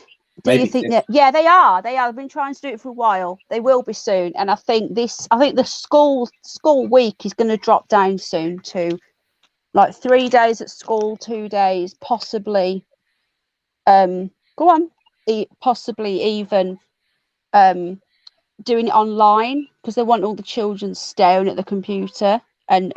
You think that? Yeah, they are. They've been trying to do it for a while. They will be soon. And I think the school week is going to drop down soon to like 3 days at school, 2 days, possibly. Possibly even doing it online because they want all the children staring at the computer and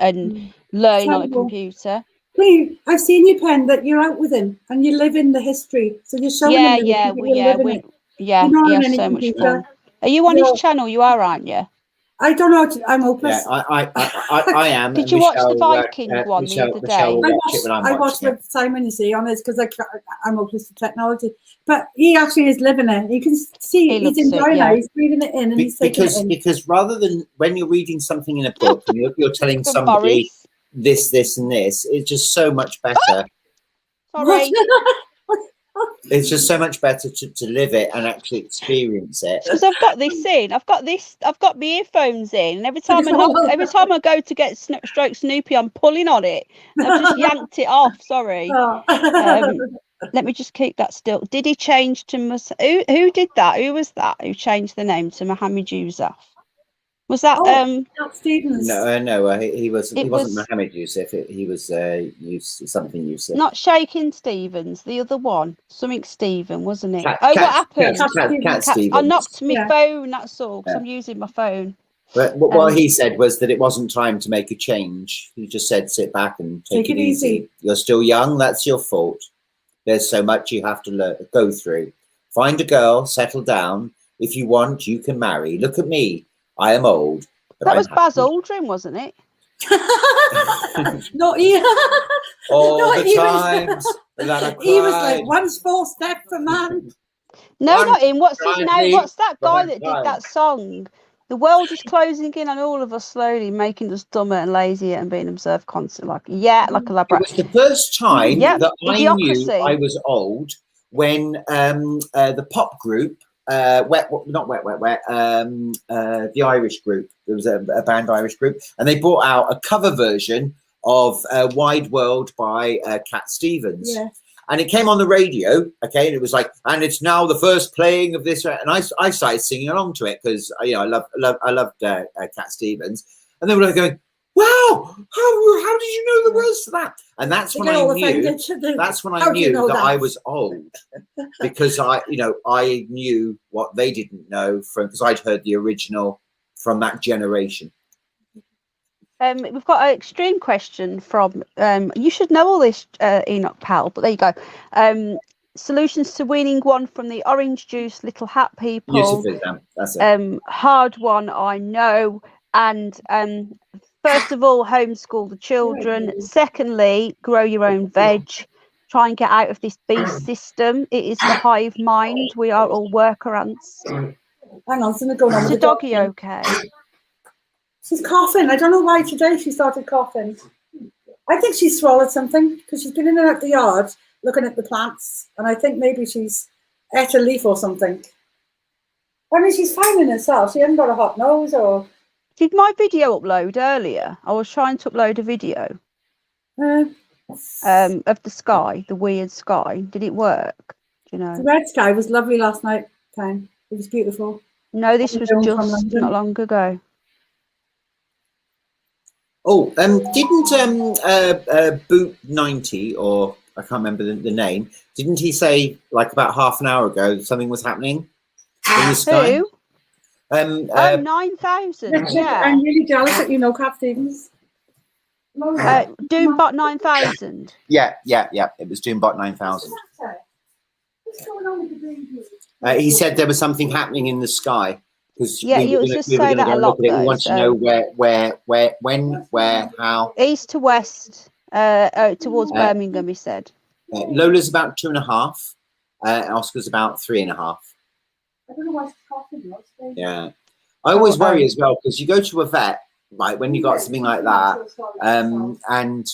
learning on a computer. Please, I've seen you, Pen, that you're out with him and you live in the history. So you're showing him the history, So much fun. Are you on his channel? You are, aren't you? I don't know. I'm hopeless. Yeah, I am. Did you watch the Viking one the other day? I watched with Simon, you see, on this because I'm hopeless to technology. But he actually is living it. You can see he's enjoying it. He's reading it in and he's taking it in. Because rather than when you're reading something in a book and you're telling somebody this, and this, it's just so much better. Sorry. It's just so much better to live it and actually experience it. Because I've got this in. I've got my earphones in, and every time I go to get stroke Snoopy, I'm pulling on it. I've just yanked it off. Sorry. Let me just keep that still. Did he change to who did that? Who was that? Who changed the name to Mohammed Yousaf? Was that Stevens? No, he wasn't. He wasn't Mohammed Yousaf. He was something Yousaf. Not Shaking Stevens. The other one, something Stephen, wasn't it? What happened? Cat Stevens. I knocked my phone. That's all. Because I'm using my phone. But what he said was that it wasn't time to make a change. He just said, sit back and take it easy. You're still young. That's your fault. There's so much you have to go through. Find a girl, settle down. If you want, you can marry. Look at me. I am old. That was Baz Aldrin, wasn't it? Not you. All the times that I cried. He was like, one small step for man. No, not him. What's that guy that did that song? The world is closing in on all of us slowly, making us dumber and lazier and being observed constantly. Like a laboratory. It was the first time that I knew I was old when the pop group, the Irish group, there was a band Irish group, and they brought out a cover version of Wide World by Cat Stevens. Yeah. And it came on the radio, okay, and it was like, and it's now the first playing of this, and I started singing along to it because I loved Cat Stevens, and they were like going, "Wow, how did you know the words to that?" And that's when I knew. That's when I knew that I was old, because I knew what they didn't know because I'd heard the original from that generation. We've got an extreme question from you should know all this, Enoch Powell, but there you go. Solutions to weaning one from the orange juice little hat people. That's it. Hard one, I know. And first of all, homeschool the children. Secondly, grow your own veg. Try and get out of this beast system. It is the hive mind. We are all worker ants. Hang on, something going on Is with the doggy okay? She's coughing. I don't know why today she started coughing. I think she's swallowed something because she's been in and out the yard looking at the plants, and I think maybe she's ate a leaf or something. I mean, she's fine in herself. She hasn't got a hot nose or... Did my video upload earlier? I was trying to upload a video of the sky, the weird sky. Did it work? Do you know? The red sky was lovely last night, Ken. It was beautiful. No, this was just not long ago. Oh, didn't Boot 90, or I can't remember the name, didn't he say like about half an hour ago something was happening in the sky? Who? 9,000. Yeah. I'm really jealous that you know Cat Stevens. Doombot 9,000. Yeah. It was Doombot 9,000. What's going on with the baby? He said there was something happening in the sky. Yeah, he was just saying that a lot. We want to know where, when, where, how. East to west, towards Birmingham, he said. Lola's about 2.5. Oscar's about 3.5. I don't know why she's coughing. Yeah, I always worry as well because you go to a vet, like when you got something like that, and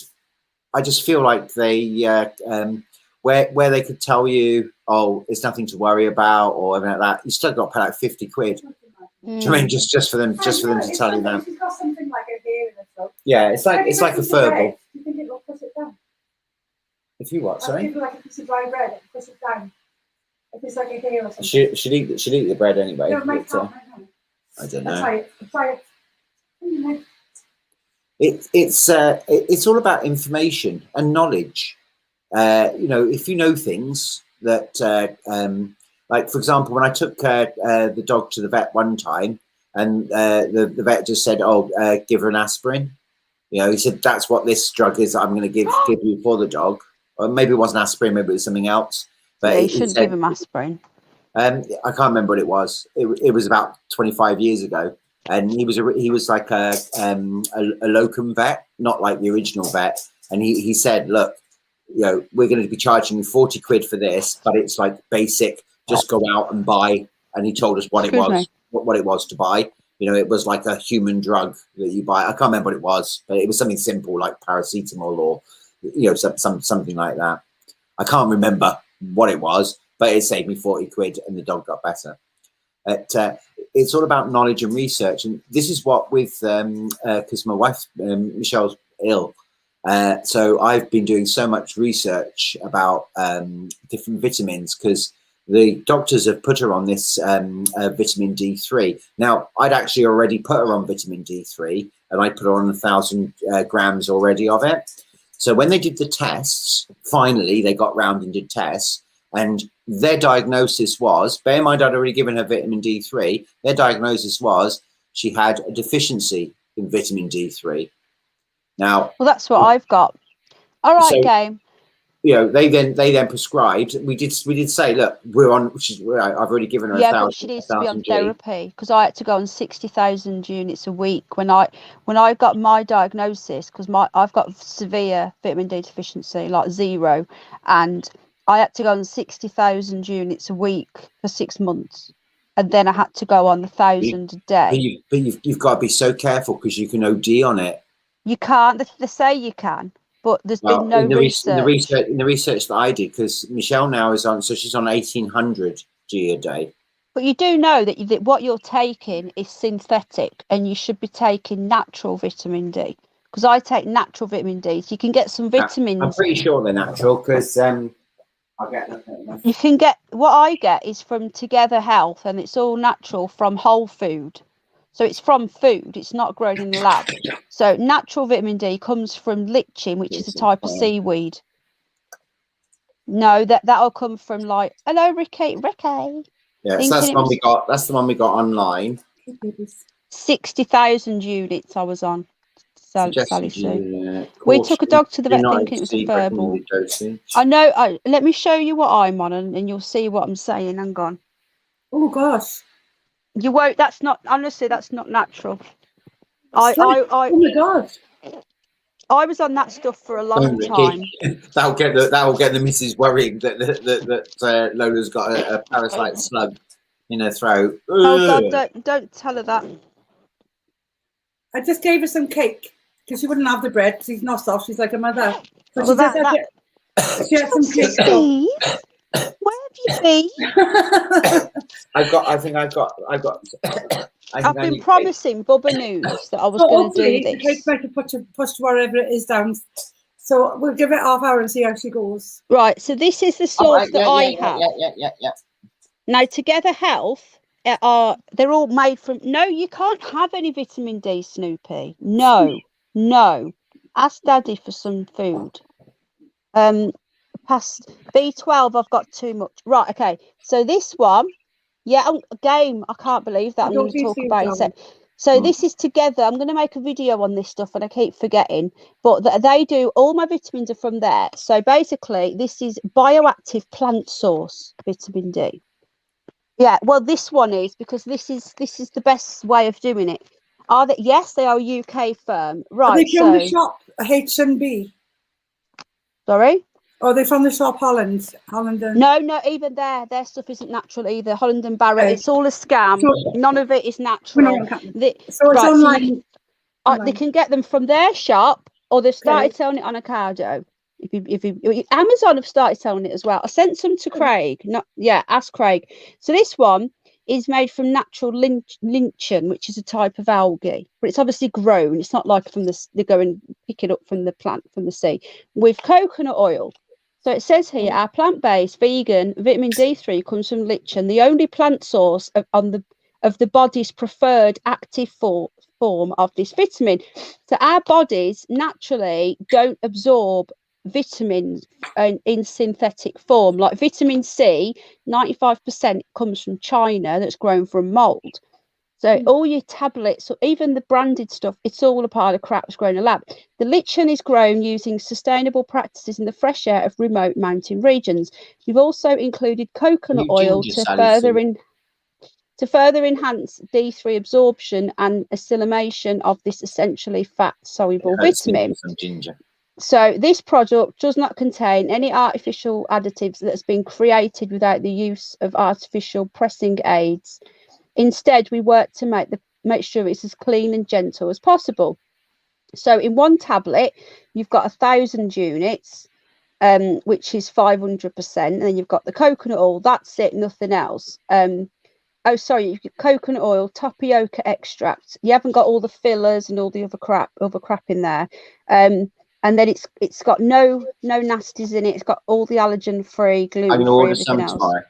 I just feel like they where they could tell you, oh, it's nothing to worry about or anything like that. You still got to pay like 50 quid. Do you mean just for them to tell you that? She's got something like a hair in her throat. Yeah, it's like a furball. Do you think it'll push it down? If you what? Sorry. I'll give like a piece of dry bread and push it down. If it's like a hair or something. She'd eat the bread anyway. No, but, I don't know. Try it. It's all about information and knowledge. If you know things that, like for example, when I took the dog to the vet one time, and the vet just said, "Oh, give her an aspirin." He said that's what this drug is. I'm going to give you for the dog. Or maybe it wasn't aspirin, maybe it was something else. But yeah, you should give him aspirin. I can't remember what it was. It was about 25 years ago, and he was like a locum vet, not like the original vet. And he said, "Look, we're going to be charging you 40 quid for this, but it's like basic. Just go out and buy." And he told us what it was, what it was to buy. It was like a human drug that you buy. I can't remember what it was, but it was something simple like paracetamol or something like that. I can't remember what it was, but it saved me 40 quid and the dog got better. It's all about knowledge and research, and this is what with because my wife Michelle's ill, so I've been doing so much research about different vitamins because the doctors have put her on this vitamin D3. Now, I'd actually already put her on vitamin D3, and I put her on 1,000 grams already of it. So when they did the tests, finally they got round and did tests, and their diagnosis was, bear in mind I'd already given her vitamin D3, their diagnosis was she had a deficiency in vitamin D3. Now, well, that's what I've got. All right, game. They then prescribed. We did say, look, we're on. I've already given her. Yeah, but she needs to be on therapy because I had to go on 60,000 units a week when I got my diagnosis because I've got severe vitamin D deficiency, like 0, and I had to go on 60,000 units a week for 6 months, and then I had to go on 1,000 a day. But you've got to be so careful because you can OD on it. You can't. They say you can. But there's been no research. In the research that I did, because Michelle now is on, so she's on 1,800 G a day. But you do know that what you're taking is synthetic, and you should be taking natural vitamin D. Because I take natural vitamin D, so you can get some vitamins. I'm pretty sure they're natural because I get that. You can get, what I get is from Together Health, and it's all natural from whole food. So it's from food, it's not grown in the lab. So natural vitamin D comes from lichen, which is a type of seaweed. No, that'll come from like, hello, Ricky. Yeah, so that's the one we got. That's the one we got online. 60,000 units I was on. Sally Sue. We took a dog to the vet thinking it was a verbal. I know. Let me show you what I'm on, and you'll see what I'm saying. Hang on. Oh gosh. You won't. That's not, honestly. That's not natural. Oh my god. I was on that stuff for a long time. That'll get the missus worrying that Lola's got a parasite slug in her throat. Oh God! Don't tell her that. I just gave her some cake because she wouldn't have the bread because she's not soft. She's like a mother. So she had some cake. Where have you been? I've been promising Bubba News that I was going to do this. Kate's going to push whatever it is down. So we'll give it half hour and see how she goes. Right. So this is the source that I have. Yeah. Now, Together Health they're all made from. No, you can't have any vitamin D, Snoopy. No. Ask Daddy for some food. Past B12, I've got too much. Right. Okay. So this one. Yeah, game. I can't believe that I'm going to talk about it. So this is Together. I'm going to make a video on this stuff, and I keep forgetting. But they do, all my vitamins are from there. So basically, this is bioactive plant source vitamin D. Yeah, well, this one is because this is the best way of doing it. Yes, they are a UK firm, right? Are they from the shop H&B? Sorry. Oh, they're from the shop Holland. No, even their stuff isn't natural either. Holland and Barrett, it's all a scam. So, none of it is natural. So it's online. They can get them from their shop, or they've started selling it on Ocado. If Amazon have started selling it as well. I sent some to Craig. Ask Craig. So this one is made from natural lichen, which is a type of algae, but it's obviously grown. It's not like they go and pick it up from the plant from the sea with coconut oil. So it says here, our plant-based vegan vitamin D3 comes from lichen, the only plant source of the body's preferred active form of this vitamin. So our bodies naturally don't absorb vitamins in synthetic form. Like vitamin C, 95% comes from China that's grown from mold. So all your tablets, or even the branded stuff, it's all a pile of crap that's grown in a lab. The lichen is grown using sustainable practices in the fresh air of remote mountain regions. We've also included coconut oil to further enhance D3 absorption and assimilation of this essentially fat-soluble vitamin. So this product does not contain any artificial additives that has been created without the use of artificial pressing aids. Instead, we work to make sure it's as clean and gentle as possible. So in one tablet, you've got 1,000 units, which is 500%. And then you've got the coconut oil. That's it, nothing else. You've got coconut oil, tapioca extract. You haven't got all the fillers and all the other crap in there. And then it's got no nasties in it. It's got all the allergen-free, gluten-free, everything else. Tomorrow.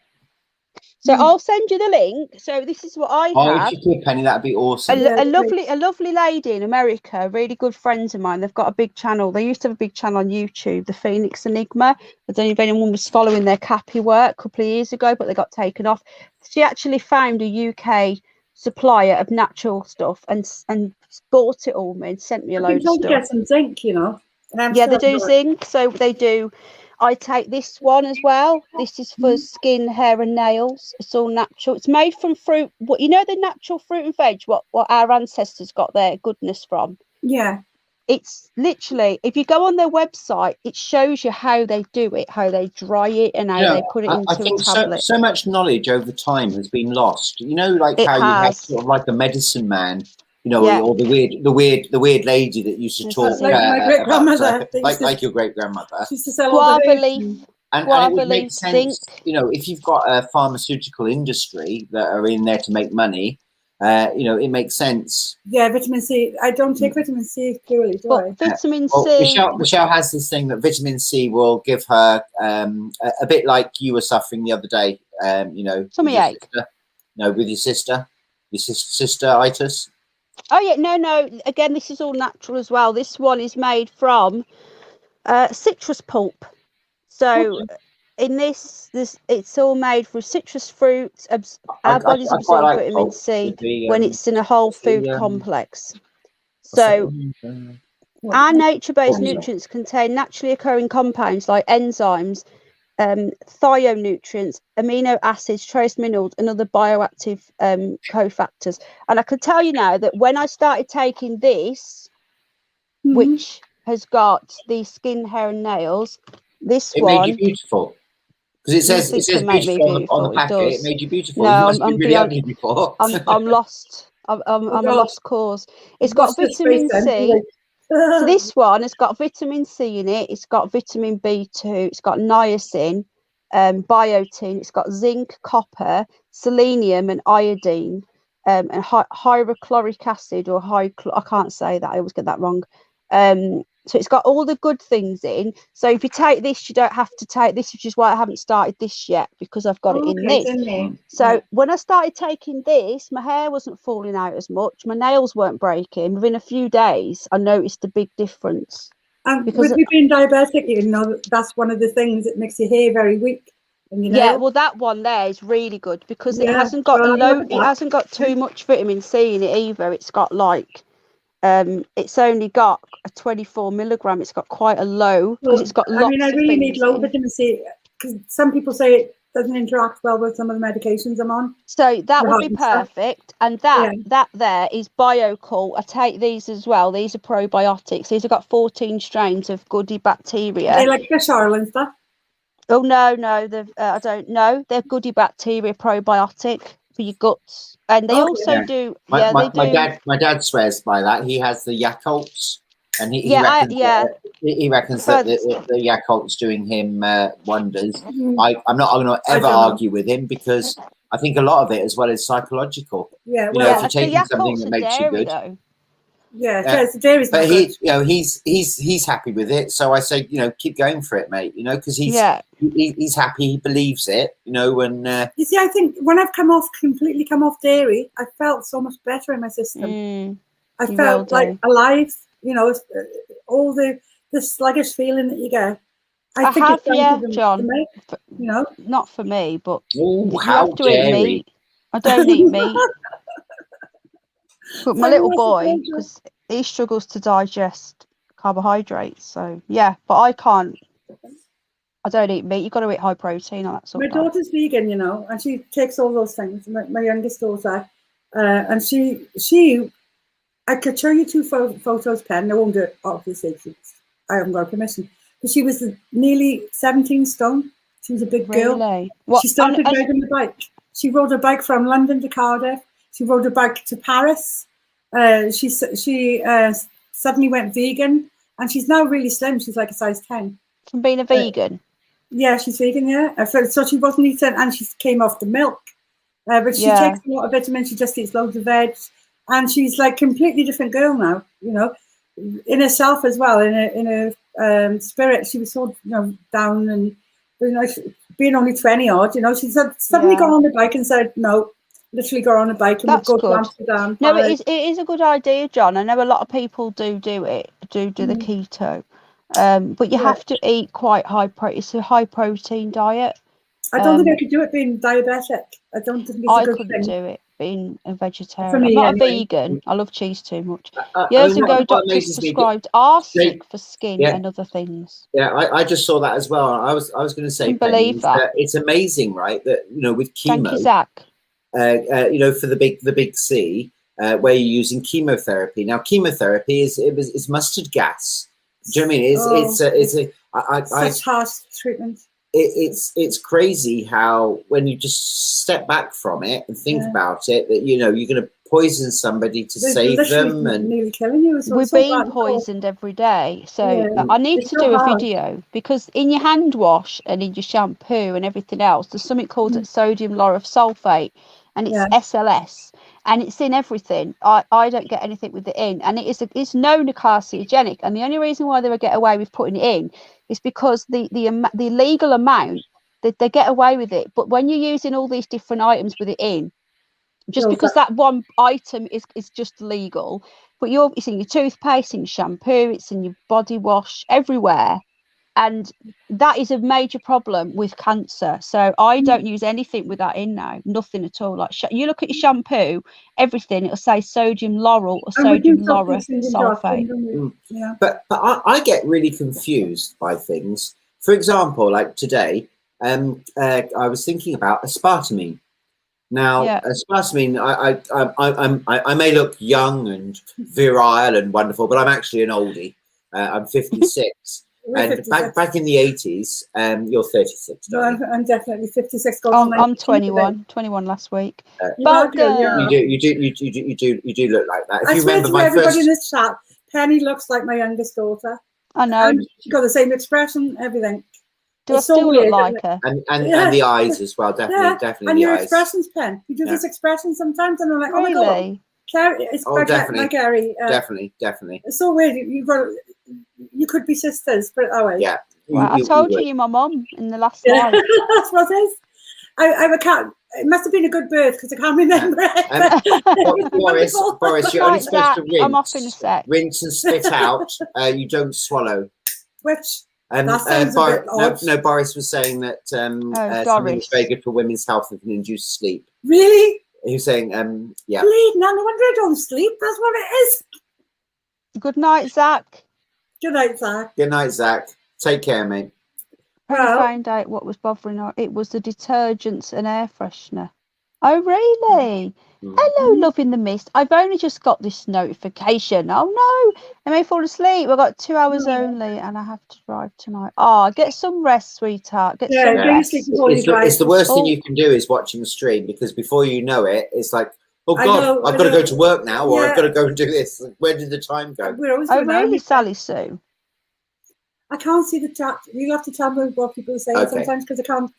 So I'll send you the link. So this is what I have. If you could, Penny, that'd be awesome. A lovely lady in America, really good friends of mine. They've got a big channel. They used to have a big channel on YouTube, the Phoenix Enigma. I don't know if anyone was following their Cappy work a couple of years ago, but they got taken off. She actually found a UK supplier of natural stuff and bought it all and sent me a load of stuff. Get some zinc, you know. Yeah, they do zinc. So they do. I take this one as well. This is for skin, hair and nails. It's all natural. It's made from fruit. You know the natural fruit and veg, what our ancestors got their goodness from? Yeah. It's literally, if you go on their website, it shows you how they do it, how they dry it and how they put it into a tablet. So much knowledge over time has been lost. You know, like how you have sort of like a medicine man, you know, or the weird lady that used to talk like my great grandmother, like your great grandmother. She used to sell guava leaf, and it would make sense, you know, if you've got a pharmaceutical industry that are in there to make money, it makes sense. Yeah, vitamin C. I don't take vitamin C purely, do I? But vitamin Well, C. Michelle has this thing that vitamin C will give her a bit like you were suffering the other day. Tummy ache. With your sister-itis. Oh yeah, no. Again, this is all natural as well. This one is made from citrus pulp. So in this, it's all made from citrus fruits. Our bodies I quite absorb like vitamin pulp C with the, when it's in a whole food complex. So our nature-based nutrients contain naturally occurring compounds like enzymes, thionutrients, amino acids, trace minerals, and other bioactive cofactors. And I can tell you now that when I started taking this, which has got the skin, hair, and nails, this it one made you beautiful. Because it says make me beautiful on the beautiful. packet. It made you beautiful. No, you must be really ugly before. I'm lost. I'm a lost cause. It's got vitamin C. So this one has got vitamin C in it. It's got vitamin B2. It's got niacin, biotin. It's got zinc, copper, selenium, and iodine, and hydrochloric acid or I can't say that. I always get that wrong. So it's got all the good things in. So if you take this, you don't have to take this, which is why I haven't started this yet, because I've got it in this. So when I started taking this, my hair wasn't falling out as much. My nails weren't breaking. Within a few days, I noticed a big difference. And because with you being diabetic, that's one of the things that makes your hair very weak. Yeah, well, that one there is really good because it hasn't got it hasn't got too much vitamin C in it either. It's got like it's only got a 24 milligram. It's got quite a low because it's got lots. I really need low vitamin C because some people say it doesn't interact well with some of the medications I'm on. So that would be perfect. And that there is BioCool. I take these as well. These are probiotics. These have got 14 strains of goody bacteria. They like fish oil and stuff. Oh no, I don't know. They're goody bacteria probiotic for your guts, and they also do. My dad swears by that. He has the Yakults, and he reckons that the Yakult's doing him wonders. I'm not going to ever argue with him because I think a lot of it as well is psychological. Yeah, if you're taking something that makes you good. Though. Yeah, dairy's but he's happy with it. So I say, keep going for it, mate. Because he's happy, he believes it. When you see, I think when I've completely come off dairy, I felt so much better in my system. I felt like alive. All the sluggish feeling that you get. I think it's John. Not for me, but you have to eat meat. I don't eat meat. But my little boy, because he struggles to digest carbohydrates, so yeah. But I can't. I don't eat meat. You've got to eat high protein on that sort. My daughter's vegan, and she takes all those things. My youngest daughter, and she, I could show you two photos, Pen. I won't do it, obviously. I haven't got permission. But she was nearly 17 stone. She was a big girl. She started riding the bike. She rode a bike from London to Cardiff. She rode a bike to Paris. She suddenly went vegan, and she's now really slim. She's like a size 10. From being a vegan? Yeah, she's vegan, yeah. So she wasn't eating, and she came off the milk. But she takes a lot of vitamins. She just eats loads of veg. And she's like completely different girl now, in herself as well, in her spirit. She was so, down and, being only 20 odd, she suddenly got on the bike and said, no. Literally go on a bike and we'll go to Amsterdam. No, it is a good idea, John. I know a lot of people do it, do the keto, but you have to eat quite high protein. It's a high protein diet. I don't think I could do it being diabetic. I don't think it's a good thing. I couldn't do it being a vegetarian. I'm not a vegan. I love cheese too much. Years ago, doctors prescribed arsenic for skin and other things. Yeah, I just saw that as well. I was going to say, believe that it's amazing, right? That with chemo. Thank you, Zach. For the big C, where you're using chemotherapy. Now, chemotherapy is mustard gas. Do you know what I mean? Such harsh treatment. It's crazy how when you just step back from it and think about it, that you're going to poison somebody to save them, and nearly killing you. We're being poisoned every day. So I need to do a video, because in your hand wash and in your shampoo and everything else, there's something called sodium lauryl sulfate. And it's SLS, and it's in everything. I don't get anything with it in, and it's known to carcinogenic. And the only reason why they would get away with putting it in is because the legal amount that they get away with it. But when you're using all these different items with it in, just because that one item is just legal, but it's in your toothpaste, in your shampoo, it's in your body wash, everywhere. And that is a major problem with cancer. So I don't use anything with that in now, nothing at all. Like you look at your shampoo, everything, it'll say sodium lauryl or sodium lauryl sulfate. Yeah. But I get really confused by things. For example, like today, I was thinking about aspartame. Now, aspartame, I may look young and virile and wonderful, but I'm actually an oldie. I'm 56. And back in the 80s, you're 36. No, I'm definitely 56. I'm 21 last week. You do look like that. If I you swear remember to my everybody first... in this chat, Penny looks like my youngest daughter. I know. And she got the same expression, everything. Do I still look like her? And the eyes as well, definitely. And the your eyes. expressions, Pen. You do this expression sometimes, and I'm like, oh my god, Carrie, it's definitely. my Gary. Definitely. It's so weird. You could be sisters, put it that way. Yeah. Well, I told you're my mum in the last slide. That's what it is. I can't. It must have been a good birth because I can't remember it. Boris, you're only supposed to rinse. I'm off in a sec. Rinse and spit out. You don't swallow. Which that sounds a bit odd. No, Boris was saying that something is very good for women's health and can induce sleep. Really? He was saying, yeah. Bleed, no wonder I don't sleep. That's what it is. Good night, Zach. Good night, Zach. Good night, Zach. Take care, mate. I found out what was bothering her. It was the detergents and air freshener. Oh, really? Hello, love in the mist. I've only just got this notification. Oh, no. I may fall asleep. I've got 2 hours only and I have to drive tonight. Oh, get some rest, sweetheart. Get some rest. It's the worst thing you can do is watching the stream, because before you know it, it's like, oh, God, I've got to go to work now, or I've got to go and do this. Where did the time go? Oh, really, Sally Sue? I can't see the chat. You'll have to tell me what people are saying sometimes, because I can't.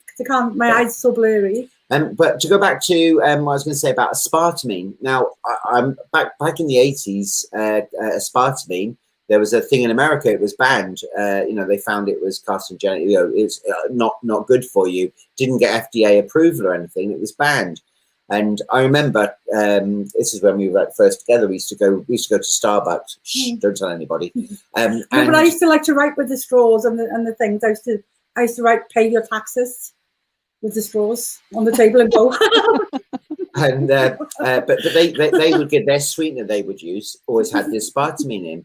My eyes are so blurry. But to go back to what I was going to say about aspartame. Now, I'm back in the 80s. Aspartame, there was a thing in America. It was banned. They found it was carcinogenic. It's not good for you. Didn't get FDA approval or anything. It was banned. And I remember this is when we were first together. We used to go to Starbucks. Shh, don't tell anybody. But I used to like to write with the straws and the things. I used to write "pay your taxes" with the straws on the table and go. And but they would get their sweetener. They would use always had the aspartame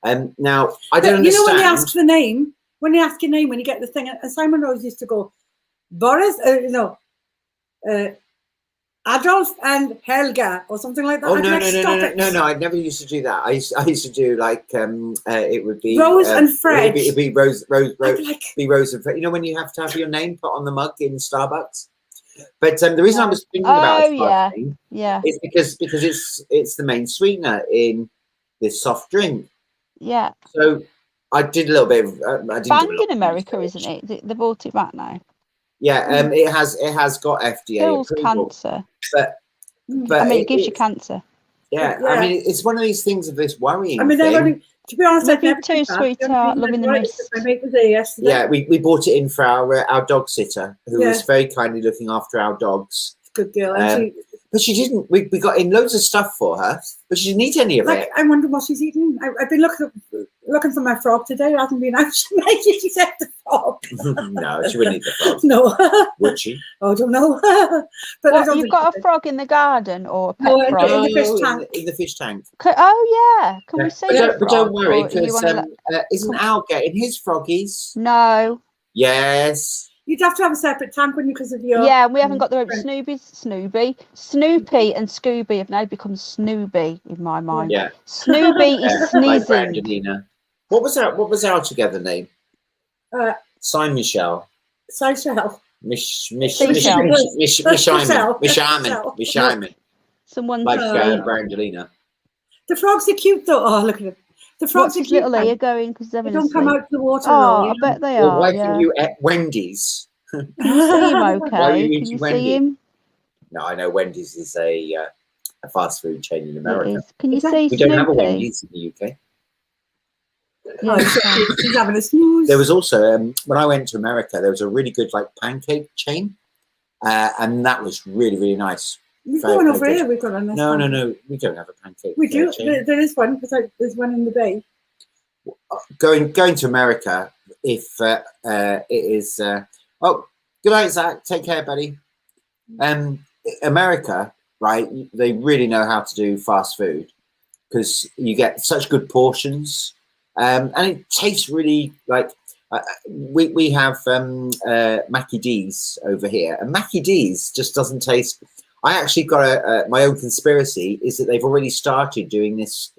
in. Now I don't understand. When they ask the name, when you get the thing, and Simon Rose used to go, Boris, Adolf and Helga or something like that. Oh, no, I never used to do that. I used to do like it would be Rose and Fred. It'd be Rose and Fred. You know when you have to have your name put on the mug in Starbucks. But the reason I was thinking about is because it's the main sweetener in this soft drink. Yeah. So I did a little bit of banned in America, isn't it? They bought it back now. Yeah, it has got FDA kills approval. Cancer. But I mean, it gives you cancer. Yeah, I mean, it's one of these things of this worrying. I mean, to be honest, love you too, sweetheart. Loving the mist. My mate was there yesterday. Yeah, we bought it in for our dog sitter, who was very kindly looking after our dogs. Good girl. But she didn't. We got in loads of stuff for her, but she didn't eat any of it. I wonder what she's eating. I've been looking for my frog today. It hasn't been out. She's at the frog. No, she wouldn't eat the frog. No. Would she? Oh, I don't know. But you've got a frog in the garden or a pet frog? In the fish tank. In the fish tank. Oh, yeah. Can we see it? But don't worry, because isn't Al getting his froggies? No. Yes. You'd have to have a separate tank because of your... Yeah, we haven't got the Snoopy and Scooby have now become Snoopy in my mind. Yeah. Snoopy is sneezing. Like what was our together name? Michelle. Mishyman. Someone like Brangelina. The frogs are cute though. Oh, look at them. The frogs are cute. Little ear going because they don't come out to the water. Oh, I bet they are. Why can you at Wendy's? Can you see him okay? Can you see him? No, I know Wendy's is a a fast food chain in It America. is. Can you Exactly. see We don't have a Snoopy? Wendy's in the UK. Yeah, you can. She's having a snooze. There was also when I went to America, there was a really good like pancake chain, and that was really, really nice. We've Very, got one very over good. here. We've got a nice No, one. we don't have a pancake. We do. chain. There is one. There's one in the bay. Going to America, if it is. Oh, good night, Zach. Take care, buddy. America, right? They really know how to do fast food because you get such good portions, and it tastes really like. We have Mackie D's over here, and Mackie D's just doesn't taste. I actually got my own conspiracy is that they've already started doing this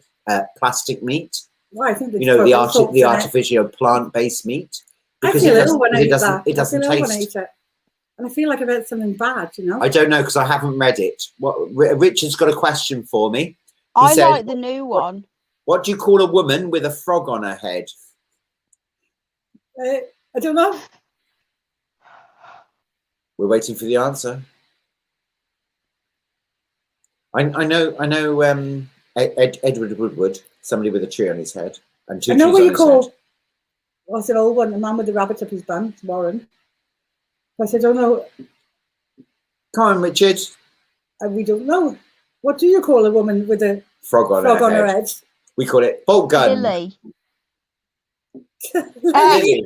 plastic meat. Well, I think The artificial plant-based meat. I feel ill when I eat that. It doesn't I feel ill when I taste. eat it. And I feel like I've had something bad, you know. I don't know because I haven't read it. Richard's got a question for me. I says, like the new one. What do you call a woman with a frog on her head? I don't know. We're waiting for the answer. I know. Edward Woodward, somebody with a tree on his head, and two I know trees what on you his call. head. What's an old one? The man with the rabbit up his bum, Warren. But I don't know. Come on, Richard. We don't know. What do you call a woman with a Frog on her head. We call it bolt gun. Lily. Lily.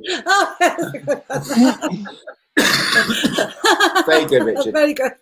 Very good, Richard. Very good.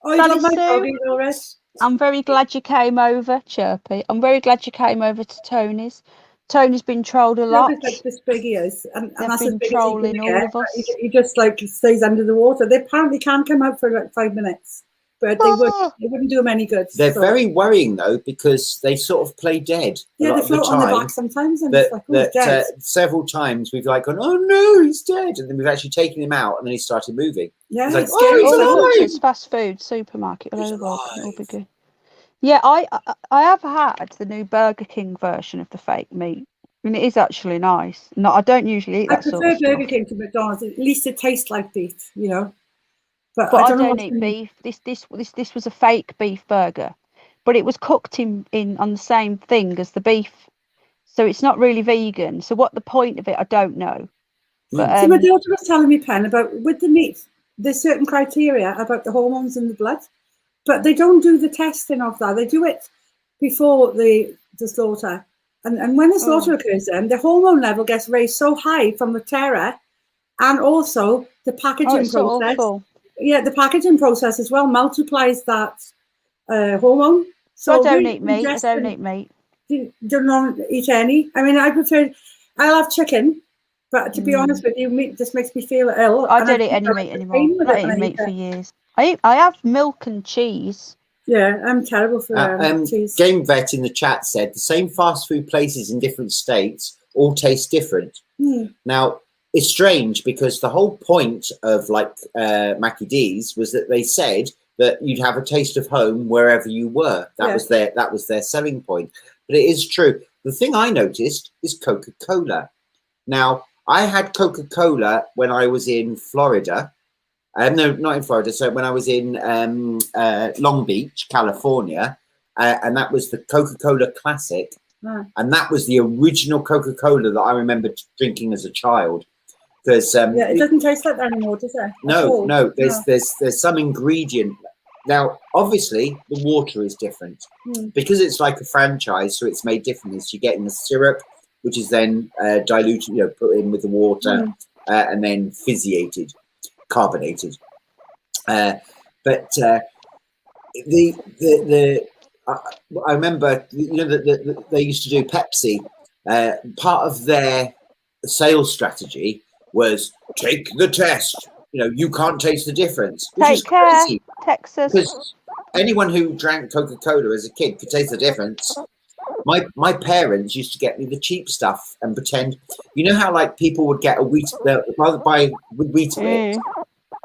Oh, you Sally got my Sue? doggy already? I'm very glad you came over, Chirpy. I'm very glad you came over to Tony's. Tony's been trolled a lot. It's like this big he is, and They've that's been as big trolling as he can all get. of us. He just like stays under the water. They apparently can come out for like 5 minutes, but they wouldn't do him any good. They're very worrying though because they sort of play dead. Yeah, they float on the back sometimes, and it's like, oh, he's dead. Several times we've like gone, oh no, he's dead, and then we've actually taken him out, and then he started moving. Yeah, it's like, it's scary. he's alive. It's fast food supermarket. It'll be good. Yeah, I have had the new Burger King version of the fake meat. I mean, it is actually nice. No, I don't usually eat that sort of I prefer Burger stuff. King to McDonald's. At least it tastes like beef, you know. But I don't eat beef. This was a fake beef burger, but it was cooked in on the same thing as the beef, so it's not really vegan. So what the point of it, I don't know. But see, my daughter was telling me, Pen, about with the meat, there's certain criteria about the hormones in the blood, but they don't do the testing of that. They do it before the slaughter. And when the slaughter occurs, then the hormone level gets raised so high from the terror, and also the packaging process. Awful. Yeah, the packaging process as well multiplies that hormone. So I don't eat meat. I don't eat meat. You don't eat any. I mean, I'll have chicken, but to be honest with you, meat just makes me feel ill. I don't eat any meat anymore. I've not eaten meat for years. I have milk and cheese. Yeah, I'm terrible for cheese. Game Vet in the chat said the same fast food places in different states all taste different. Now, it's strange because the whole point of like Mackie D's was that they said that you'd have a taste of home wherever you were. That was their selling point. But it is true. The thing I noticed is Coca-Cola. Now, I had Coca-Cola when I was in Florida. No, not in Florida. So when I was in Long Beach, California, and that was the Coca-Cola Classic. And that was the original Coca-Cola that I remember drinking as a child. Because it doesn't taste like that anymore, does it? No. There's some ingredient. Now, obviously, the water is different because it's like a franchise, so it's made different. You're getting the syrup, which is then diluted, put in with the water, and then fizziated, carbonated. I remember, that they used to do Pepsi. Part of their sales strategy was take the test. You can't taste the difference, which is crazy. Texas. Because anyone who drank Coca-Cola as a kid could taste the difference. My parents used to get me the cheap stuff and pretend. You know how like people would get rather buy Weetabix.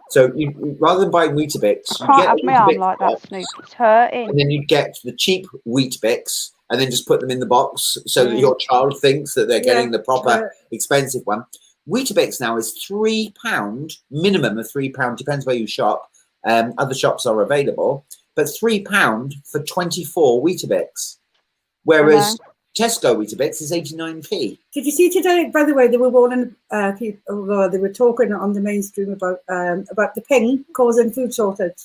So rather than buying Weetabix, you can't have my arm like that, Snoop. It's hurting. And then you'd get the cheap Weetabix and then just put them in the box so that your child thinks that they're getting the proper expensive one. Weetabix now is £3, minimum of £3, depends where you shop. Other shops are available, but £3 for 24 Weetabix, whereas Tesco Weetabix is 89p. Did you see today, by the way, they were warning people, they were talking on the mainstream about the ping causing food shortage.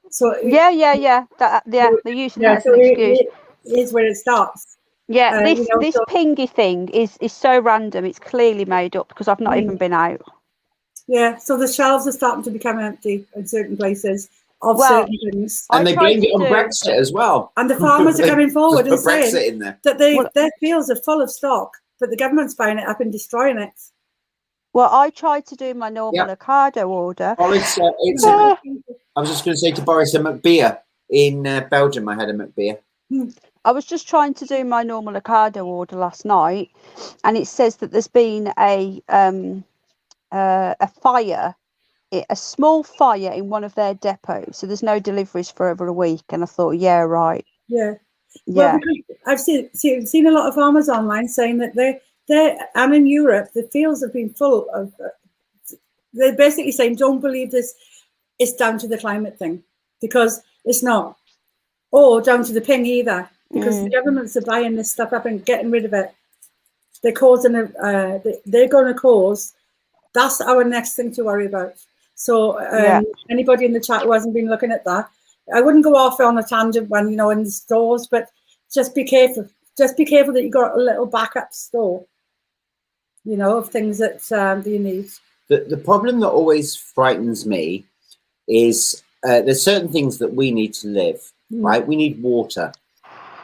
So they're using that as an excuse. It is where it starts. Yeah, this pingy thing is so random. It's clearly made up because I've not even been out. Yeah, so the shelves are starting to become empty in certain places of certain things. And they blamed it on Brexit as well. And the farmers are coming forward and saying in there. that their fields are full of stock, but the government's buying it up and destroying it. Well, I tried to do my normal Ocado order. Boris, I was just going to say to Boris, a McBeer in Belgium. I had a McBeer. I was just trying to do my normal Ocado order last night, and it says that there's been a fire, a small fire in one of their depots. So there's no deliveries for over a week. And I thought, yeah, right. Yeah. Well, I've seen a lot of farmers online saying that and in Europe, the fields have been full of. They're basically saying, don't believe this. It's down to the climate thing, because it's not, or down to the ping either, because the governments are buying this stuff up and getting rid of it. They're causing they're going to cause. That's our next thing to worry about. So anybody in the chat who hasn't been looking at that, I wouldn't go off on a tangent when, in the stores, but just be careful. Just be careful that you got a little backup store, of things that you need. The problem that always frightens me is there's certain things that we need to live, right? We need water.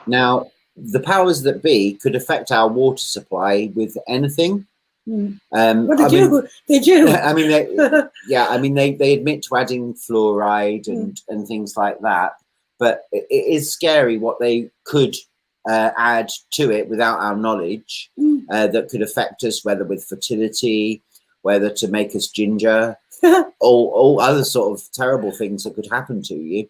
Now, the powers that be could affect our water supply with anything. Well, they do. I mean, they admit to adding fluoride and things like that, but it is scary what they could add to it without our knowledge that could affect us, whether with fertility, whether to make us ginger, all other sort of terrible things that could happen to you.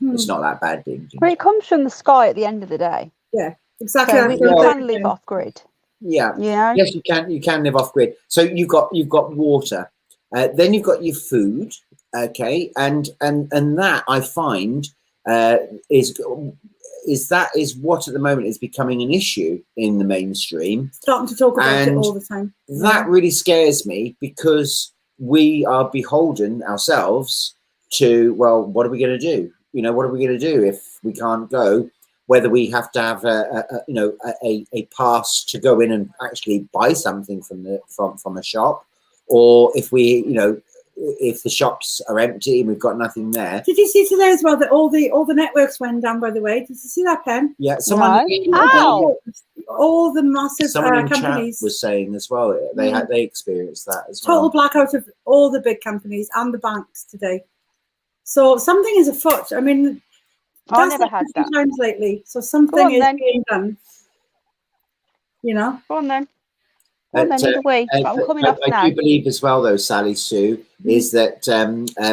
It's not that bad being ginger. But it comes from the sky at the end of the day. Yeah, exactly. So we can live off grid. Yeah. Yes, you can live off grid. So you've got water, then you've got your food, okay, and that I find is what at the moment is becoming an issue in the mainstream. Starting to talk about it all the time. That really scares me, because we are beholden ourselves to, well, what are we going to do? What are we going to do if we can't go? Whether we have to have a pass to go in and actually buy something from a shop, or if we, if the shops are empty and we've got nothing there. Did you see today as well that all the networks went down, by the way? Did you see that, Pen? Yeah, someone all the massive in companies chat was saying as well, they experienced that as well. Total blackout of all the big companies and the banks today. So something is afoot. I mean, I never had that times lately. So something is being done. Go on then. Well, then either way, I'm coming off now. I do believe as well, though, Sally Sue, is that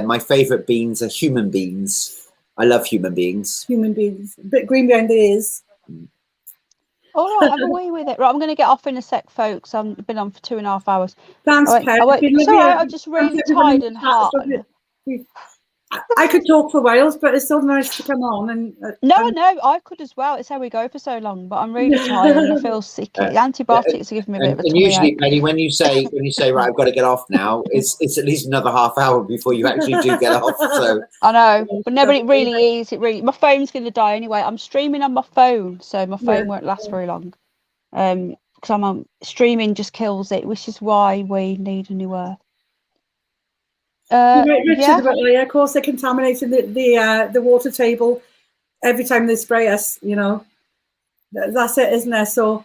my favourite beans are human beans. I love human beings. Human beings. A bit green behind the ears. All right, have a wee with it. Right, I'm going to get off in a sec, folks. I've been on for 2.5 hours. Thanks, Peg. It's all right, I'm just really tired and hot. I could talk for whiles, but it's so nice to come on. And no, I could as well. It's how we go for so long. But I'm really tired and I feel sick. The antibiotics are giving me a bit of a tummy usually, ache. Penny, when you say right, I've got to get off now, it's at least another half hour before you actually do get off. So I know, but it really is. My phone's going to die anyway. I'm streaming on my phone, so my phone won't last very long. Because I'm on streaming just kills it, which is why we need a new Earth. Richard, of course, they're contaminating the water table every time they spray us. That's it, isn't there? So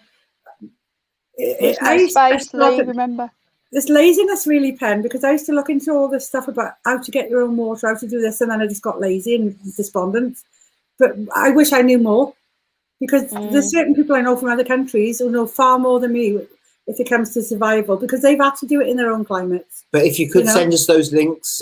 remember, this laziness really, Pen, because I used to look into all this stuff about how to get your own water, how to do this, and then I just got lazy and despondent. But I wish I knew more, because there's certain people I know from other countries who know far more than me if it comes to survival, because they've had to do it in their own climates. But if you could send us those links,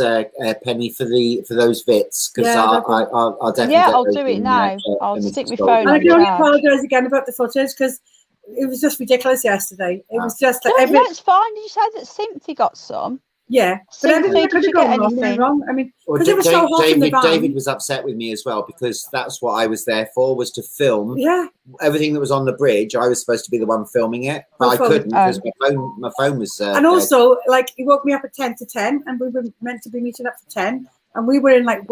Penny, for those bits, because I'll definitely. Yeah, I'll do it now. I'll stick my phone. And I can only apologise again about the footage, because it was just ridiculous yesterday. It was just like it's fine. Did you say that Cynthia got some? Yeah, but Cynthia, everything that did could you have get gone wrong went anything? wrong. I mean, Well, because it was so hot in the van. David was upset with me as well because that's what I was there for, was to film Yeah, everything that was on the bridge. I was supposed to be the one filming it, but I Your phone. couldn't because my phone was. and also, like, he woke me up at 10 to 10, and we were meant to be meeting up for 10, and we were in like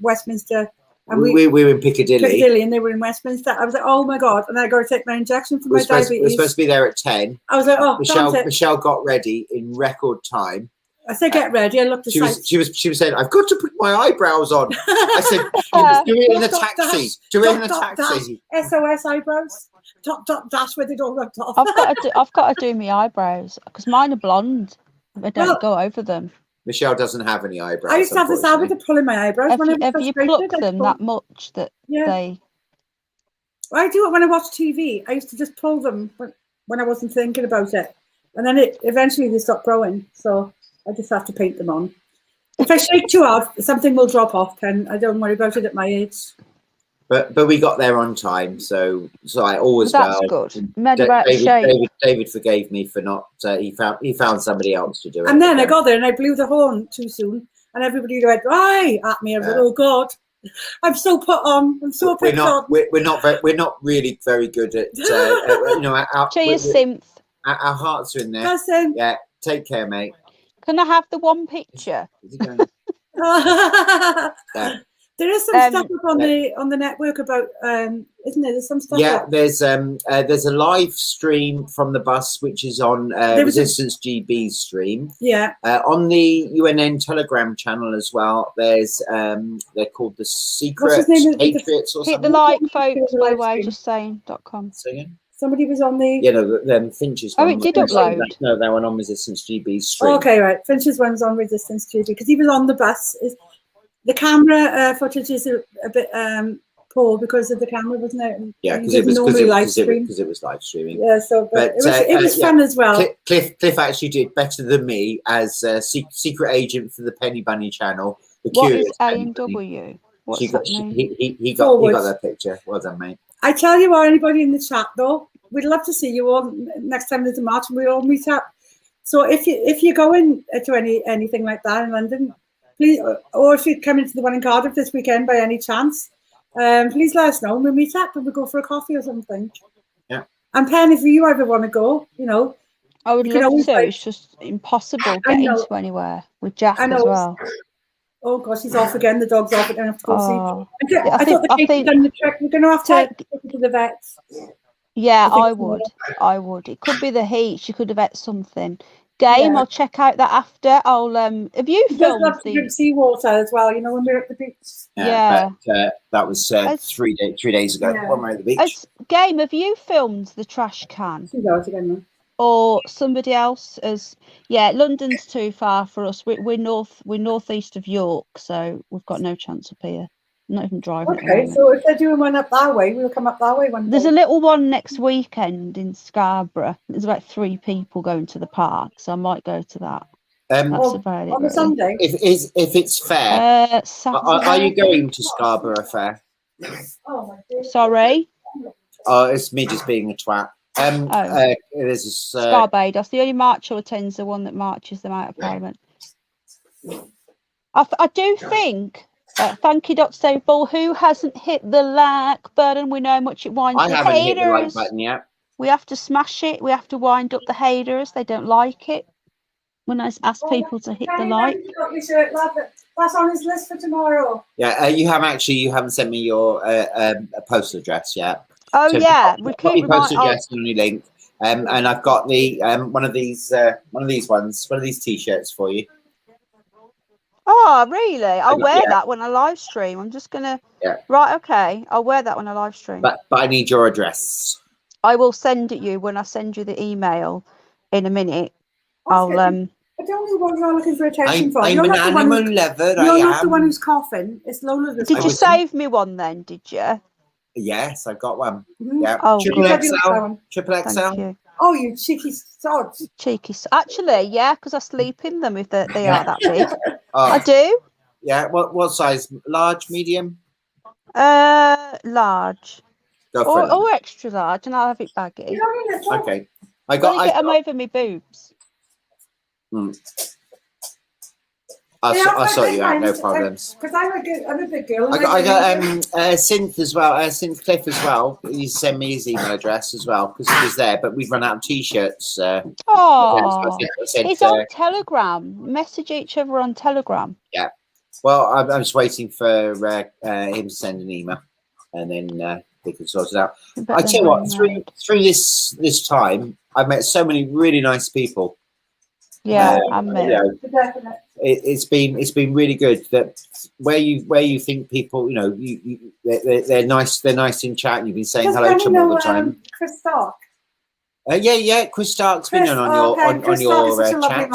Westminster, and we were in Piccadilly, and they were in Westminster. I was like, oh my god, and I got to take my injection for we my diabetes. were supposed to be there at 10. I was like, oh, Michelle got ready in record time. I said, get ready. I looked at She was saying, I've got to put my eyebrows on. I said, do it in the taxi. Do it in the taxi. SOS eyebrows. Dot dash where they don't rub off. I've got to do my eyebrows because mine are blonde. I don't go over them. Michelle doesn't have any eyebrows. I used to have this habit of pulling my eyebrows. Have you plucked them that much that they? I do it when I watch TV. I used to just pull them when I wasn't thinking about it, and then eventually they stop growing. So I just have to paint them on. If I shake too hard, something will drop off, and I don't worry about it at my age. But we got there on time, so I always that's good. David forgave me for not. He found somebody else to do it. And then I got there and I blew the horn too soon, and everybody went "Aye" at me. I was like, "Oh God, I'm so put on. I'm so put on." We're not really very good at Cheers, Synth. Our hearts are in there. Cousin. Yeah, take care, mate. Can I have the one picture? Yeah. There is some stuff up on the network about, isn't there? There's some stuff. Yeah, there's a live stream from the bus which is on Resistance GB's stream. Yeah. On the UNN Telegram channel as well. There's they're called the Secret Patriots or something. Hit the like, folks. By the way, just saying.com. Somebody was on the. Yeah, no, Finch's. Oh, it did upload. No, that one on Resistance GB's stream. Okay, right. Finch's one's on Resistance GB because he was on the bus. The camera footage is a bit poor because of the camera, wasn't it? Yeah, because it was live streaming. Yeah, so but it was fun as well. Cliff actually did better than me as a secret agent for the Penny Bunny channel. What is A&W? What's that mean? He got that picture. Well done, mate. I tell you what, anybody in the chat though, we'd love to see you all next time there's a march and we all meet up. So if you're going to anything like that in London, please, or if you're coming to the one in Cardiff this weekend by any chance, please let us know and we'll meet up and we'll go for a coffee or something. Yeah. And Pen, if you ever want to go, I would love to. It's just impossible getting to anywhere with Jack as well. Oh gosh, he's off again. The dog's off again. I have to go see. I thought the case done the trick. We're going to have to take it to the vets. Yeah, I would. It could be the heat. She could have ate something. Game, I'll check out that after. I'll have you filmed the seawater as well, when we were at the beach. Yeah. But, that was 3 days ago when we were at the beach. Game, have you filmed the trash can? Again, or somebody else has? Yeah, London's too far for us. We're northeast of York, so we've got no chance up here. I'm not even driving. Okay, so if they're doing one up that way, we'll come up that way one day. There's a little one next weekend in Scarborough. There's about 3 people going to the park, so I might go to that. That's about it. On a Sunday. If it's fair, are you going to Scarborough Fair? Oh my goodness. Sorry. It's me just being a twat. There's this, Barbados. The only march who attends the one that marches them out of Parliament. I do think. Thank you, Dr. David Ball. Who hasn't hit the like button? We know how much it winds I the haven't haters. hit the like button yet. We have to smash it. We have to wind up the haters. They don't like it. When I ask people to hit the like. That's on his list for tomorrow. Yeah, you haven't sent me your postal address yet. Oh so yeah, we keep postal address on your link. And I've got the one of these T-shirts for you. Oh, really? I'll wear that when I live stream. I'm just gonna. Yeah. Right. Okay. I'll wear that when I live stream. But I need your address. I will send it you when I send you the email in a minute. I don't know what you're looking for attention for. I'm an animal lover. You're not the one who's coughing. It's Lola. Did you save me one then? Did you? Yes, I've got one. Mm-hmm. Yeah. Oh, Triple XL. Oh, you cheeky sod. Actually, yeah, because I sleep in them if they are that big. I do. Yeah. What size? Large, medium? Large. Or extra large, and I'll have it baggy. Okay. I got them over my boobs. I'll sort you out, no problems. Because I'm a big girl. I got Synth as well, Synth Cliff as well. He sent me his email address as well because he was there, but we've run out of t-shirts. Oh, it's on Telegram. Message each other on Telegram. Yeah. Well, I'm just waiting for him to send an email, and then we can sort it out. I tell you what, through this time, I've met so many really nice people. Yeah, I met. It's been really good. That where you think people, they're nice in chat. And you've been saying hello to them all the time. Chris Stark. Yeah, Chris Stark's been on your chat.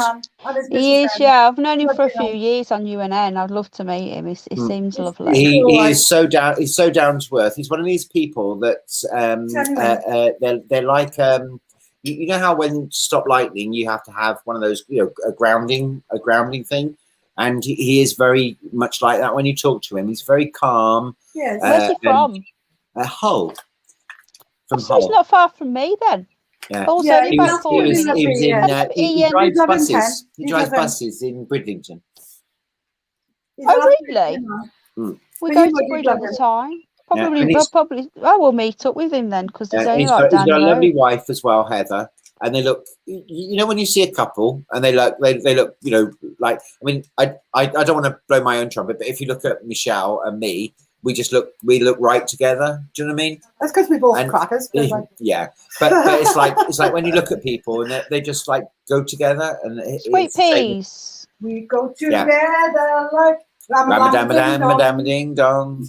He is, yeah. I've known him for a few years on UNN. I'd love to meet him. He seems lovely. He is so down. He's so down to earth. He's one of these people that they're like you know how when to stop lightning you have to have one of those a grounding thing, and he is very much like that when you talk to him. He's very calm. Yes. Where's he from? Hull. From so Hull. He's not far from me then. Yeah. Also, he drives buses. He drives buses in Bridlington. Oh, really? We go to Bridge all the time. Probably. I will meet up with him then because he's only like down the road. He's got a lovely wife as well, Heather. And they look, when you see a couple and they look, like. I mean, I don't want to blow my own trumpet, but if you look at Michelle and me, we look right together. Do you know what I mean? That's because we're both crackers. Yeah, but it's like when you look at people and they just like go together and sweet peas. We go together like Ramadama ding dong.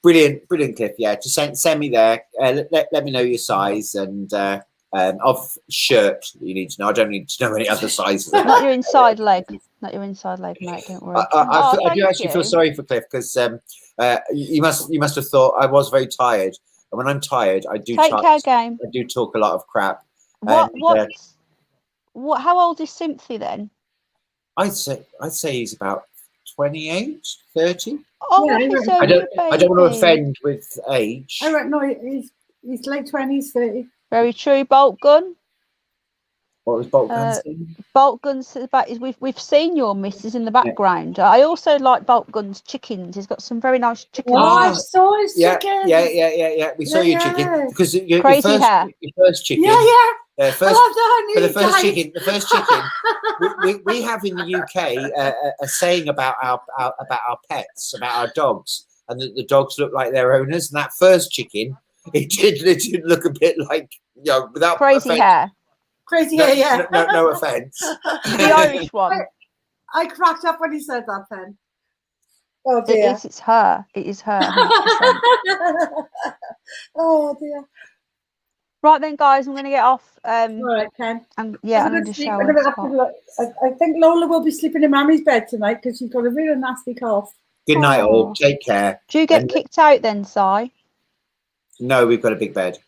Brilliant, Cliff. Yeah, just send me there. Let me know your size and of shirt you need to know. I don't need to know any other sizes. Not your inside leg. Not your inside leg, mate. Don't worry. I do actually feel sorry for Cliff because you must have thought I was very tired. And when I'm tired, I do take care, game. I do talk a lot of crap. What? How old is Cynthia then? I'd say he's about 28, 30. Oh, yeah, I don't want to offend with age. I don't know. He's late 20s, 30. Very true. Bolt gun. What was Bolt Gun saying? Bolt Gun's we've seen your missus in the background. Yeah. I also like Bolt Gun's chickens. He's got some very nice chickens. Oh, I saw his chicken. Yeah. We saw your chicken because your first chicken. Yeah. For the first chicken, we have in the UK a saying about our pets, about our dogs, and the dogs look like their owners. And that first chicken, it did look a bit like without crazy hair. Crazy hair, yeah. No offense. The Irish one. I cracked up when he said that then. Oh dear. It's her. It is her. Oh dear. Right then, guys, I'm going to get off. All right, Ken. I'm going to shower. I think Lola will be sleeping in Mammy's bed tonight because she's got a really nasty cough. Good night, all. Take care. Do you get kicked out then, Si? No, we've got a big bed.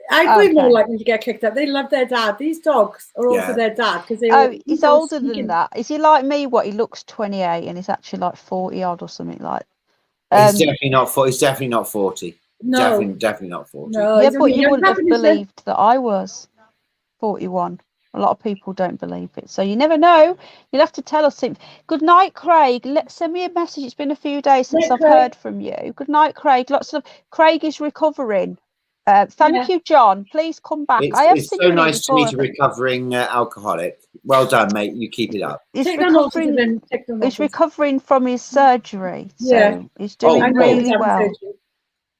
I'd be more likely to get kicked out. They love their dad. These dogs are also their dad because they. He's older than that. Is he like me? What, he looks 28 and he's actually like 40 odd or something like. He's definitely not 40. He's definitely not 40. No, definitely not 40. No, yeah, but you wouldn't have believed that I was 41. A lot of people don't believe it, so you never know. You'll have to tell us. Good night, Craig. Send me a message. It's been a few days since I've heard from you. Good night, Craig. Lots of Craig is recovering. Thank you, John. Please come back. It's so nice to meet a recovering alcoholic. Well done, mate. You keep it up. He's recovering from his surgery. So he's doing really well.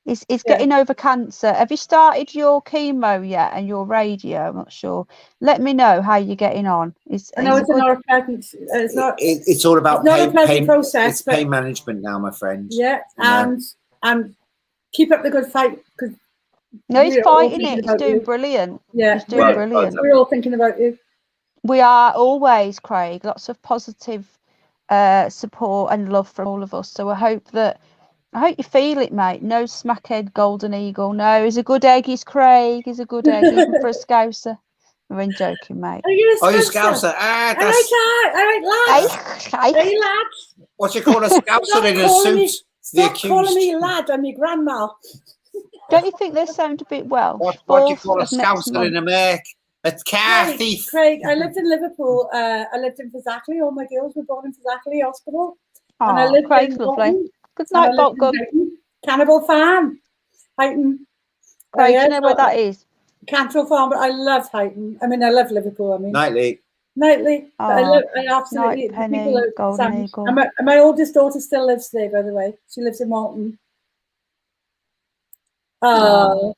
He's getting over cancer. Have you started your chemo yet and your radio? I'm not sure. Let me know how you're getting on. It's not a pleasant. It's all about pain process. It's pain management now, my friend. Yeah, and keep up the good fight because. No, he's fighting it. He's doing brilliant. Yeah, he's doing brilliant. We're all thinking about you. We are always, Craig. Lots of positive support and love from all of us. So I hope you feel it, mate. No smackhead golden eagle. No, he's a good egg. He's Craig. He's a good egg, even for a scouser. I'm joking, mate. Are you a scouser? All right, lads. Hey, lads. What you call a scouser in a suit? Stop calling me lad. I'm your grandma. Don't you think they sound a bit Welsh? What do you call a scouser in America? That's Kathy. Craig, I lived in Liverpool. I lived in Fazakerley. All my girls were born in Fazakerley Hospital. And I Oh, lived Craig's in lovely. Bolton, Good and I night, lived in Bolton. Highton, Cannibal Farm. Highton. Craig, yeah, do you know where that is? Cantrell Farm, but I love Highton. I mean, I love Liverpool. I mean, Nightly. But I absolutely, Night, the Penny, people are Golden fabulous. Eagle. And my oldest daughter still lives there, by the way. She lives in Malton. Oh,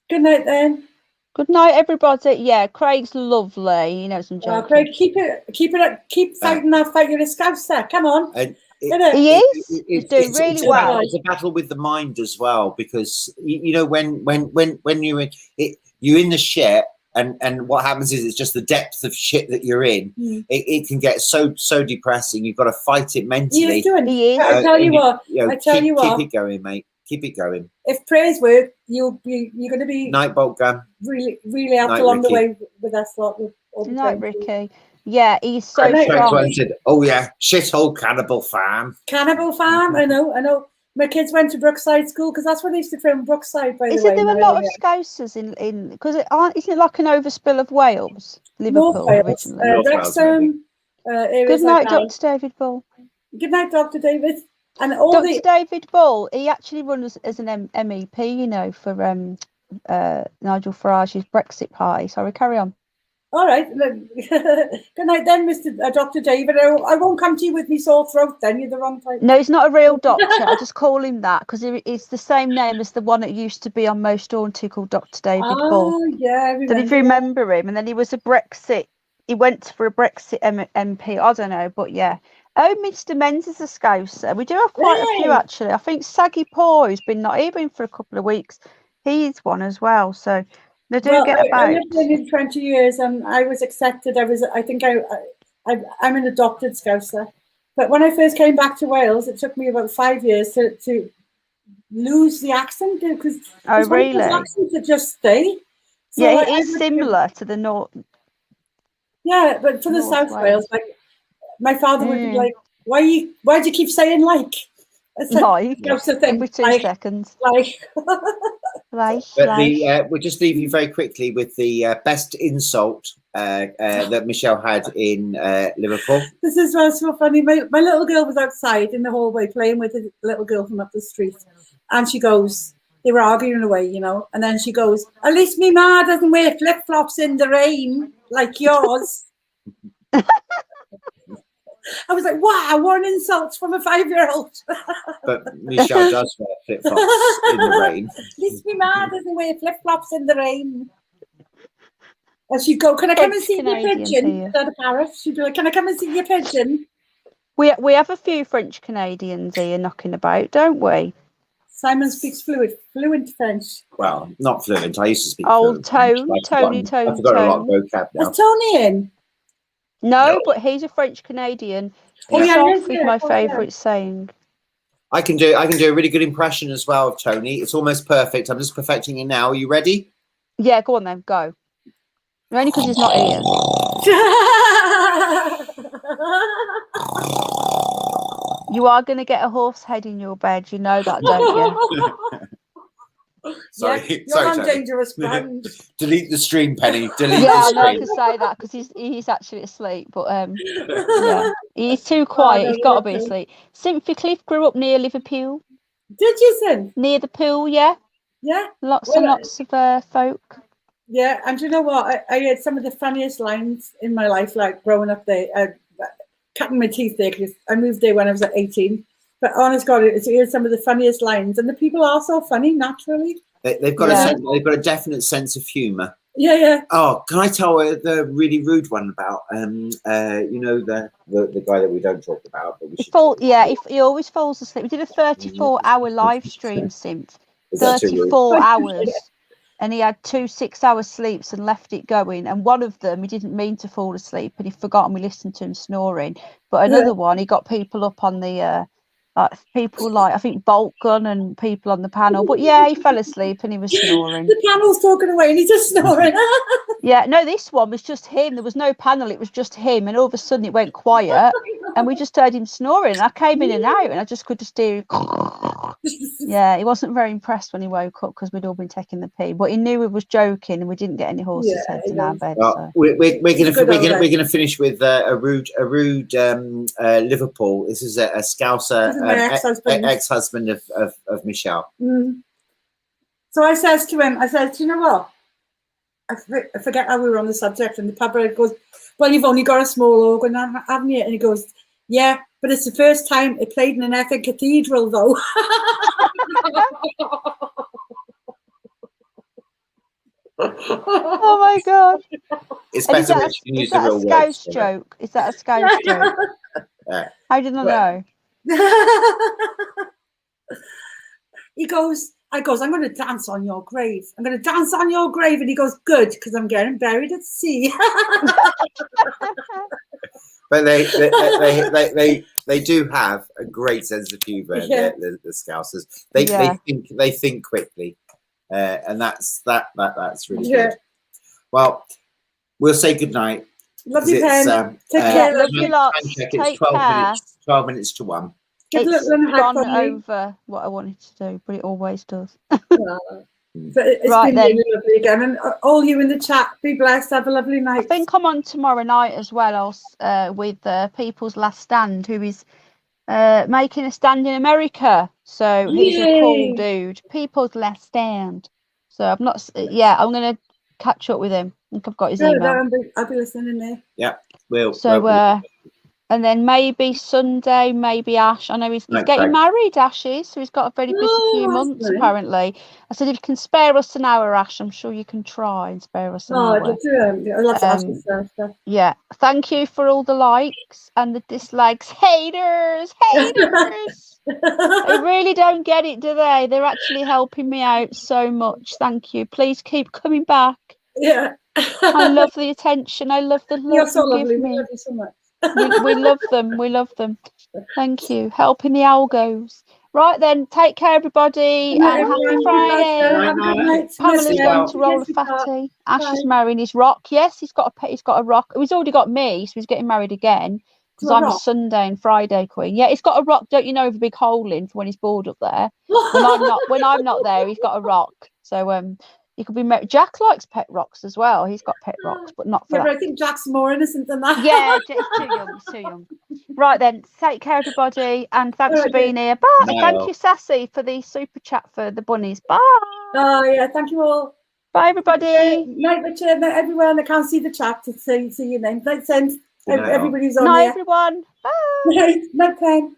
good night then. Good night, everybody. Yeah, Craig's lovely. You know, some joking. Craig, keep fighting that fight. You're a scouser. Come on. He is. He's doing really well. It's a battle with the mind as well, because you know when you're in it, you're in the shit, and what happens is it's just the depth of shit that you're in. It can get so depressing. You've got to fight it mentally. He is. I tell you what. Keep it going, mate. Keep it going. If prayers work, you're going to be night, Bolt Gun. Really helped along the way with us lot. Good night, Ricky. Yeah, he's so strong. Said, oh yeah, shithole Cannibal Farm. Cannibal Farm. I know. My kids went to Brookside School because that's where they used to film Brookside. By the way, Isn't there a lot of Scousers in because isn't it like an overspill of Wales, Liverpool originally? Wrexham. Good night, Dr. David Bull. Good night, Dr. David. And Dr. David Bull, he actually runs as an MEP, you know, for Nigel Farage's Brexit party. Sorry, carry on. All right. Good night then, Dr. David. I won't come to you with me sore throat then. You're the wrong type. No, he's not a real doctor. I just call him that because it's the same name as the one that used to be on Most Haunted called Dr. David Bull. Oh, yeah. Don't if you remember him. And then he was a Brexit. He went for a Brexit MP. I don't know, but yeah. Oh, Mr. Menz is a Scouser. We do have quite a few, actually. I think Saggy Paw, who's been not even for a couple of weeks, he's one as well. So they do get about. I lived there in 20 years and I was accepted. I'm an adopted Scouser. But when I first came back to Wales, it took me about 5 years to lose the accent. Because really? Accents that just stay. So yeah, it is similar to the North. Yeah, but for the South Wales, like, my father would be like, why do you keep saying like? Like every 2 seconds. We'll just leave you very quickly with the best insult that Michelle had in Liverpool. This is so funny. My little girl was outside in the hallway playing with a little girl from up the street. And she goes, they were arguing away, you know. And then she goes, at least me ma doesn't wear flip-flops in the rain like yours. I was like, wow, one insult from a 5-year-old. But Michelle does wear flip-flops in the rain. At least my ma doesn't wear flip-flops in the rain. And she'd go, can I come and see your pigeon? Instead of parrot, she'd be like, can I come and see your pigeon? We have a few French Canadians here knocking about, don't we? Simon speaks fluent French. Well, not fluent. I used to speak fluent. Tony. I've forgotten a lot of vocab now. Is Tony in? No, but he's a French Canadian. He's off with my favourite saying. I can do a really good impression as well of Tony. It's almost perfect. I'm just perfecting it now. Are you ready? Yeah, go on then. Go. Only because he's not here. You are going to get a horse head in your bed. You know that, don't you? Sorry, you're on dangerous ground. Delete the stream, Penny. Delete the stream. I know to say that because he's actually asleep, but yeah, he's too quiet. He's got to be asleep. Cynthia Cliff grew up near Liverpool. Did you, Cyn? Near the pool, yeah. Yeah. Lots and lots of folk. Yeah, and you know what? I had some of the funniest lines in my life, like growing up there. Cutting my teeth there because I moved there when I was 18. But honest God, it's some of the funniest lines, and the people are so funny naturally. They've got a definite sense of humour. Yeah. Oh, can I tell the really rude one about you know the guy that we don't talk about, but we should. He always falls asleep. We did a 34-hour live stream, Sims. 34 hours. And he had 2 6-hour sleeps and left it going. And one of them, he didn't mean to fall asleep and he forgot, and we listened to him snoring. But another one, he got people up on the, people like, I think, Bolt Gun and people on the panel. But yeah, he fell asleep and he was snoring. The panel's talking away and he's just snoring. Yeah, no, this one was just him. There was no panel. It was just him. And all of a sudden it went quiet and we just heard him snoring. And I came in and out and I just could just do. Yeah, he wasn't very impressed when he woke up because we'd all been taking the pee. But he knew we was joking and we didn't get any horses' heads in our bed. Well, So. we're gonna finish with a rude Liverpool. This is a Scouser ex-husband of Michelle. Mm. So I says to him, you know what? I forget how we were on the subject, and the pub goes, well, you've only got a small organ, haven't you? And he goes, yeah, but it's the first time it played in an effing cathedral, though. Oh my god! It's better when you use the real words. Scouse joke? Is that a Scouse joke? How did I know? I goes, I'm going to dance on your grave. I'm going to dance on your grave. And he goes, good, because I'm getting buried at sea. But they do have a great sense of humour. Yeah. The Scousers. They think quickly, and that's really good. Well, we'll say good night. Love you, Pen. Take care. Love you lots. Take care. 12 minutes to 1. It's gone over what I wanted to do, but it always does. But it's been really lovely again. And all you in the chat, be blessed. Have a lovely night. I think I'm on tomorrow night as well with People's Last Stand, who is making a stand in America. So he's a cool dude. People's Last Stand. So I'm not. Yeah, I'm going to catch up with him. I think I've got his email. I'll be listening in there. Yeah, and then maybe Sunday, maybe Ash. I know he's getting married, Ash is, so he's got a very busy few months, apparently. I said, if you can spare us an hour, Ash, I'm sure you can try and spare us an hour. I'd love to ask you stuff. Yeah, thank you for all the likes and the dislikes. Haters! They really don't get it, do they? They're actually helping me out so much. Thank you. Please keep coming back. Yeah. I love the attention. I love the love You're so lovely. Give me. We love you so much. we love them. We love them. Thank you. Helping the algos. Right then, take care, everybody, and happy Friday. Pamela's going to roll a fatty. Ash is marrying his rock. Yes, he's got a rock. He's already got me, so he's getting married again because I'm a Sunday and Friday queen. Yeah, he's got a rock. Don't you know, with a big hole in for when he's bored up there. When I'm not there, he's got a rock. So you could be married. Jack likes pet rocks as well. He's got pet rocks, but not for that. But I think Jack's more innocent than that. Yeah, it's too young. Right then, take care, everybody, and thanks for being here. Bye. No. Thank you, Sassy, for the super chat for the bunnies. Bye. Oh yeah, thank you all. Bye, everybody. Night, Richard. Night, everyone. I can't see the chat to see your name. Night, send. Everybody's on. Night, everyone. Bye. Night, Pen.